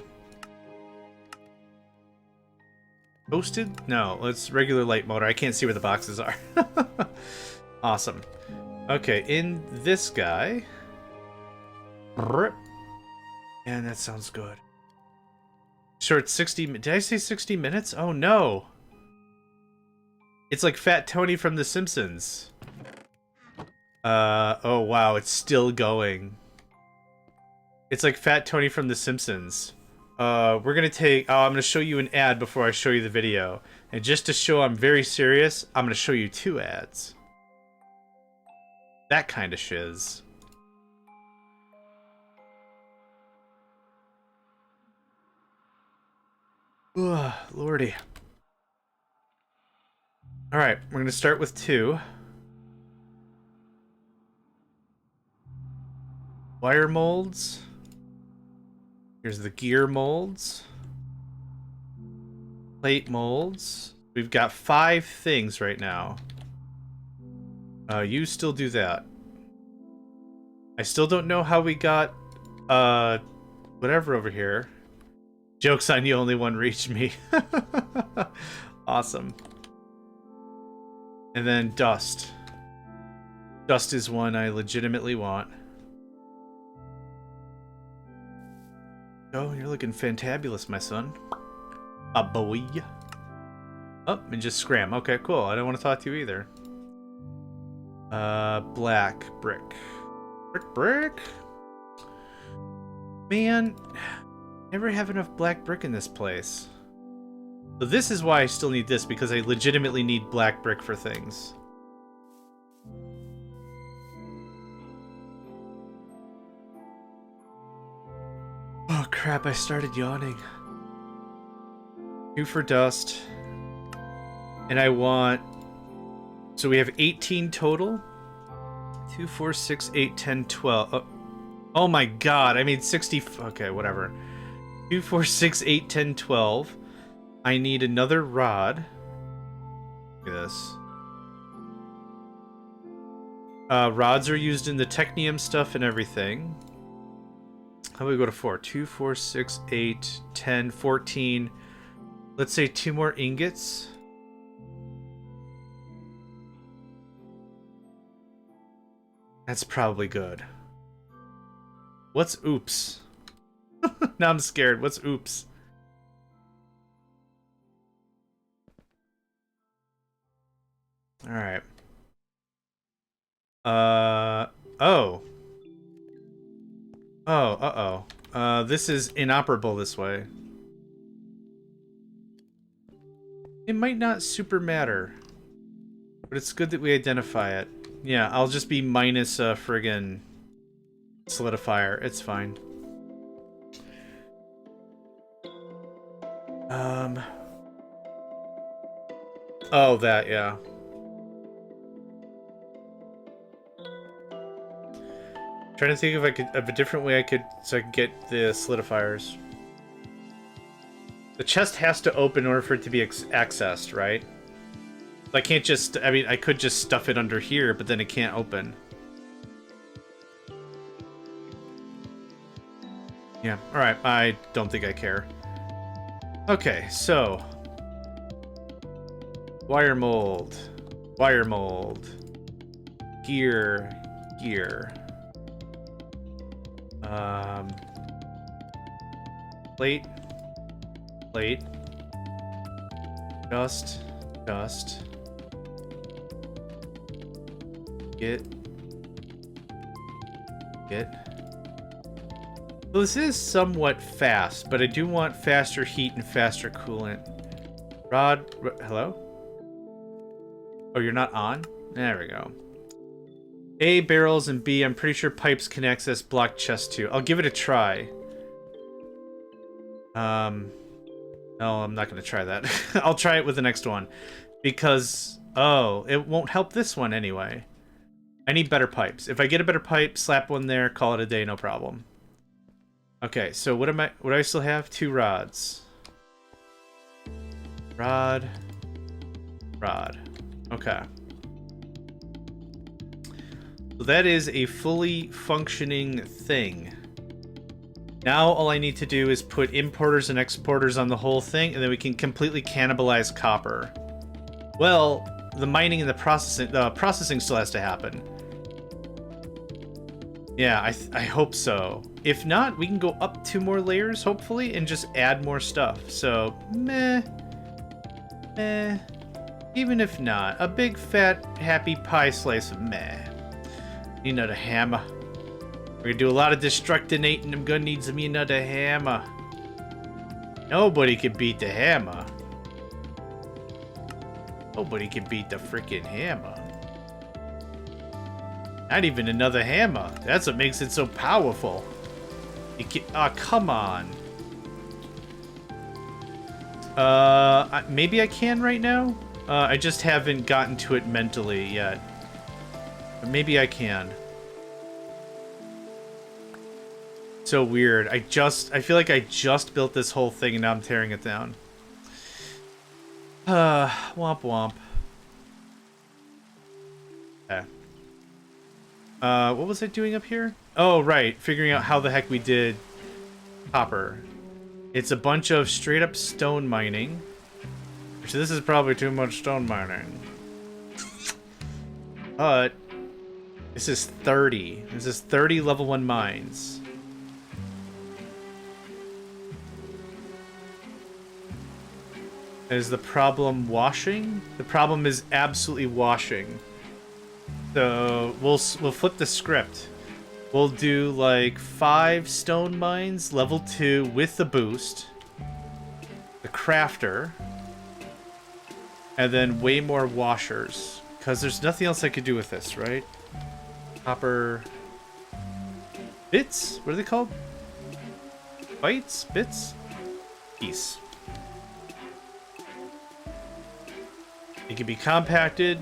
Toasted? No, it's regular light motor. I can't see where the boxes are. Awesome. Okay, in this guy. And that sounds good. Sure, it's 60. Did I say 60 minutes? Oh, no. It's like Fat Tony from The Simpsons. Oh, wow, it's still going. It's like Fat Tony from The Simpsons. We're gonna take... Oh, I'm gonna show you an ad before I show you the video. And just to show I'm very serious, I'm gonna show you 2 ads. That kind of shiz. Ugh, lordy. Alright, we're gonna start with 2. Wire molds. Here's the gear molds. Plate molds. We've got 5 things right now. You still do that. I still don't know how we got, whatever over here. Joke's on you, only one reached me. Awesome. And then dust. Dust is one I legitimately want. Oh, you're looking fantabulous, my son. A boy. Oh, and just scram. Okay, cool. I don't want to talk to you either. Black brick. Brick? Man, never have enough black brick in this place. So this is why I still need this, because I legitimately need black brick for things. Oh crap, I started yawning. 2 for dust. And I want... So we have 18 total. 2, 4, 6, 8, 10, 12. Oh my god, I made 60... Okay, whatever. 2, 4, 6, 8, 10, 12. I need another rod. Look at this. Rods are used in the technium stuff and everything. How about we go to 4? 2, 4, 6, 8, 10, 14. Let's say 2 more ingots. That's probably good. What's oops? Now I'm scared. What's oops? Alright. Oh. Oh, uh-oh. This is inoperable this way. It might not super matter. But it's good that we identify it. Yeah, I'll just be minus a friggin' solidifier. It's fine. Oh, that, yeah. Trying to think if I could of a different way I could get the solidifiers. The chest has to open in order for it to be accessed, right? I can't just, I mean, I could just stuff it under here, but then it can't open. Yeah, alright, I don't think I care. Okay, so... Wire mold. Wire mold. Gear. Gear. Plate. Plate. Dust. Dust. Get. Well, this is somewhat fast, but I do want faster heat and faster coolant. Rod, hello? Oh, you're not on? There we go. A, barrels, and B, I'm pretty sure pipes can access block chest too. I'll give it a try. No, I'm not going to try that. I'll try it with the next one. Because, oh, it won't help this one anyway. I need better pipes. If I get a better pipe, slap one there, call it a day, no problem. Okay, so what do I still have? 2 rods. Rod. Rod. Okay. So that is a fully functioning thing. Now all I need to do is put importers and exporters on the whole thing, and then we can completely cannibalize copper. Well, the mining and the processing still has to happen. Yeah, I hope so. If not, we can go up 2 more layers, hopefully, and just add more stuff. So, meh. Meh. Even if not, a big, fat, happy pie slice of meh. Need another hammer. We're gonna do a lot of destructinating. I'm gonna need some another hammer. Nobody can beat the hammer. Nobody can beat the freaking hammer. Not even another hammer. That's what makes it so powerful. You can, oh, come on. Maybe I can right now? I just haven't gotten to it mentally yet. But maybe I can. So weird. I feel like I just built this whole thing and now I'm tearing it down. Womp womp. Okay. What was I doing up here? Oh, right. Figuring out how the heck we did copper. It's a bunch of straight up stone mining. Which this is probably too much stone mining. But this is 30. This is 30 level 1 mines. Is the problem washing? The problem is absolutely washing. So we'll flip the script. We'll do like 5 stone mines, level 2 with the boost, the crafter, and then way more washers. Because there's nothing else I could do with this, right? Copper bits? What are they called? Bytes? Bits? Piece. It can be compacted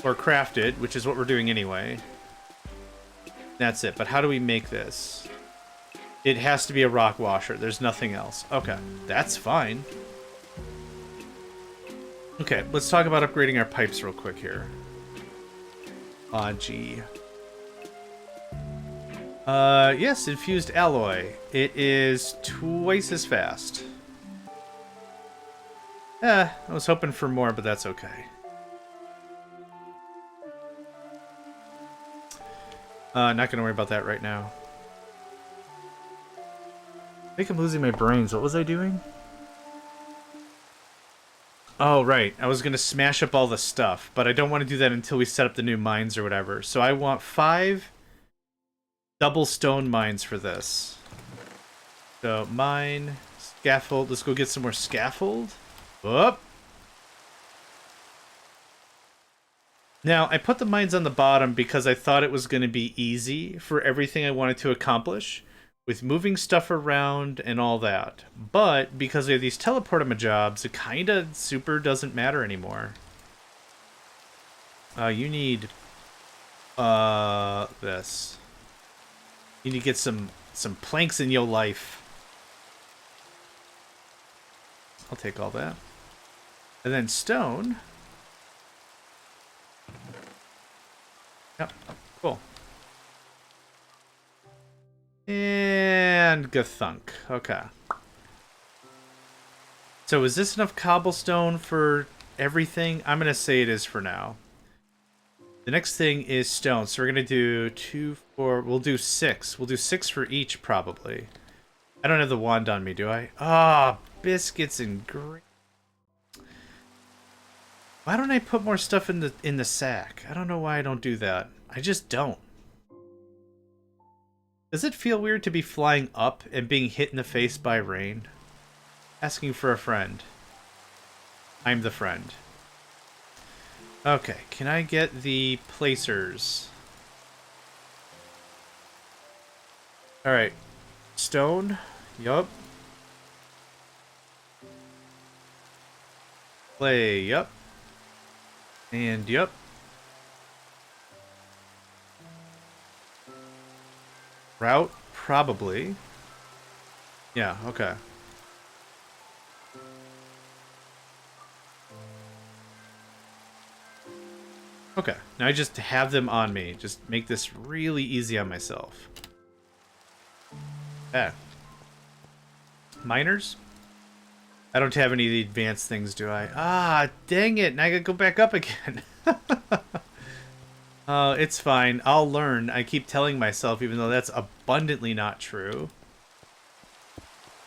or crafted, which is what we're doing anyway. That's it. But how do we make this? It has to be a rock washer. There's nothing else. Okay, that's fine. Okay, let's talk about upgrading our pipes real quick here. Gee. Yes, infused alloy. It is twice as fast. I was hoping for more, but that's okay. Not gonna worry about that right now. I think I'm losing my brains. What was I doing? Oh, right. I was gonna smash up all the stuff, but I don't want to do that until we set up the new mines or whatever. So I want 5 double stone mines for this. So, mine, scaffold. Let's go get some more scaffold. Whoop. Now, I put the mines on the bottom because I thought it was going to be easy for everything I wanted to accomplish with moving stuff around and all that. But because we have these teleportama jobs, it kind of super doesn't matter anymore. You need this. You need to get some planks in your life. I'll take all that. And then stone. Yep, cool. And Gathunk. Okay. So is this enough cobblestone for everything? I'm going to say it is for now. The next thing is stone. So we're going to do 2, 4... We'll do 6. We'll do 6 for each, probably. I don't have the wand on me, do I? Ah, biscuits and green. Why don't I put more stuff in the sack? I don't know why I don't do that. I just don't. Does it feel weird to be flying up and being hit in the face by rain? Asking for a friend. I'm the friend. Okay, can I get the placers? Alright. Stone. Yup. Clay. Yup. And yup. Route? Probably. Yeah, okay. Okay, now I just have them on me. Just make this really easy on myself. Yeah. Miners? I don't have any of the advanced things, do I? Ah, dang it. Now I gotta go back up again. It's fine. I'll learn. I keep telling myself, even though that's abundantly not true.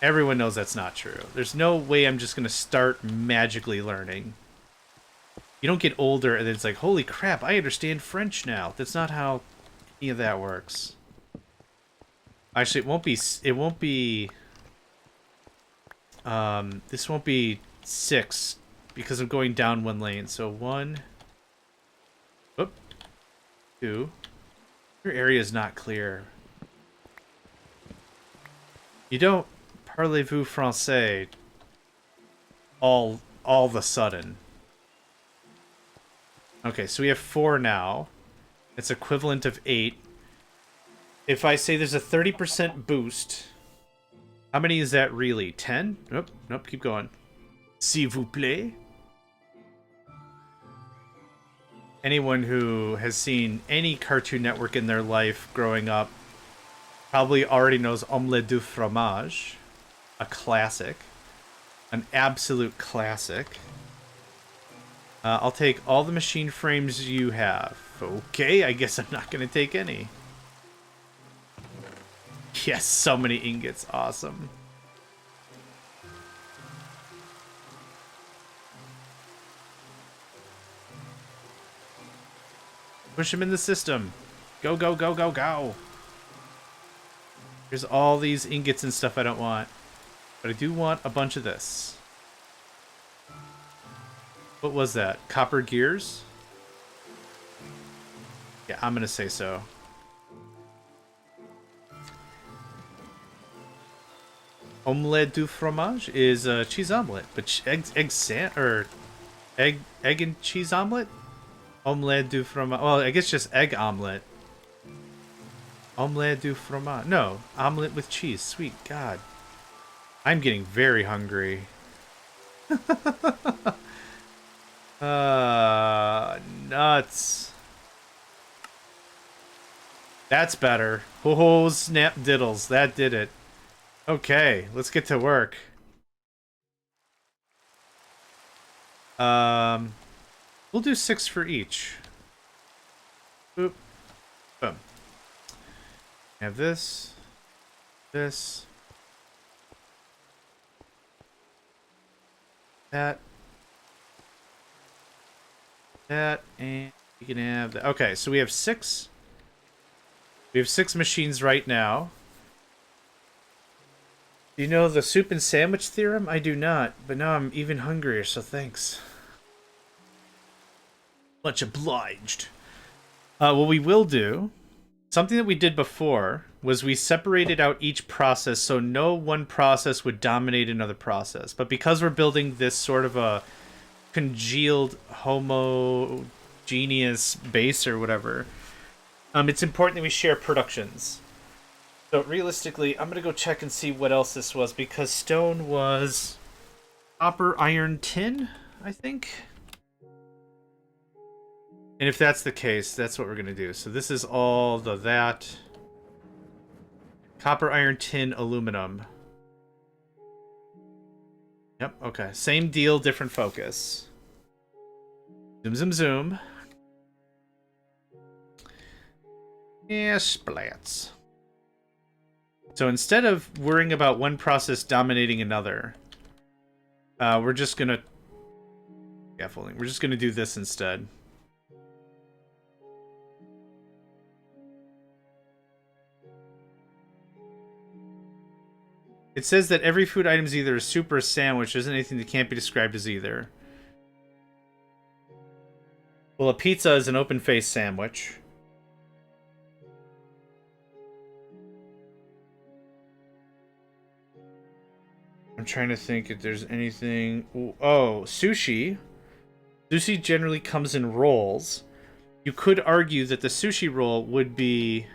Everyone knows that's not true. There's no way I'm just gonna start magically learning. You don't get older and then it's like, holy crap, I understand French now. That's not how any of that works. Actually, it won't be, this won't be 6 because I'm going down one lane. So 1, whoop, 2. Your area is not clear. You don't parlez-vous français all of a sudden. Okay, so we have 4 now. It's equivalent of 8. If I say there's a 30% boost, how many is that really? 10? Nope, nope, keep going. S'il vous plaît. Anyone who has seen any Cartoon Network in their life growing up probably already knows Omelette du Fromage. A classic. An absolute classic. I'll take all the machine frames you have. Okay, I guess I'm not going to take any. Yes, so many ingots. Awesome. Push him in the system. Go, go, go, go, go. There's all these ingots and stuff I don't want. But I do want a bunch of this. What was that? Copper gears? Yeah, I'm gonna say so. Omelette du fromage is a cheese omelet, but egg and cheese omelet? Omelette du fromage. Well, I guess just egg omelet. Omelette du fromage. No, omelet with cheese. Sweet God. I'm getting very hungry. Nuts. That's better. Oh, snap diddles. That did it. Okay, let's get to work. We'll do 6 for each. Boop. Boom. Have this. This. That. That, and you can have that. Okay, so we have 6. We have 6 machines right now. Do you know the soup and sandwich theorem? I do not, but now I'm even hungrier, so thanks. Much obliged. What we will do, something that we did before, was we separated out each process so no one process would dominate another process. But because we're building this sort of a congealed homogeneous base or whatever, it's important that we share productions. So realistically, I'm gonna go check and see what else this was, because stone was copper, iron, tin, I think. And if that's the case, that's what we're gonna do. So this is all that. Copper, iron, tin, aluminum. Yep, okay. Same deal, different focus. Zoom, zoom, zoom. Yeah, splats. So instead of worrying about one process dominating another, we're just gonna... Scaffolding. We're just gonna do this instead. It says that every food item is either a soup or a sandwich. There isn't anything that can't be described as either. Well, a pizza is an open-faced sandwich. I'm trying to think if there's anything... Oh, sushi. Sushi generally comes in rolls. You could argue that the sushi roll would be...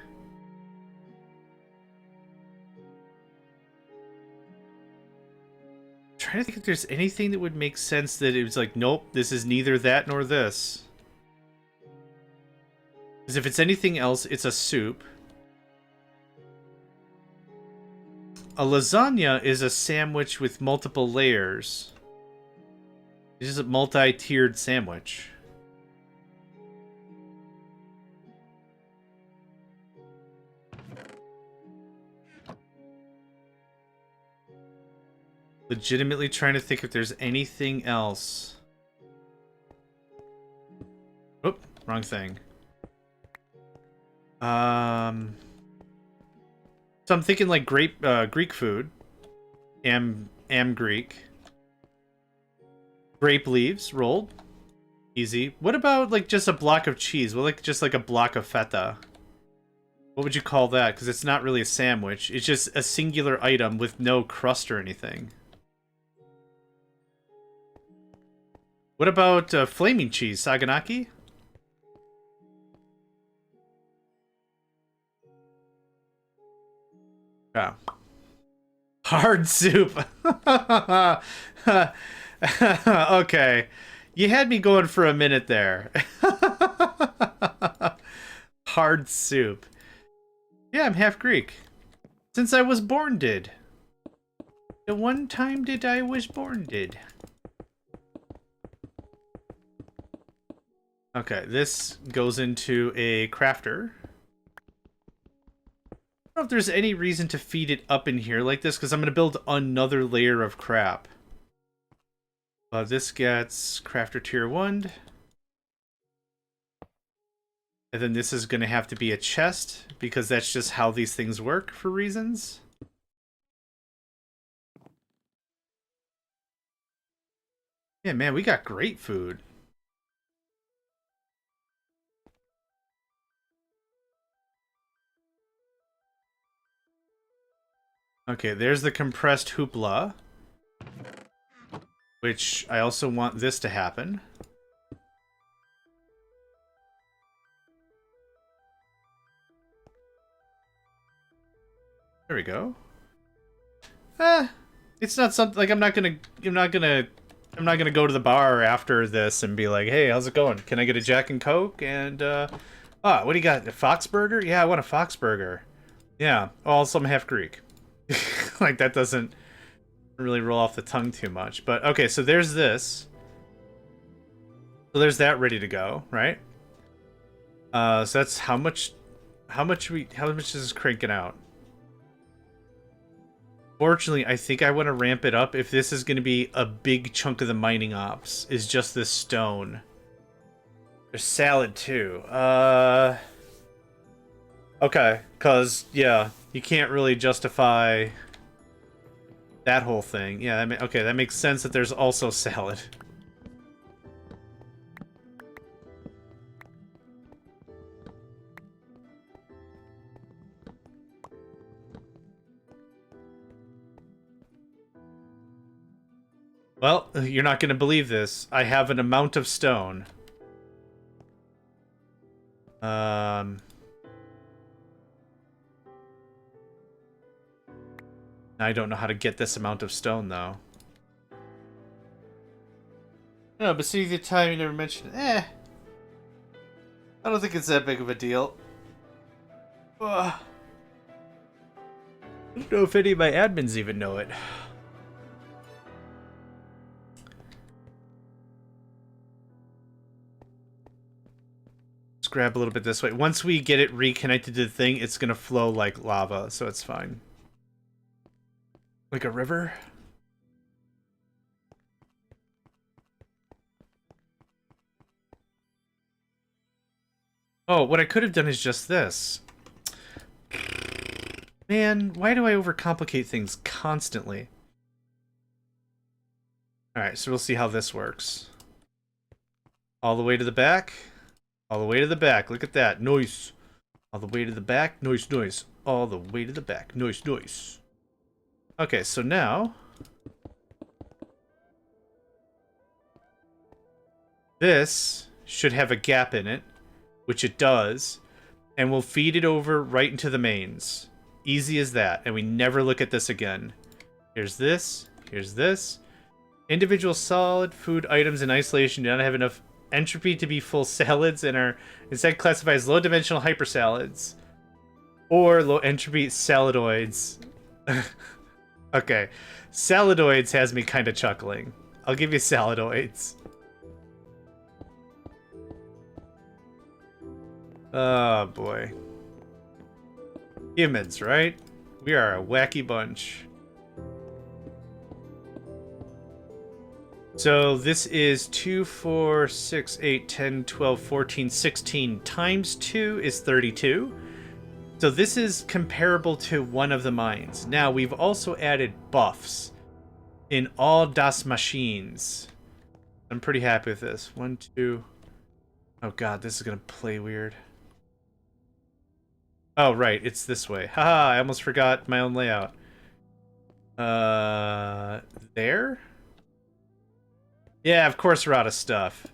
I'm trying to think if there's anything that would make sense that it was like, nope, this is neither that nor this. Because if it's anything else, it's a soup. A lasagna is a sandwich with multiple layers. It's just a multi-tiered sandwich. Legitimately trying to think if there's anything else. Oop, wrong thing. So I'm thinking like Greek food. Am Greek. Grape leaves rolled. Easy. What about like just a block of cheese? Well, like just like a block of feta. What would you call that? Because it's not really a sandwich. It's just a singular item with no crust or anything. What about flaming cheese? Saganaki? Yeah. Hard soup. Okay. You had me going for a minute there. Hard soup. Yeah, I'm half Greek. Since I was born did. The one time did I was born did. Okay, this goes into a crafter. I don't know if there's any reason to feed it up in here like this, because I'm going to build another layer of crap. This gets crafter tier 1. And then this is going to have to be a chest, because that's just how these things work for reasons. Yeah, man, we got great food. Okay, there's the compressed hoopla. Which I also want this to happen. There we go. It's not something like I'm not gonna go to the bar after this and be like, hey, how's it going? Can I get a Jack and Coke? And what do you got? A Fox burger? Yeah, I want a Fox burger. Yeah. Also, I'm half Greek. Like that doesn't really roll off the tongue too much. But okay, so there's this. So there's that ready to go, right? So that's how much is this cranking out? Fortunately, I think I want to ramp it up if this is going to be a big chunk of the mining ops, is just this stone. There's salad too. Okay, cause yeah, you can't really justify that whole thing. Yeah, okay, that makes sense that there's also salad. Well, you're not going to believe this. I have an amount of stone. I don't know how to get this amount of stone, though. No, but see, the time you never mentioned it. I don't think it's that big of a deal. Ugh. I don't know if any of my admins even know it. Let's grab a little bit this way. Once we get it reconnected to the thing, it's gonna flow like lava, so it's fine. Like a river? Oh, what I could have done is just this. Man, why do I overcomplicate things constantly? Alright, so we'll see how this works. All the way to the back. All the way to the back. Look at that. Nice. All the way to the back. Nice, nice. All the way to the back. Nice, nice. Okay, so now... this should have a gap in it, which it does, and we'll feed it over right into the mains. Easy as that, and we never look at this again. Here's this. Here's this. Individual solid food items in isolation do not have enough entropy to be full salads and are instead classified as low-dimensional hypersalads. Or low-entropy saladoids. Okay. Saladoids has me kind of chuckling. I'll give you saladoids. Oh, boy. Humans, right? We are a wacky bunch. So this is 2, 4, 6, 8, 10, 12, 14, 16 times 2 is 32. So this is comparable to one of the mines. Now, we've also added buffs in all das machines. I'm pretty happy with this. 1, 2... Oh god, this is gonna play weird. Oh, right, it's this way. Haha, I almost forgot my own layout. There? Yeah, of course we're out of stuff.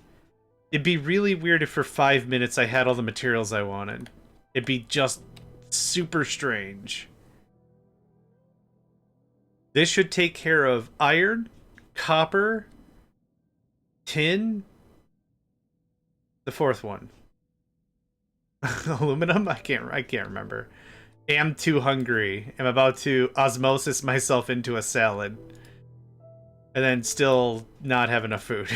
It'd be really weird if for 5 minutes I had all the materials I wanted. It'd be just super strange. This should take care of iron, copper, tin, the fourth one. Aluminum? I can't remember. Am too hungry. I'm about to osmosis myself into a salad. And then still not have enough food.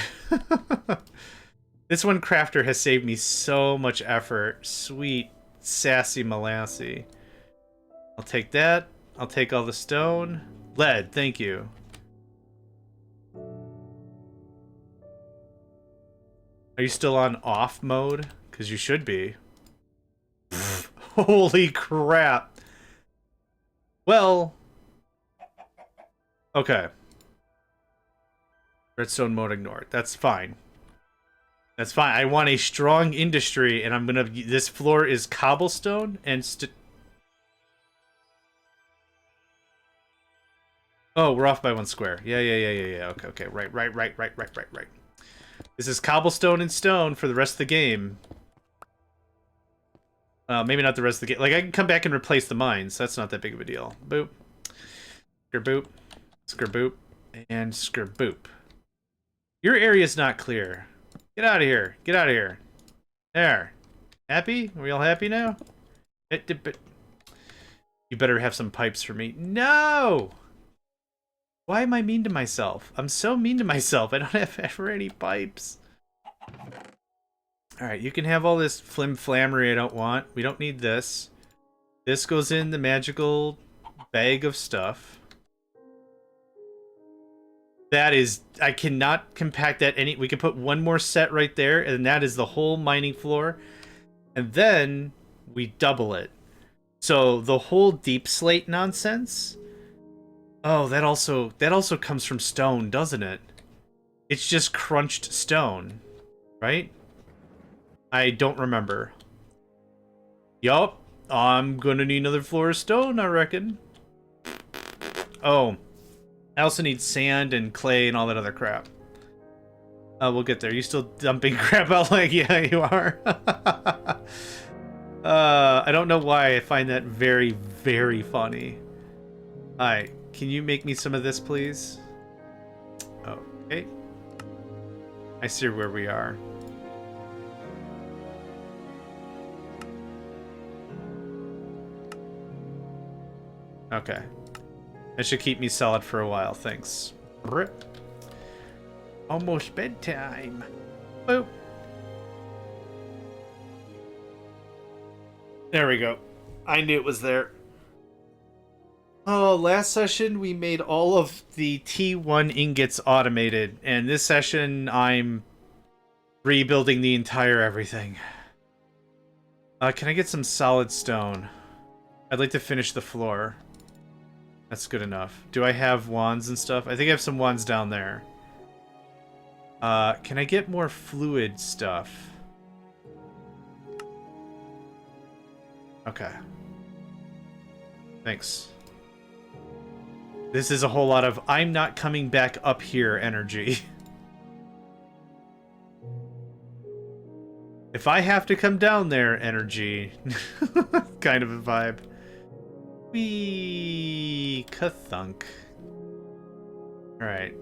This one crafter has saved me so much effort. Sweet, sassy molassy. I'll take that. I'll take all the stone. Lead, thank you. Are you still on off mode? Because you should be. Holy crap. Well. Okay. Redstone mode ignored. That's fine. That's fine. I want a strong industry, and I'm gonna... This floor is cobblestone and... Oh, we're off by 1 square. Yeah. Okay. Right. This is cobblestone and stone for the rest of the game. Maybe not the rest of the game. Like, I can come back and replace the mines. That's not that big of a deal. Boop. Skerboop. Skerboop. And skerboop. Your area's not clear. Get out of here. Get out of here. There. Happy? Are we all happy now? You better have some pipes for me. No! Why am I mean to myself? I'm so mean to myself. I don't have ever any pipes. Alright, you can have all this flim-flammery I don't want. We don't need this. This goes in the magical bag of stuff. That is... I cannot compact that any... We can put one more set right there, and that is the whole mining floor. And then we double it. So the whole deep slate nonsense... Oh, that also comes from stone, doesn't it? It's just crunched stone, right? I don't remember. Yup, I'm gonna need another floor of stone, I reckon. Oh, I also need sand and clay and all that other crap. We'll get there. You still dumping crap out like, yeah, you are. I don't know why I find that very, very funny. Alright. can you make me some of this, please? Okay. I see where we are. Okay. That should keep me solid for a while, thanks. Almost bedtime. Boop. There we go. I knew it was there. Oh, last session we made all of the T1 ingots automated, and this session I'm rebuilding the entire everything. Can I get some solid stone? I'd like to finish the floor. That's good enough. Do I have wands and stuff? I think I have some wands down there. Can I get more fluid stuff? Okay. Thanks. This is a whole lot of I'm not coming back up here energy. If I have to come down there energy. Kind of a vibe. Wee ka-thunk. Alright.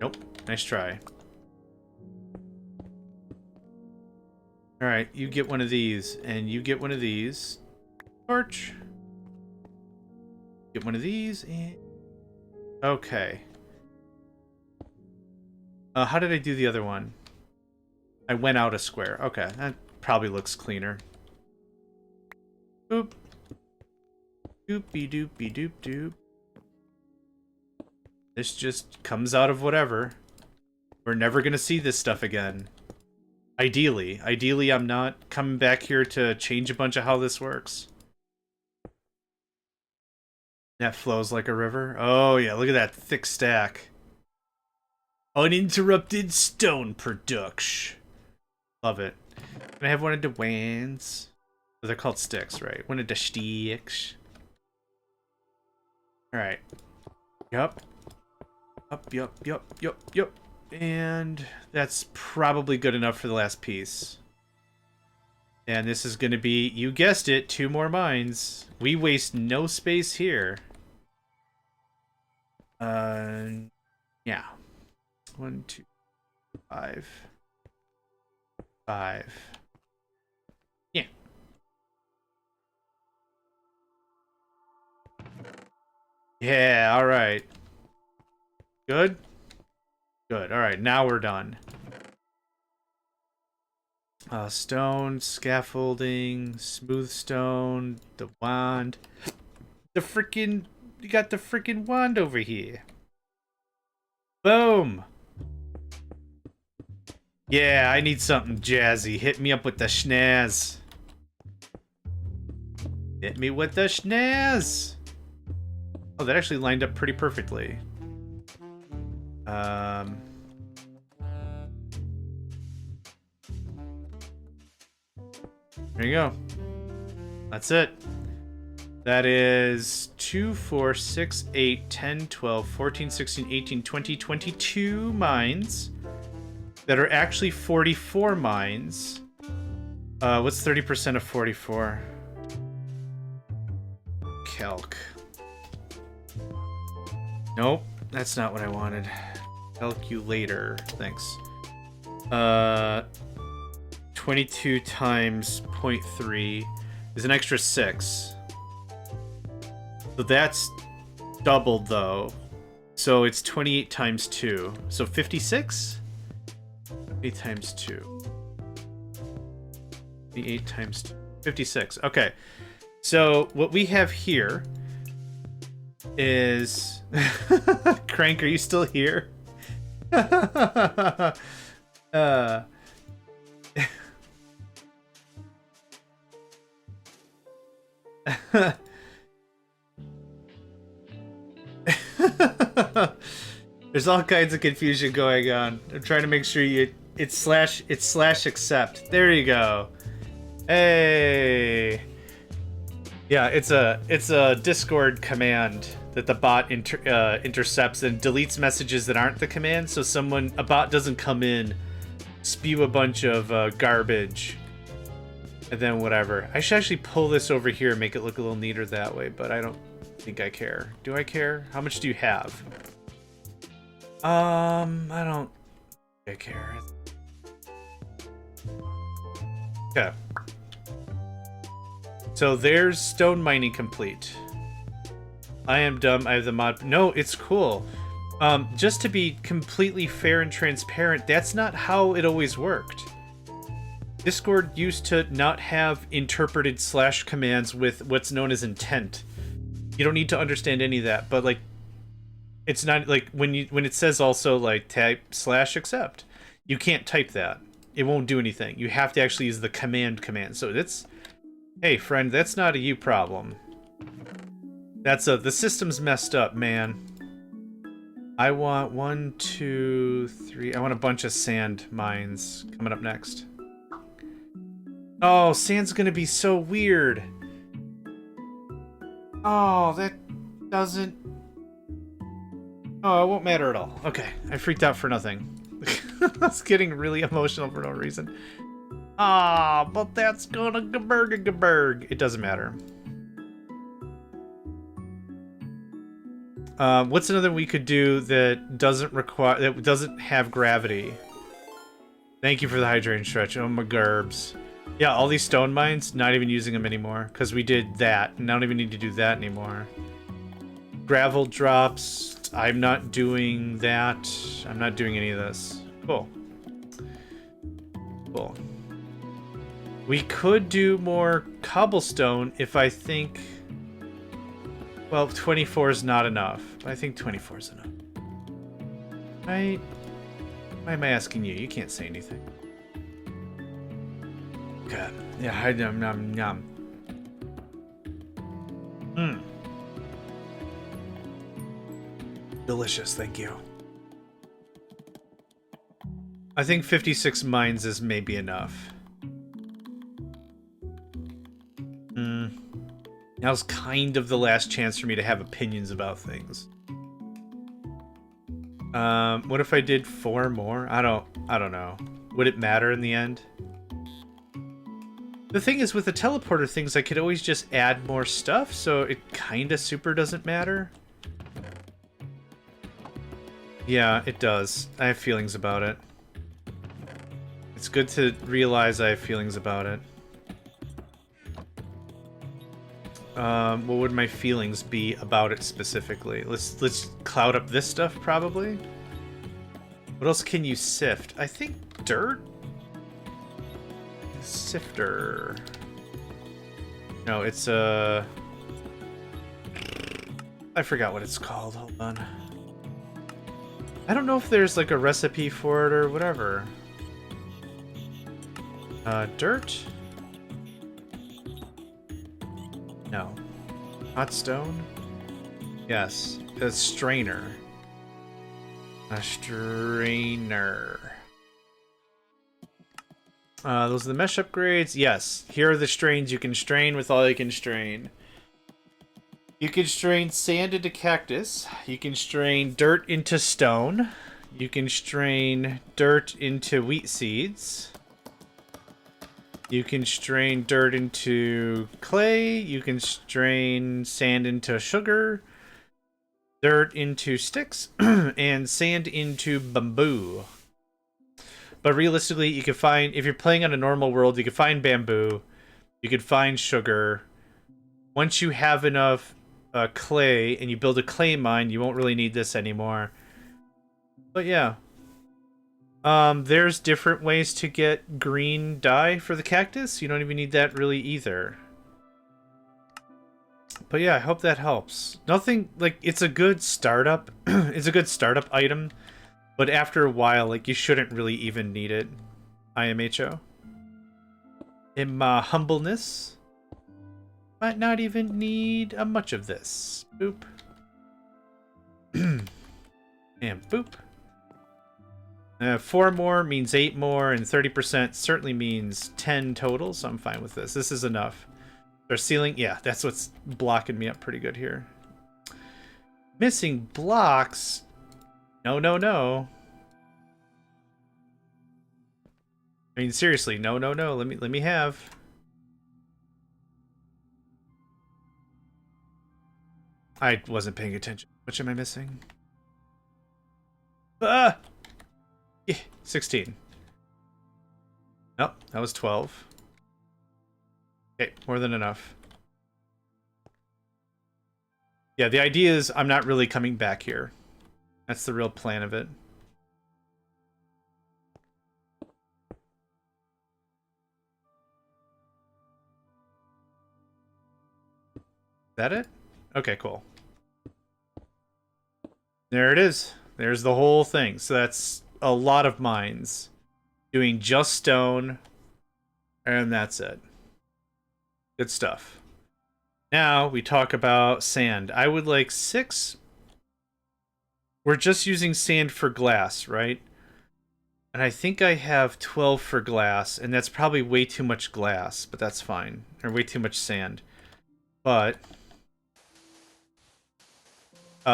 Nope. Nice try. Alright, you get one of these, and you get one of these. Torch. Get one of these, and... Okay. How did I do the other one? I went out a square. Okay, that probably looks cleaner. Boop. Doopy doopy doop doop. This just comes out of whatever. We're never gonna see this stuff again. Ideally. Ideally, I'm not coming back here to change a bunch of how this works. That flows like a river. Oh yeah, look at that thick stack. Uninterrupted stone production. Love it. Can I have one of the wands? They're called sticks, right? One of the sticks. Alright. Yup. Yup. And that's probably good enough for the last piece. And this is going to be, you guessed it, 2 more mines. We waste no space here. Yeah. 1, 2, 5. 5. Yeah. Yeah, alright. Good? Good. Alright, now we're done. Stone, scaffolding, smooth stone, the wand. The frickin'... You got the frickin' wand over here. Boom! Yeah, I need something jazzy. Hit me up with the schnaz. Hit me with the schnaz! Oh, that actually lined up pretty perfectly. There you go. That's it. That is 2, 4, 6, 8, 10, 12, 14, 16, 18, 20, 22 mines that are actually 44 mines. What's 30% of 44? Calc. Nope, that's not what I wanted. Calculator, thanks. 22 times 0.3 is an extra 6. So that's doubled though. So it's 28 times 2. So 56? 8 times 2. 28 times 2. 56. Okay. So what we have here is... Crank, are you still here? There's all kinds of confusion going on. I'm trying to make sure it's slash accept. There you go. Hey. Yeah, it's a Discord command that the bot intercepts and deletes messages that aren't the command, so a bot doesn't come in, spew a bunch of garbage, and then whatever. I should actually pull this over here and make it look a little neater that way, but I don't think I care. Do I care? How much do you have? I don't think I care. Okay. So there's stone mining complete. I am dumb. I have the mod. No, it's cool. Just to be completely fair and transparent, that's not how it always worked. Discord used to not have interpreted slash commands with what's known as intent. You don't need to understand any of that, but like, it's not like when it says also like type slash accept, you can't type that. It won't do anything. You have to actually use the command. So it's, hey friend, that's not a you problem. That's the system's messed up, man. I want 1, 2, 3. I want a bunch of sand mines coming up next. Oh, sand's gonna be so weird. Oh, that doesn't... Oh, it won't matter at all. Okay, I freaked out for nothing. I was getting really emotional for no reason. Ah, but that's gonna gaberg. It doesn't matter. What's another we could do that doesn't have gravity? Thank you for the hydrating stretch. Oh my gerbs. Yeah, all these stone mines, not even using them anymore because we did that. And I don't even need to do that anymore. Gravel drops. I'm not doing that. I'm not doing any of this. Cool. Cool. We could do more cobblestone if I think... Well, 24 is not enough. But I think 24 is enough. Right? Why am I asking you? You can't say anything. Okay. Yeah, yum. Delicious, thank you. I think 56 mines is maybe enough. Now's kind of the last chance for me to have opinions about things. What if I did 4 more? I don't know. Would it matter in the end? The thing is, with the teleporter things, I could always just add more stuff, so it kinda super doesn't matter. Yeah, it does. I have feelings about it. It's good to realize I have feelings about it. What would my feelings be about it specifically? Let's cloud up this stuff, probably? What else can you sift? I think dirt? Sifter. No, it's I forgot what it's called. Hold on. I don't know if there's like a recipe for it or whatever. Dirt? No. Hot stone? Yes. A strainer. A strainer. Those are the mesh upgrades. Yes. Here are the strains you can strain with all you can strain. You can strain sand into cactus. You can strain dirt into stone. You can strain dirt into wheat seeds. You can strain dirt into clay. You can strain sand into sugar. Dirt into sticks. And sand into bamboo. But realistically, you can find, if you're playing on a normal world, you can find bamboo. You can find sugar. Once you have enough clay and you build a clay mine, you won't really need this anymore. But yeah. There's different ways to get green dye for the cactus. You don't even need that really either. But yeah, I hope that helps. Nothing, like, it's a good startup. It's a good startup item. But after a while, like, you shouldn't really even need it. IMHO. In my humbleness, might not even need much of this. Boop. And boop. 4 more means 8 more, and 30% certainly means 10 total, so I'm fine with this. This is enough. Our ceiling, yeah, that's what's blocking me up pretty good here. Missing blocks. No, no, no. I mean, seriously, no, no, no. Let me have. I wasn't paying attention. Which am I missing? Ah! Yeah, 16. Nope, that was 12. Okay, more than enough. Yeah, the idea is I'm not really coming back here. That's the real plan of it. Is that it? Okay, cool. There it is. There's the whole thing. So that's a lot of mines. Doing just stone. And that's it. Good stuff. Now we talk about sand. I would like 6. We're just using sand for glass, right? And I think I have 12 for glass, and that's probably way too much glass, but that's fine. Or way too much sand. But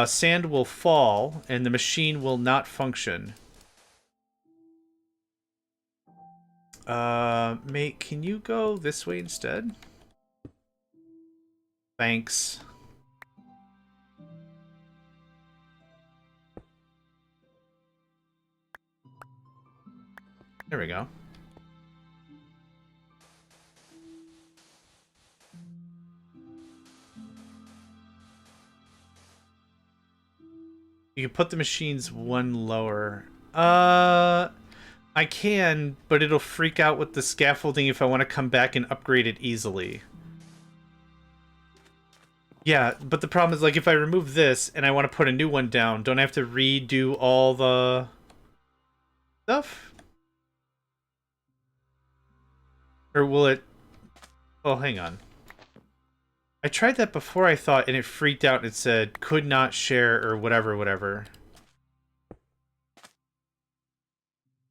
sand will fall, and the machine will not function. Mate, can you go this way instead? Thanks. There we go. You can put the machines one lower. I can, but it'll freak out with the scaffolding if I want to come back and upgrade it easily. Yeah, but the problem is, like, if I remove this and I want to put a new one down, don't I have to redo all the stuff? Or will it... Oh, hang on. I tried that before, I thought, and it freaked out and it said, could not share, or whatever, whatever.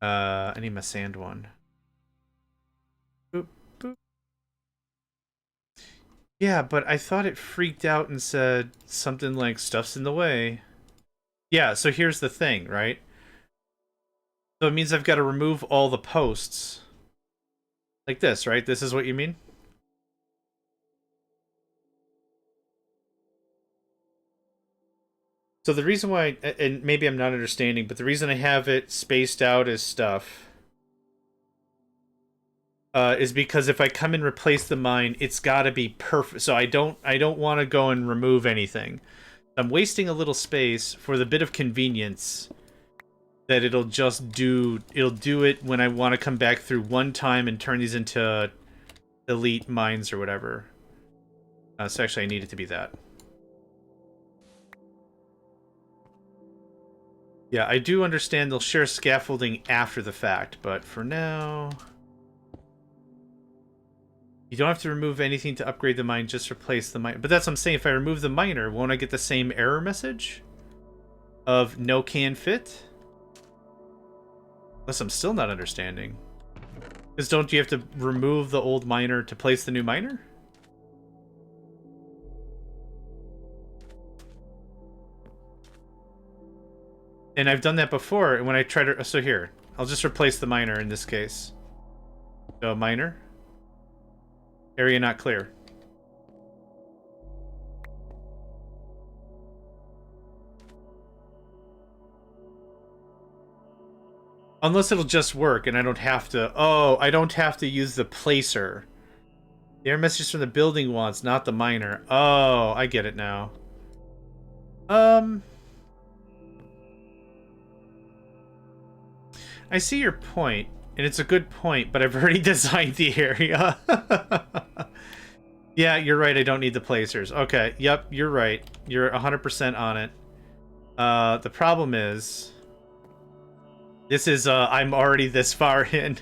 I need my sand one. Boop, boop. Yeah, but I thought it freaked out and said something like, stuff's in the way. Yeah, so here's the thing, right? So it means I've got to remove all the posts. Like this, right? This is what you mean? So the reason why, and maybe I'm not understanding, but the reason I have it spaced out as stuff is because if I come and replace the mine, it's got to be perfect. So I don't want to go and remove anything. I'm wasting a little space for the bit of convenience that it'll do it when I want to come back through one time and turn these into elite mines or whatever. So actually I need it to be that. Yeah, I do understand they'll share scaffolding after the fact, but for now... You don't have to remove anything to upgrade the mine, just replace the mine. But that's what I'm saying, if I remove the miner, won't I get the same error message? Of no can fit? Unless I'm still not understanding. Because don't you have to remove the old miner to place the new miner? And I've done that before, and when I try to... So here, I'll just replace the miner in this case. So, miner. Area not clear. Unless it'll just work, and I don't have to... Oh, I don't have to use the placer. The error message from the building wants, not the miner. Oh, I get it now. I see your point, and it's a good point, but I've already designed the area. Yeah, you're right, I don't need the placers. Okay, yep, you're right. You're 100% on it. The problem is... This is, I'm already this far in.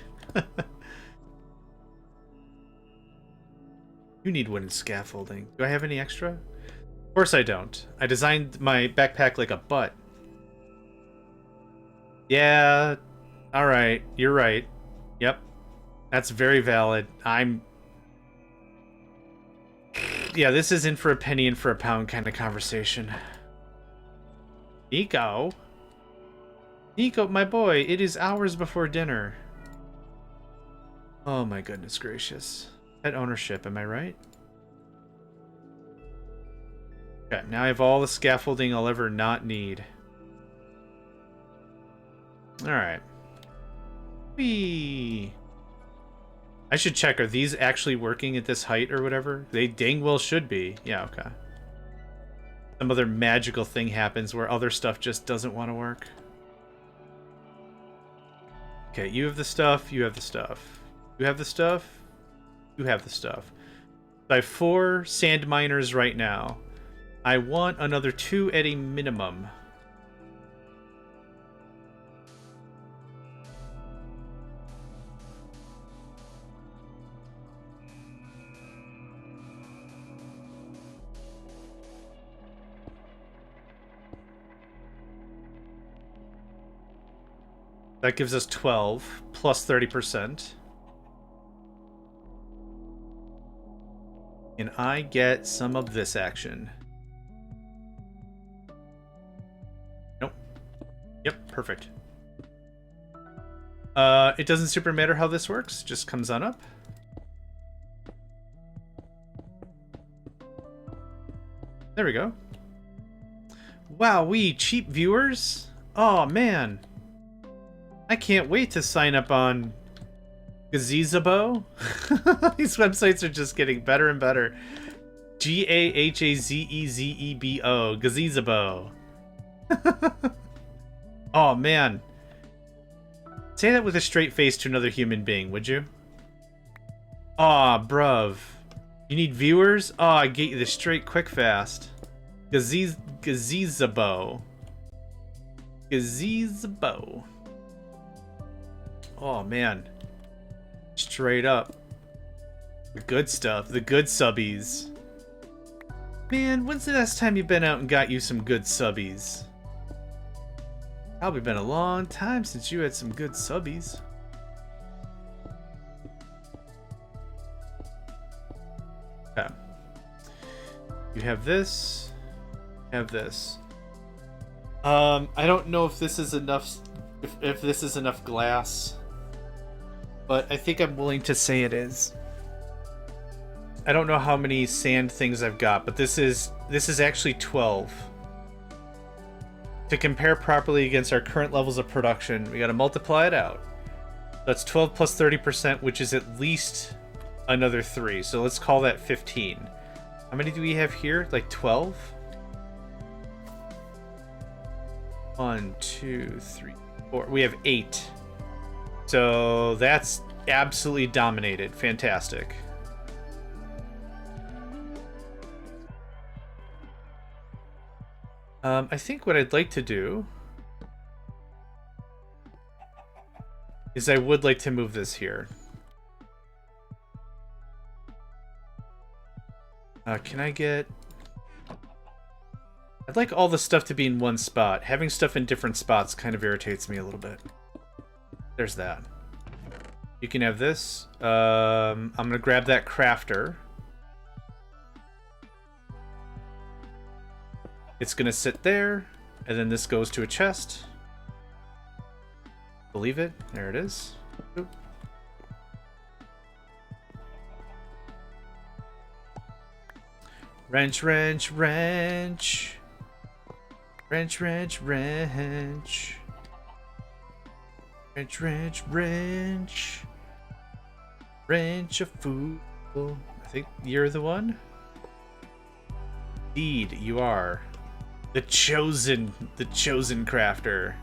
You need wooden scaffolding. Do I have any extra? Of course I don't. I designed my backpack like a butt. Yeah... Alright, you're right. Yep. That's very valid. Yeah, this is in for a penny and for a pound kind of conversation. Nico? Nico, my boy, it is hours before dinner. Oh my goodness gracious. Pet ownership, am I right? Okay, now I have all the scaffolding I'll ever not need. Alright. Whee! I should check, are these actually working at this height or whatever? They dang well should be. Yeah, okay. Some other magical thing happens where other stuff just doesn't want to work. Okay, you have the stuff, you have the stuff. You have the stuff, you have the stuff. So I have 4 sand miners right now. I want another 2 at a minimum. That gives us 12 plus 30%. And I get some of this action. Nope. Yep, perfect. It doesn't super matter how this works. Just comes on up. There we go. Wow, we cheap viewers. Oh man. I can't wait to sign up on Gazebo. These websites are just getting better and better. Gahazezebo. Gazebo. Oh man. Say that with a straight face to another human being, would you? Aw, bruv. You need viewers? Oh, I get you the straight quick fast. Gazebo. Gazebo. Oh man. Straight up. The good stuff. The good subbies. Man, when's the last time you've been out and got you some good subbies? Probably been a long time since you had some good subbies. Okay. You have this. You have this. I don't know if this is enough. If this is enough glass, but I think I'm willing to say it is. I don't know how many sand things I've got, but this is actually 12. To compare properly against our current levels of production, we got to multiply it out. That's 12 plus 30%, which is at least another 3. So let's call that 15. How many do we have here? Like 12? 1, 2, 3, 4. We have 8. So that's absolutely dominated. Fantastic. I think what I'd like to do is I would like to move this here. Can I get... I'd like all the stuff to be in one spot. Having stuff in different spots kind of irritates me a little bit. There's that. You can have this. I'm going to grab that crafter. It's going to sit there, and then this goes to a chest. Believe it. There it is. Oop. Wrench, wrench, wrench. Wrench, wrench, wrench. Wrench, wrench, wrench. Wrench a fool. I think you're the one. Indeed, you are. The chosen crafter.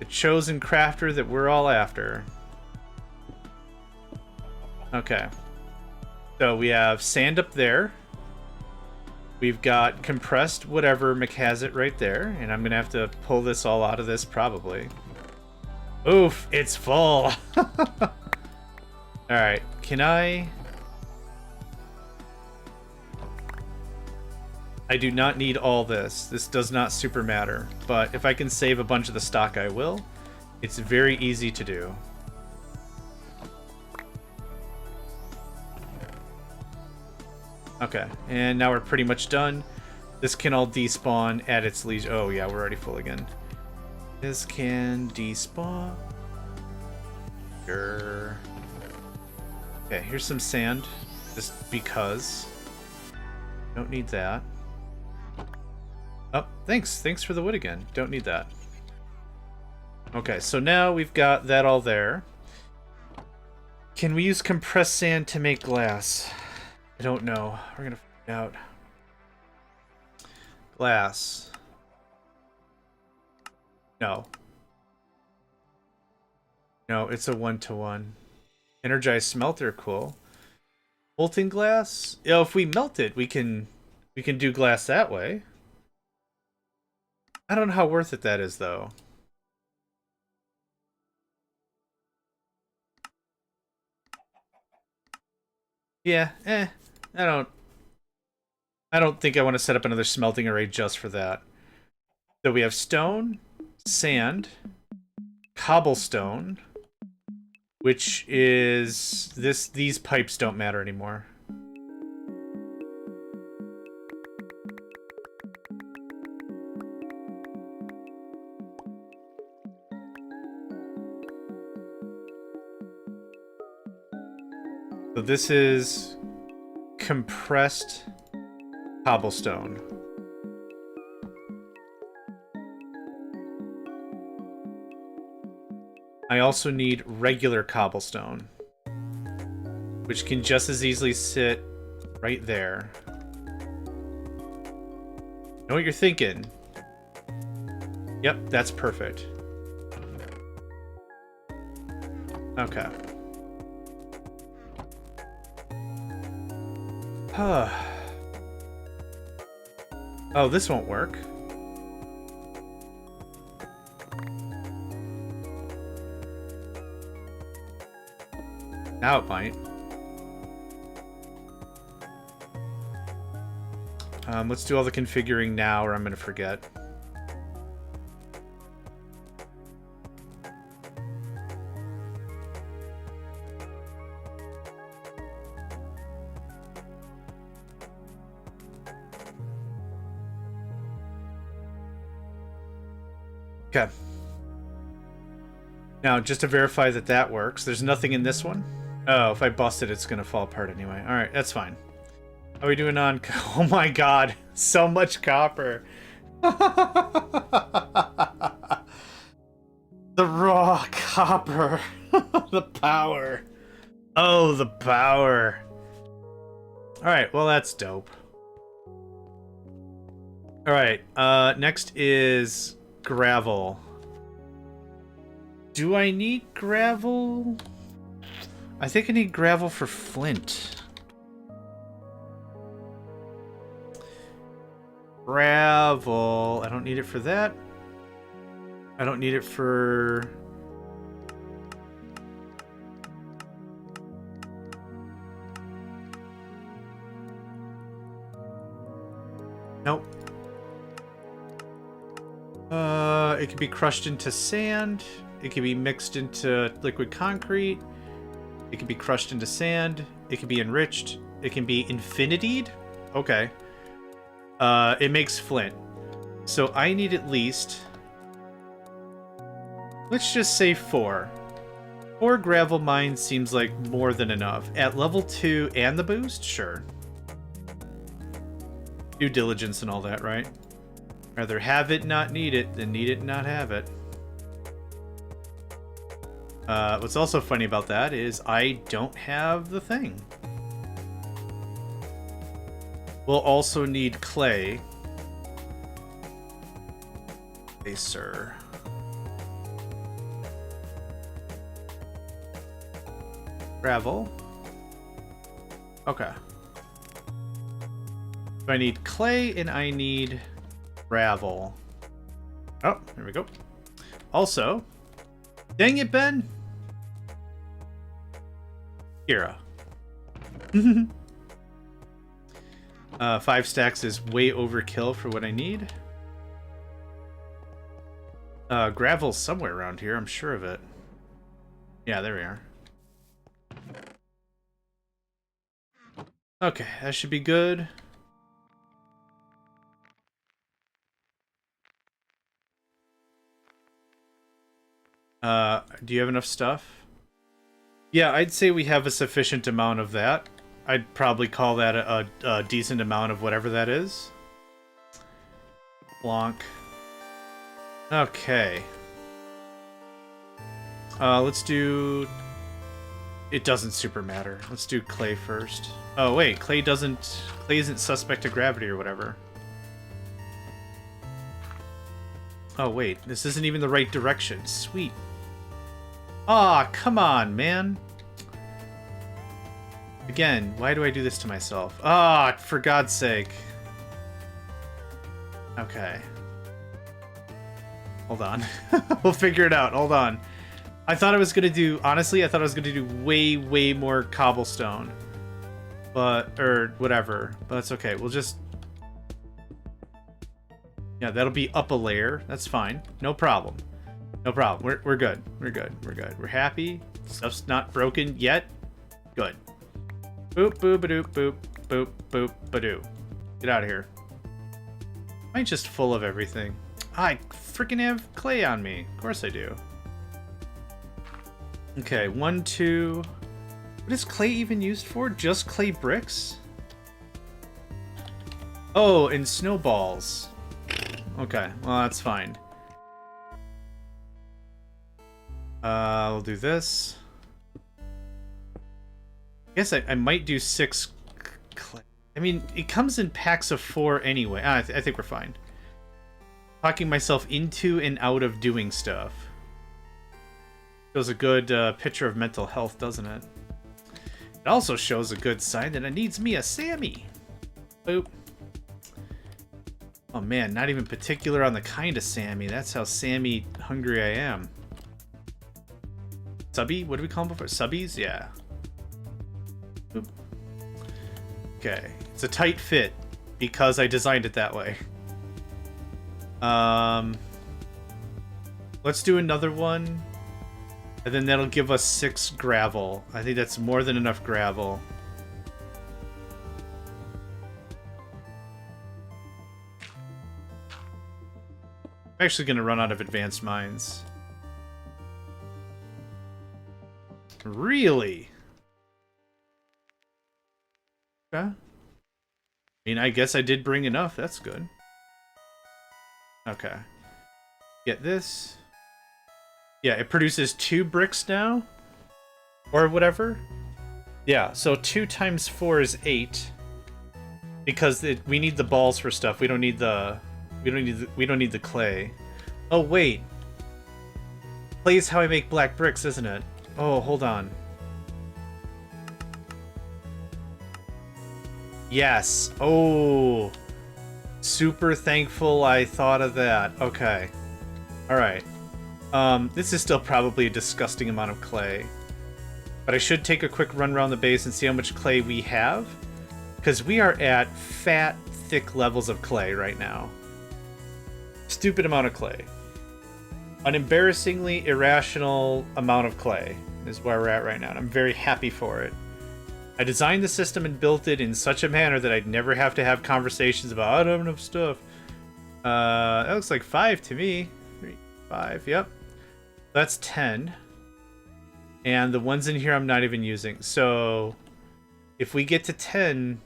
The chosen crafter that we're all after. Okay. So we have sand up there. We've got compressed whatever has it right there. And I'm going to have to pull this all out of this probably. Oof, it's full. Alright, can I do not need all this. This does not super matter. But if I can save a bunch of the stock, I will. It's very easy to do. Okay, and now we're pretty much done. This can all despawn at its leisure. Oh yeah, we're already full again. This can despawn. Sure. Okay, here's some sand. Just because. Don't need that. Oh, thanks. Thanks for the wood again. Don't need that. Okay, so now we've got that all there. Can we use compressed sand to make glass? I don't know. We're gonna find out. Glass. No. No, it's a 1-to-1. Energized smelter, cool. Molten glass? You know, if we melt it, we can do glass that way. I don't know how worth it that is, though. Yeah, I don't think I want to set up another smelting array just for that. So we have stone, sand, cobblestone, which is these pipes don't matter anymore. So this is compressed cobblestone. I also need regular cobblestone, which can just as easily sit right there. Know what you're thinking? Yep, that's perfect. Okay. Oh, this won't work. Now it might. Let's do all the configuring now, or I'm gonna forget. Okay. Now, just to verify that that works, there's nothing in this one. Oh, if I bust it, it's gonna fall apart anyway. Alright, that's fine. How are we doing on... Oh my god, so much copper. The raw copper. The power. Oh, the power. Alright, well that's dope. Alright, next is gravel. Do I need gravel? I think I need gravel for flint. Gravel. I don't need it for that. I don't need it for... Nope. It can be crushed into sand. It can be mixed into liquid concrete. It can be crushed into sand. It can be enriched. It can be infinitied. Okay. It makes flint. So I need at least... Let's just say 4. 4 gravel mines seems like more than enough. At level 2 and the boost? Sure. Due diligence and all that, right? Rather have it, not need it, than need it, not have it. What's also funny about that is I don't have the thing. We'll also need clay. Hey, sir. Gravel. Okay. So I need clay and I need gravel. Oh, there we go. Also, dang it, Ben. Kira. 5 stacks is way overkill for what I need. Gravel's somewhere around here, I'm sure of it. Yeah, there we are. Okay, that should be good. Do you have enough stuff? Yeah, I'd say we have a sufficient amount of that. I'd probably call that a decent amount of whatever that is. Blanc. Okay. Let's do... It doesn't super matter. Let's do clay first. Oh, wait. Clay isn't suspect to gravity or whatever. Oh, wait. This isn't even the right direction. Sweet. Aw, come on, man. Again, why do I do this to myself? Ah, for God's sake. Okay. Hold on. We'll figure it out. Hold on. I thought I was gonna do... Honestly, I thought I was gonna do way, way more cobblestone. But... Or whatever. But that's okay. We'll just... Yeah, that'll be up a layer. That's fine. No problem. No problem. We're good. We're good. We're good. We're happy. Stuff's not broken yet. Good. Boop, boop, ba-doop, boop, boop, boop, ba-doo. Get out of here. Am I just full of everything? I freaking have clay on me. Of course I do. Okay, 1, 2... What is clay even used for? Just clay bricks? Oh, and snowballs. Okay, well that's fine. We'll do this. I guess I might do 6 clay. I mean, it comes in packs of 4 anyway. I think we're fine. Talking myself into and out of doing stuff. Shows a good picture of mental health, doesn't it? It also shows a good sign that it needs me a Sammy. Boop. Oh man, not even particular on the kind of Sammy. That's how Sammy hungry I am. Subby? What do we call them before? Subbies? Yeah. Boop. Okay. It's a tight fit because I designed it that way. Let's do another one. And then that'll give us 6 gravel. I think that's more than enough gravel. I'm actually going to run out of advanced mines. Really? Okay. I mean, I guess I did bring enough. That's good. Okay. Get this. Yeah, it produces 2 bricks now, or whatever. Yeah, so 2 times 4 is 8, because we need the balls for stuff. We don't need the clay. Oh wait, clay is how I make black bricks, isn't it? Oh, hold on. Yes. Oh, super thankful I thought of that. Okay. All right. This is still probably a disgusting amount of clay. But I should take a quick run around the base and see how much clay we have. Because we are at fat, thick levels of clay right now. Stupid amount of clay. An embarrassingly irrational amount of clay is where we're at right now. And I'm very happy for it. I designed the system and built it in such a manner that I'd never have to have conversations about, I don't have enough stuff. That looks like 5 to me. 3, 5, yep. That's 10. And the ones in here I'm not even using. So if we get to 10,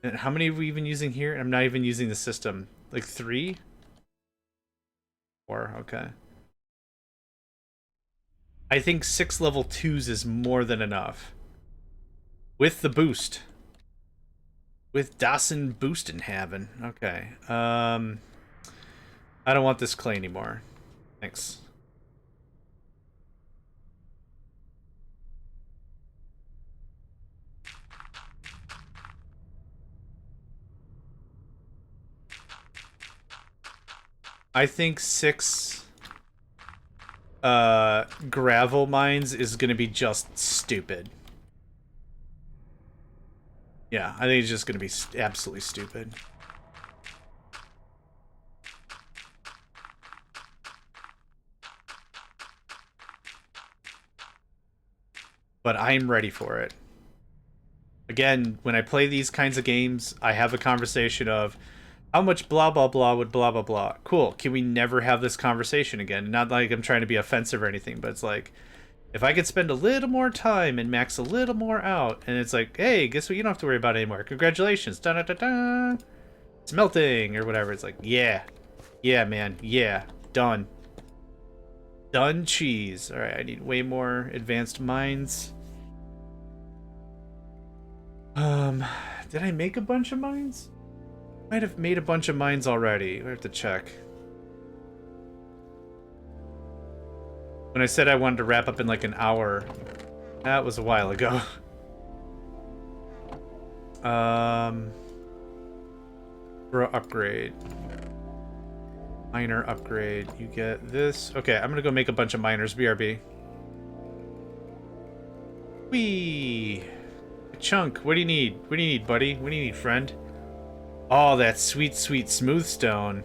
and how many are we even using here? I'm not even using the system. Like 3? 4, okay. I think 6 level 2s is more than enough. With the boost. With Dawson boostin' having. Okay. I don't want this clay anymore. Thanks. I think 6 gravel mines is gonna be just stupid. Yeah, I think it's just gonna be absolutely stupid. But I'm ready for it. Again, when I play these kinds of games, I have a conversation of how much blah blah blah would blah blah blah. Cool. Can we never have this conversation again? Not like I'm trying to be offensive or anything, but it's like, If I could spend a little more time and max a little more out, and it's like, hey, guess what? You don't have to worry about it anymore. Congratulations. Da da da da. It's melting or whatever. It's like, yeah. Yeah, man. Yeah. Done. Done cheese. Alright, I need way more advanced mines. Did I make a bunch of mines? Might have made a bunch of mines already. I have to check. When I said I wanted to wrap up in like an hour, that was a while ago. Bro, upgrade. Miner upgrade. You get this. Okay, I'm gonna go make a bunch of miners. BRB. Whee! Chunk, what do you need? What do you need, buddy? What do you need, friend? Oh, that sweet, sweet smooth stone.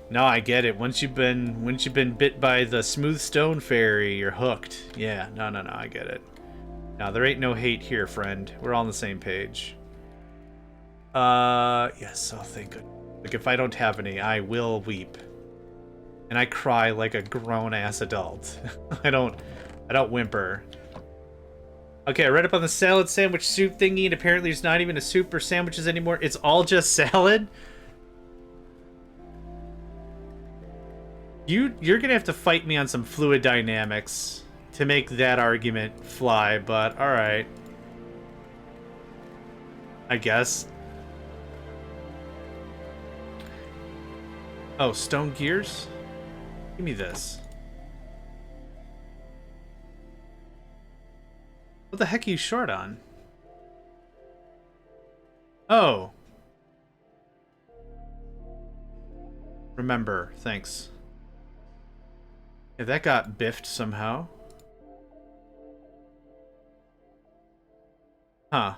No, I get it. Once you've been bit by the smooth stone fairy, you're hooked. Yeah, no, I get it. No, there ain't no hate here, friend. We're all on the same page. Yes, oh thank goodness. Like if I don't have any, I will weep. And I cry like a grown-ass adult. I don't whimper. Okay, I read up on the salad sandwich soup thingy, and apparently it's not even a soup or sandwiches anymore. It's all just salad? You're gonna have to fight me on some fluid dynamics to make that argument fly, but alright. I guess. Oh, stone gears? Give me this. What the heck are you short on? Oh. Remember, thanks. Yeah, that got biffed somehow. Huh.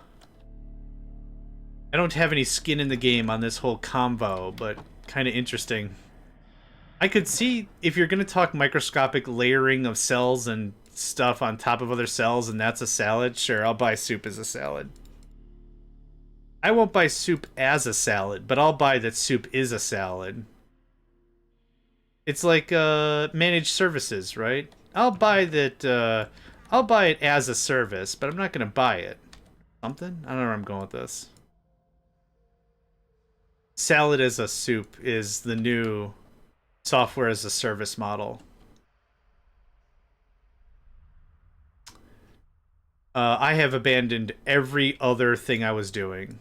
I don't have any skin in the game on this whole combo, but kind of interesting. I could see if you're going to talk microscopic layering of cells and stuff on top of other cells and that's a salad, sure, I'll buy soup as a salad. I won't buy soup as a salad, but I'll buy that soup is a salad. It's like managed services, right? I'll buy that. I'll buy it as a service, but I'm not gonna buy it. Something? I don't know where I'm going with this. Salad as a soup is the new software as a service model. I have abandoned every other thing I was doing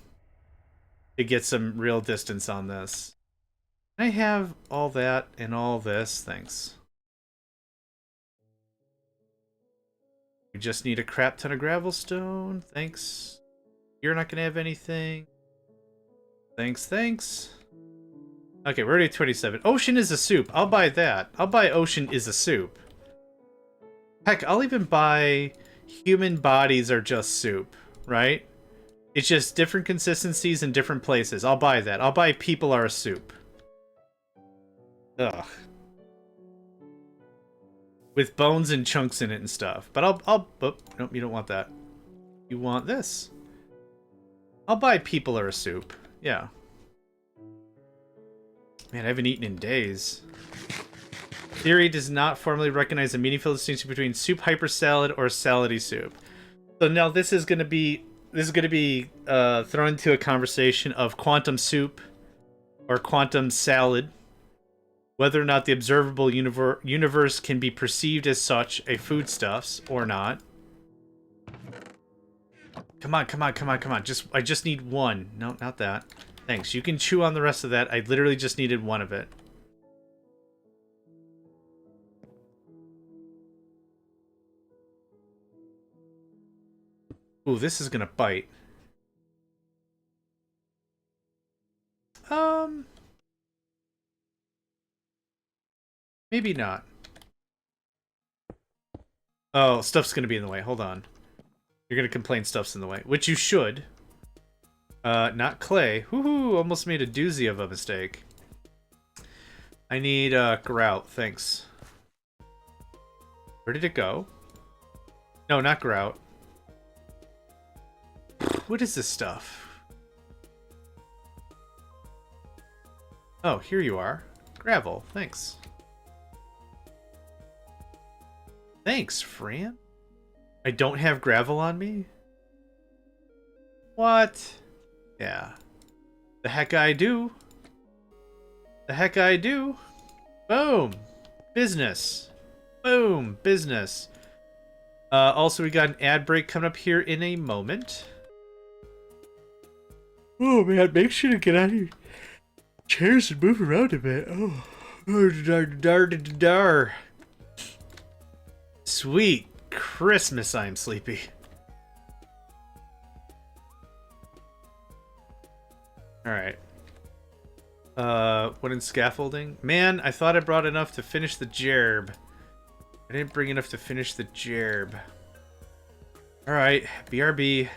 to get some real distance on this. I have all that and all this, thanks. We just need a crap ton of gravel stone, thanks. You're not gonna have anything. Thanks. Okay, we're already at 27. Ocean is a soup. I'll buy that. I'll buy ocean is a soup. Heck, I'll even buy human bodies are just soup, right? It's just different consistencies in different places. I'll buy that. I'll buy people are a soup. Ugh. With bones and chunks in it and stuff. But oh, nope, you don't want that. You want this. I'll buy people are a soup. Yeah. Man, I haven't eaten in days. Theory does not formally recognize a meaningful distinction between soup hyper salad or salady soup. So now this is gonna be thrown into a conversation of quantum soup or quantum salad. Whether or not the observable universe can be perceived as such a foodstuffs or not. Come on. I just need one. No, not that. Thanks. You can chew on the rest of that. I literally just needed one of it. Ooh, this is gonna bite. Maybe not. Oh, stuff's gonna be in the way. Hold on. You're gonna complain stuff's in the way. Which you should. Not clay. Woohoo! Almost made a doozy of a mistake. I need, grout. Thanks. Where did it go? No, not grout. What is this stuff? Oh, here you are. Gravel. Thanks. Thanks, Fran. I don't have gravel on me? What? Yeah. The heck I do. The heck I do. Boom. Business. Boom. Business. Also, we got an ad break coming up here in a moment. Oh, man. Make sure to get out of your chairs and move around a bit. Oh. Dar. Sweet Christmas, I'm sleepy. Alright. Wooden scaffolding. Man, I thought I brought enough to finish the gerb. I didn't bring enough to finish the gerb. Alright, BRB.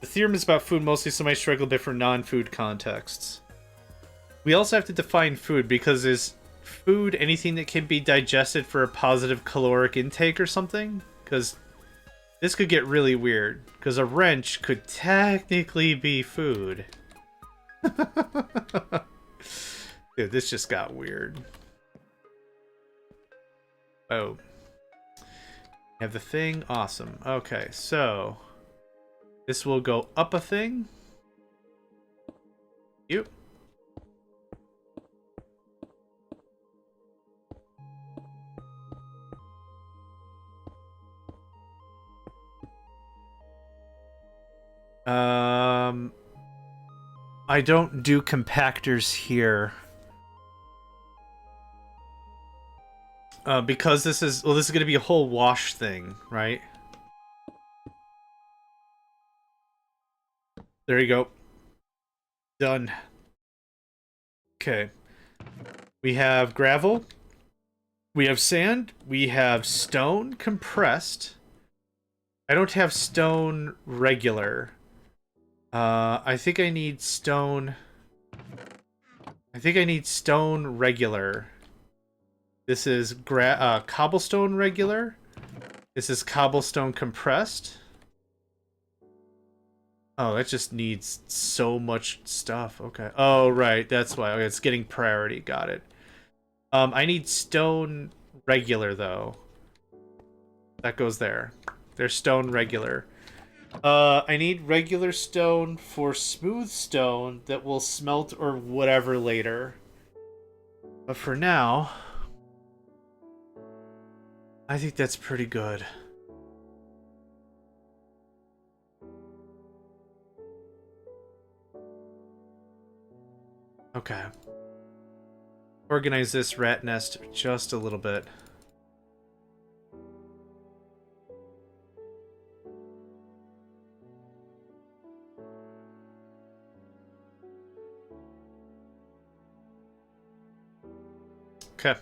The theorem is about food mostly, so I might struggle a bit for non-food contexts. We also have to define food, because is food anything that can be digested for a positive caloric intake or something? Because this could get really weird, because a wrench could technically be food. Dude, this just got weird. Oh. Have the thing. Awesome. Okay, so this will go up a thing. Yep. I don't do compactors here. Because this is going to be a whole wash thing, right? There you go. Done. Okay. We have gravel. We have sand. We have stone compressed. I don't have stone regular. I think I need stone. I think I need stone regular. This is cobblestone regular. This is cobblestone compressed. Oh, that just needs so much stuff. Okay. Oh, right. That's why. Okay, it's getting priority. Got it. I need stone regular, though. That goes there. There's stone regular. I need regular stone for smooth stone that will smelt or whatever later. But for now, I think that's pretty good. Okay. Organize this rat nest just a little bit. Okay.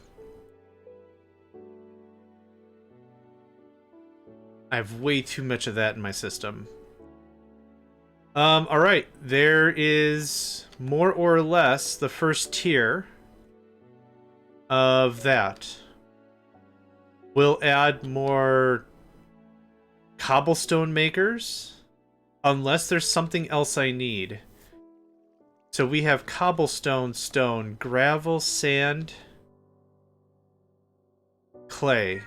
I have way too much of that in my system. Alright. There is more or less the first tier of that. We'll add more cobblestone makers, unless there's something else I need. So we have cobblestone, stone, gravel, sand, clay.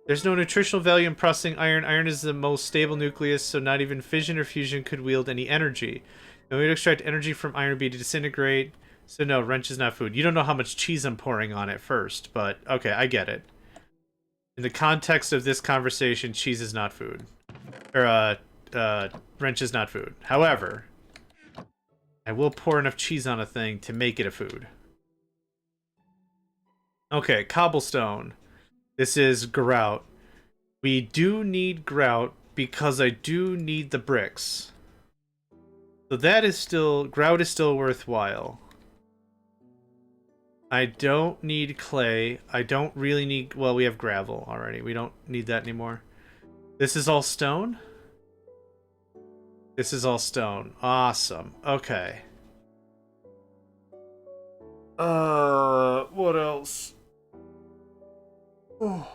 There's no nutritional value in processing iron. Iron is the most stable nucleus, so not even fission or fusion could wield any energy. And we would extract energy from iron would be to disintegrate. So no, wrench is not food. You don't know how much cheese I'm pouring on it first, but okay, I get it. In the context of this conversation, cheese is not food. Or, wrench is not food. However, I will pour enough cheese on a thing to make it a food. Okay, cobblestone. This is grout. We do need grout because I do need the bricks. So that is still... grout is still worthwhile. I don't need clay. I don't really need... well, we have gravel already. We don't need that anymore. This is all stone? This is all stone. Awesome. Okay. What else? Oh.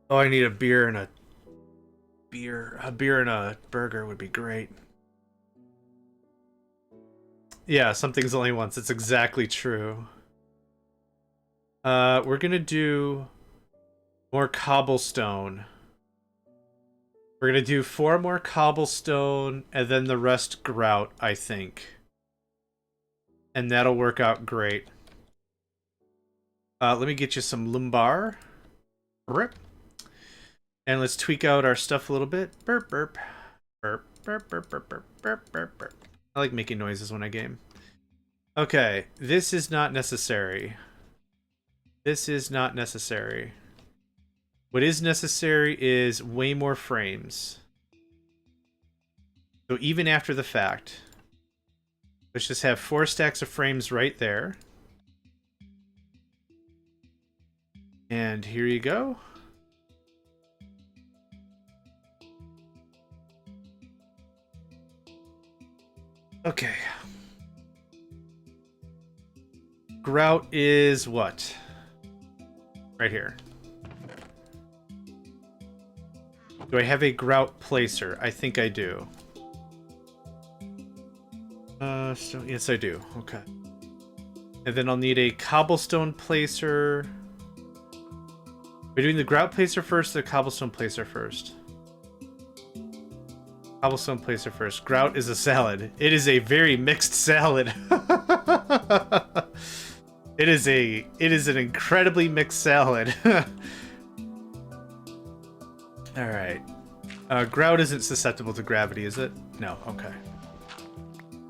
Oh, I need a beer and a beer and a burger would be great. Yeah, something's only once. It's exactly true. We're gonna do more cobblestone. We're gonna do 4 more cobblestone, and then the rest grout, I think. And that'll work out great. Let me get you some lumbar. Rip. And let's tweak out our stuff a little bit. Burp, burp. Burp, burp, burp, burp, burp, burp, burp, burp. I like making noises when I game. Okay, this is not necessary. This is not necessary. What is necessary is way more frames. So even after the fact, let's just have 4 stacks of frames right there. And here you go. Okay. Grout is what? Right here. Do I have a grout placer? I think I do. So yes, I do. Okay. And then I'll need a cobblestone placer. We're doing the grout placer first, or the cobblestone placer first? Cobblestone placer first. Grout is a salad. It is a very mixed salad. It is an incredibly mixed salad. Alright. Grout isn't susceptible to gravity, is it? No, okay.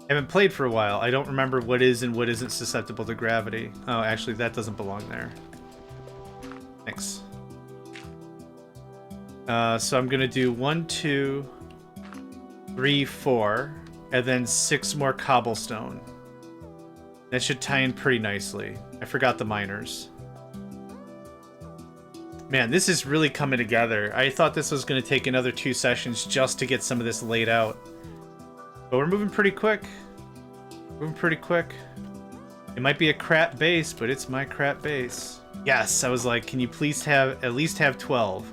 I haven't played for a while. I don't remember what is and what isn't susceptible to gravity. Oh, actually, that doesn't belong there. Thanks. So I'm gonna do 1, 2, 3, 4, and then 6 more cobblestone. That should tie in pretty nicely. I forgot the miners. Man, this is really coming together. I thought this was going to take another 2 sessions just to get some of this laid out. But we're moving pretty quick. Moving pretty quick. It might be a crap base, but it's my crap base. Yes, I was like, can you please have at least have 12?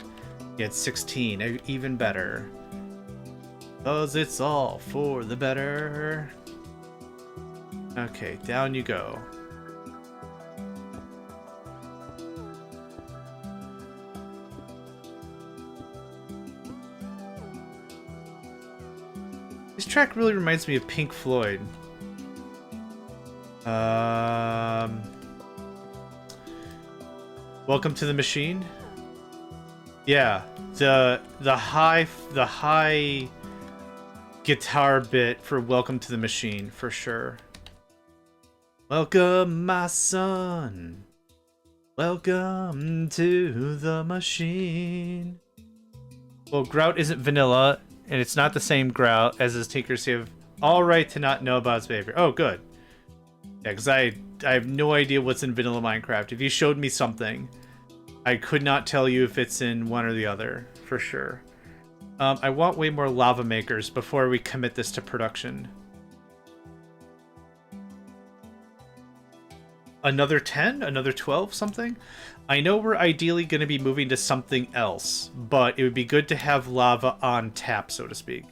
Yeah, it's 16, even better. 'Cause it's all for the better. Okay, down you go. This track really reminds me of Pink Floyd. Welcome to the Machine. Yeah, the high guitar bit for Welcome to the Machine for sure. Welcome, my son. Welcome to the machine. Well, grout isn't vanilla, and it's not the same grout as his takers have all right to not know about its behavior. Oh, good. Yeah, because I have no idea what's in vanilla Minecraft. If you showed me something, I could not tell you if it's in one or the other, for sure. I want way more lava makers before we commit this to production. Another 10? Another 12 something? I know we're ideally going to be moving to something else, but it would be good to have lava on tap, so to speak.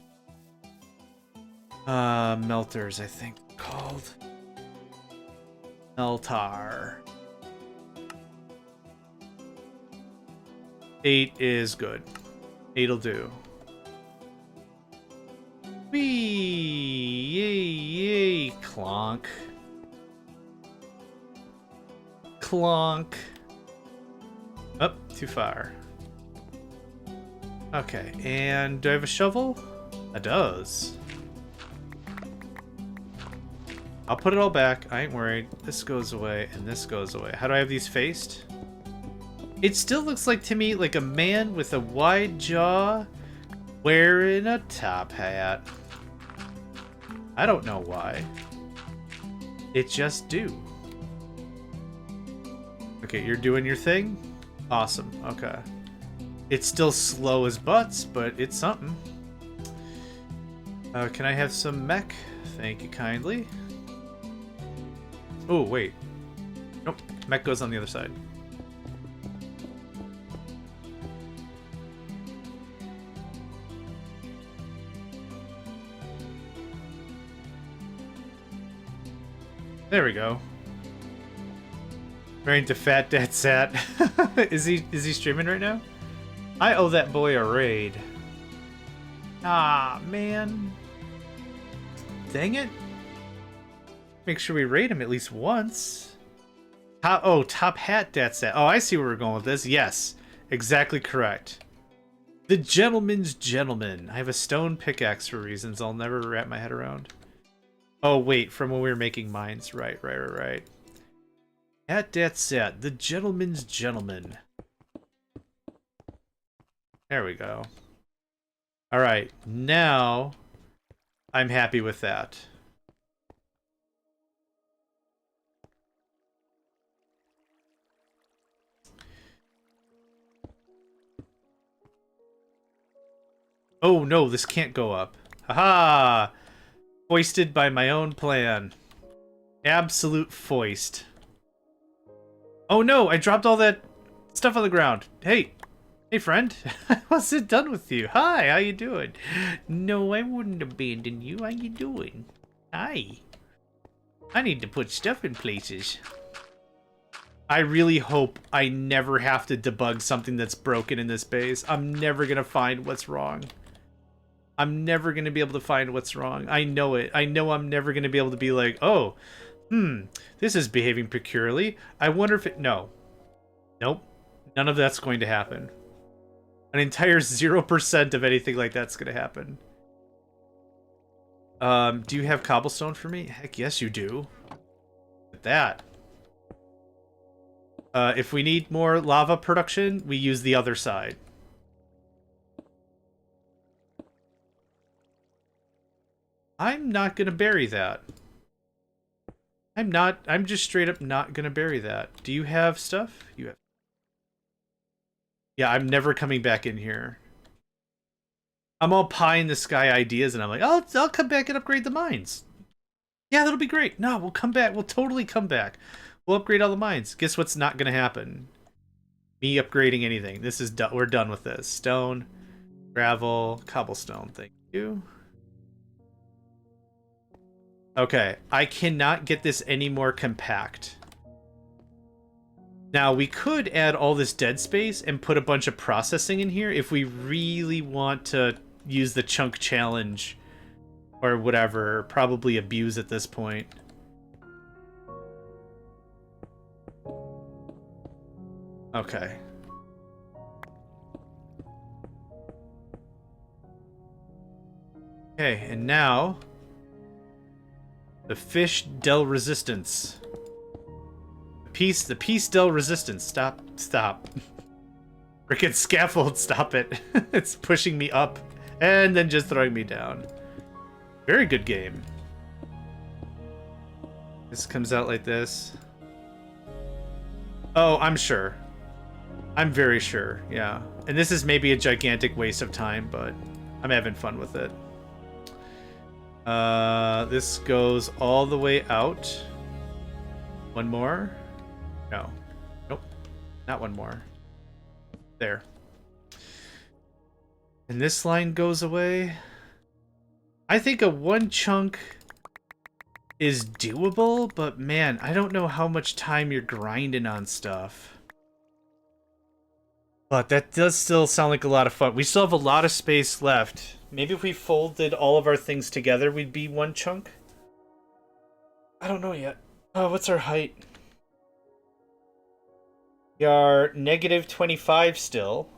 Melters, I think called. Meltar. 8 is good. 8'll do. Whee! Yay, yay! Clonk. Clonk. Up, too far. Okay, and do I have a shovel? It does. I'll put it all back. I ain't worried. This goes away, and this goes away. How do I have these faced? It still looks like to me like a man with a wide jaw wearing a top hat. I don't know why. It just do. Okay, you're doing your thing? Awesome, okay. It's still slow as butts, but it's something. Can I have some mech? Thank you kindly. Oh, wait. Nope, mech goes on the other side. There we go. Married to Fat Dad Sat. Is he streaming right now? I owe that boy a raid. Ah, man. Dang it. Make sure we raid him at least once. Top hat Dad Sat. Oh, I see where we're going with this. Yes, exactly correct. The gentleman's gentleman. I have a stone pickaxe for reasons I'll never wrap my head around. Oh, wait, from when we were making mines. Right. At that set, the gentleman's gentleman. There we go. Alright, now I'm happy with that. Oh no, this can't go up. Haha! Foisted by my own plan. Absolute foist. Oh no, I dropped all that stuff on the ground. Hey friend. I wasn't done with you. Hi, how you doing? No, I wouldn't abandon you. How you doing? Hi. I need to put stuff in places. I really hope I never have to debug something that's broken in this base. I'm never gonna find what's wrong. I'm never gonna be able to find what's wrong. I know it. I know I'm never gonna be able to be like, oh, this is behaving peculiarly. I wonder if it... No. Nope. None of that's going to happen. An entire 0% of anything like that's going to happen. Do you have cobblestone for me? Heck yes, you do. Look at that. If we need more lava production, we use the other side. I'm not going to bury that. I'm just straight up not gonna bury that. Do you have stuff? You have. Yeah, I'm never coming back in here. I'm all pie in the sky ideas and I'm like, I'll come back and upgrade the mines. Yeah, that'll be great. No, we'll come back. We'll totally come back. We'll upgrade all the mines. Guess what's not gonna happen? Me upgrading anything. This is done. We're done with this. Stone, gravel, cobblestone. Thank you. Okay, I cannot get this any more compact. Now, we could add all this dead space and put a bunch of processing in here if we really want to use the chunk challenge or whatever. Probably abuse at this point. Okay. Okay, and now... the fish del resistance. The piece del resistance. Stop. Frickin' scaffold, stop it. It's pushing me up and then just throwing me down. Very good game. This comes out like this. Oh, I'm sure. I'm very sure, yeah. And this is maybe a gigantic waste of time, but I'm having fun with it. This goes all the way out. One more? No. Nope. Not one more. There. And this line goes away. I think a one chunk is doable, but man, I don't know how much time you're grinding on stuff. But that does still sound like a lot of fun. We still have a lot of space left. Maybe if we folded all of our things together, we'd be one chunk? I don't know yet. Oh, what's our height? We are -25 still.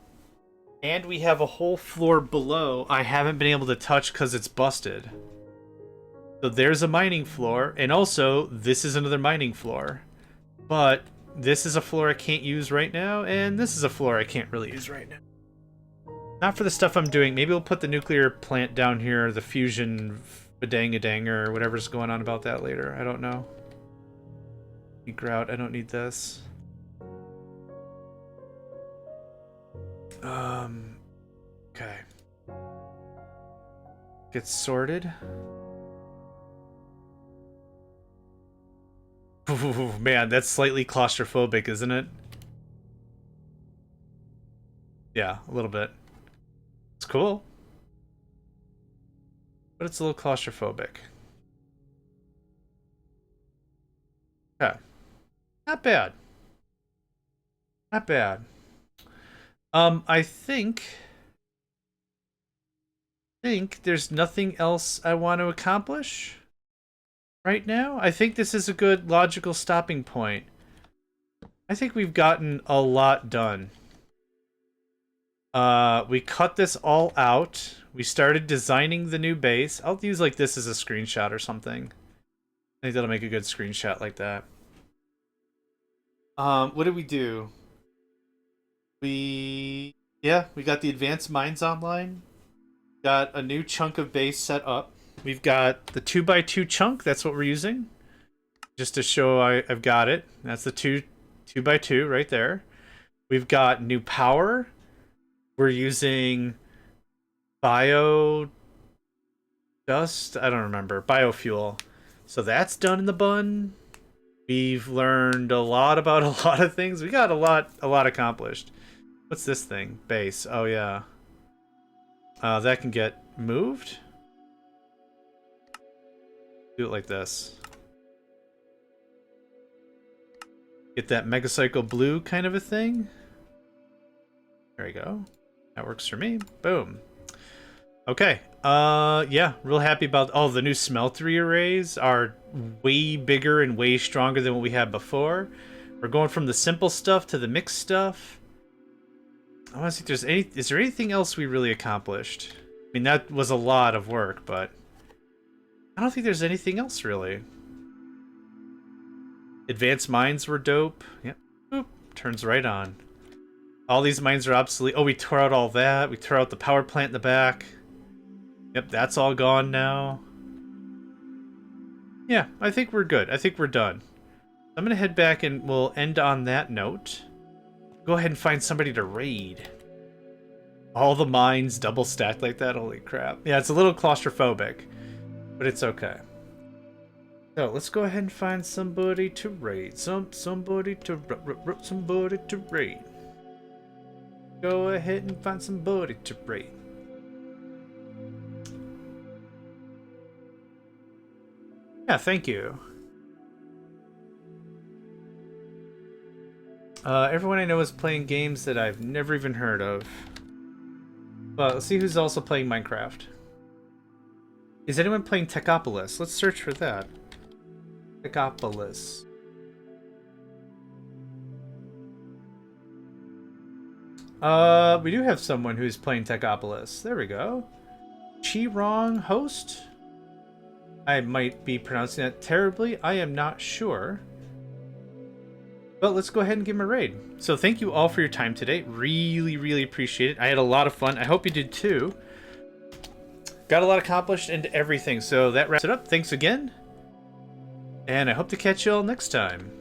And we have a whole floor below I haven't been able to touch because it's busted. So there's a mining floor, and also, this is another mining floor. But this is a floor I can't use right now, and this is a floor I can't really use right now. Not for the stuff I'm doing. Maybe we'll put the nuclear plant down here, the fusion badang-a-dang, or whatever's going on about that later. I don't know. Grout, I don't need this. Okay. Get sorted. Ooh, man, that's slightly claustrophobic, isn't it? Yeah, a little bit. It's cool. But it's a little claustrophobic. Not bad. Not bad. I think there's nothing else I want to accomplish right now. I think this is a good logical stopping point. I think we've gotten a lot done. We cut this all out. We started designing the new base. I'll use like this as a screenshot or something. I think that'll make a good screenshot like that. What did we do? We got the advanced mines online. Got a new chunk of base set up. We've got the 2x2 chunk. That's what we're using. Just to show I've got it. That's the 2x2 right there. We've got new power. We're using bio dust. I don't remember. Biofuel. So that's done in the bun. We've learned a lot about a lot of things. We got a lot accomplished. What's this thing? Base. Oh yeah. That can get moved. Do it like this. Get that Megacycle blue kind of a thing. There we go. That works for me. Boom. Okay. Yeah, real happy about... Oh, the new smeltery arrays are way bigger and way stronger than what we had before. We're going from the simple stuff to the mixed stuff. I want to see if there's any... Is there anything else we really accomplished? I mean, that was a lot of work, but... I don't think there's anything else, really. Advanced mines were dope. Yep. Boop. Turns right on. All these mines are obsolete. Oh, we tore out all that. We tore out the power plant in the back. Yep, that's all gone now. Yeah, I think we're good. I think we're done. I'm gonna head back and we'll end on that note. Go ahead and find somebody to raid. All the mines double stacked like that. Holy crap. Yeah, it's a little claustrophobic, but it's okay. So let's go ahead and find somebody to raid. Somebody to raid. Go ahead and find somebody to raid. Yeah, thank you. Everyone I know is playing games that I've never even heard of. But let's see who's also playing Minecraft. Is anyone playing Techopolis? Let's search for that. Techopolis. We do have someone who's playing Techopolis. There we go. Chi-Rong host? I might be pronouncing that terribly. I am not sure. But let's go ahead and give him a raid. So thank you all for your time today. Really, really appreciate it. I had a lot of fun. I hope you did too. Got a lot accomplished and everything. So that wraps it up. Thanks again. And I hope to catch you all next time.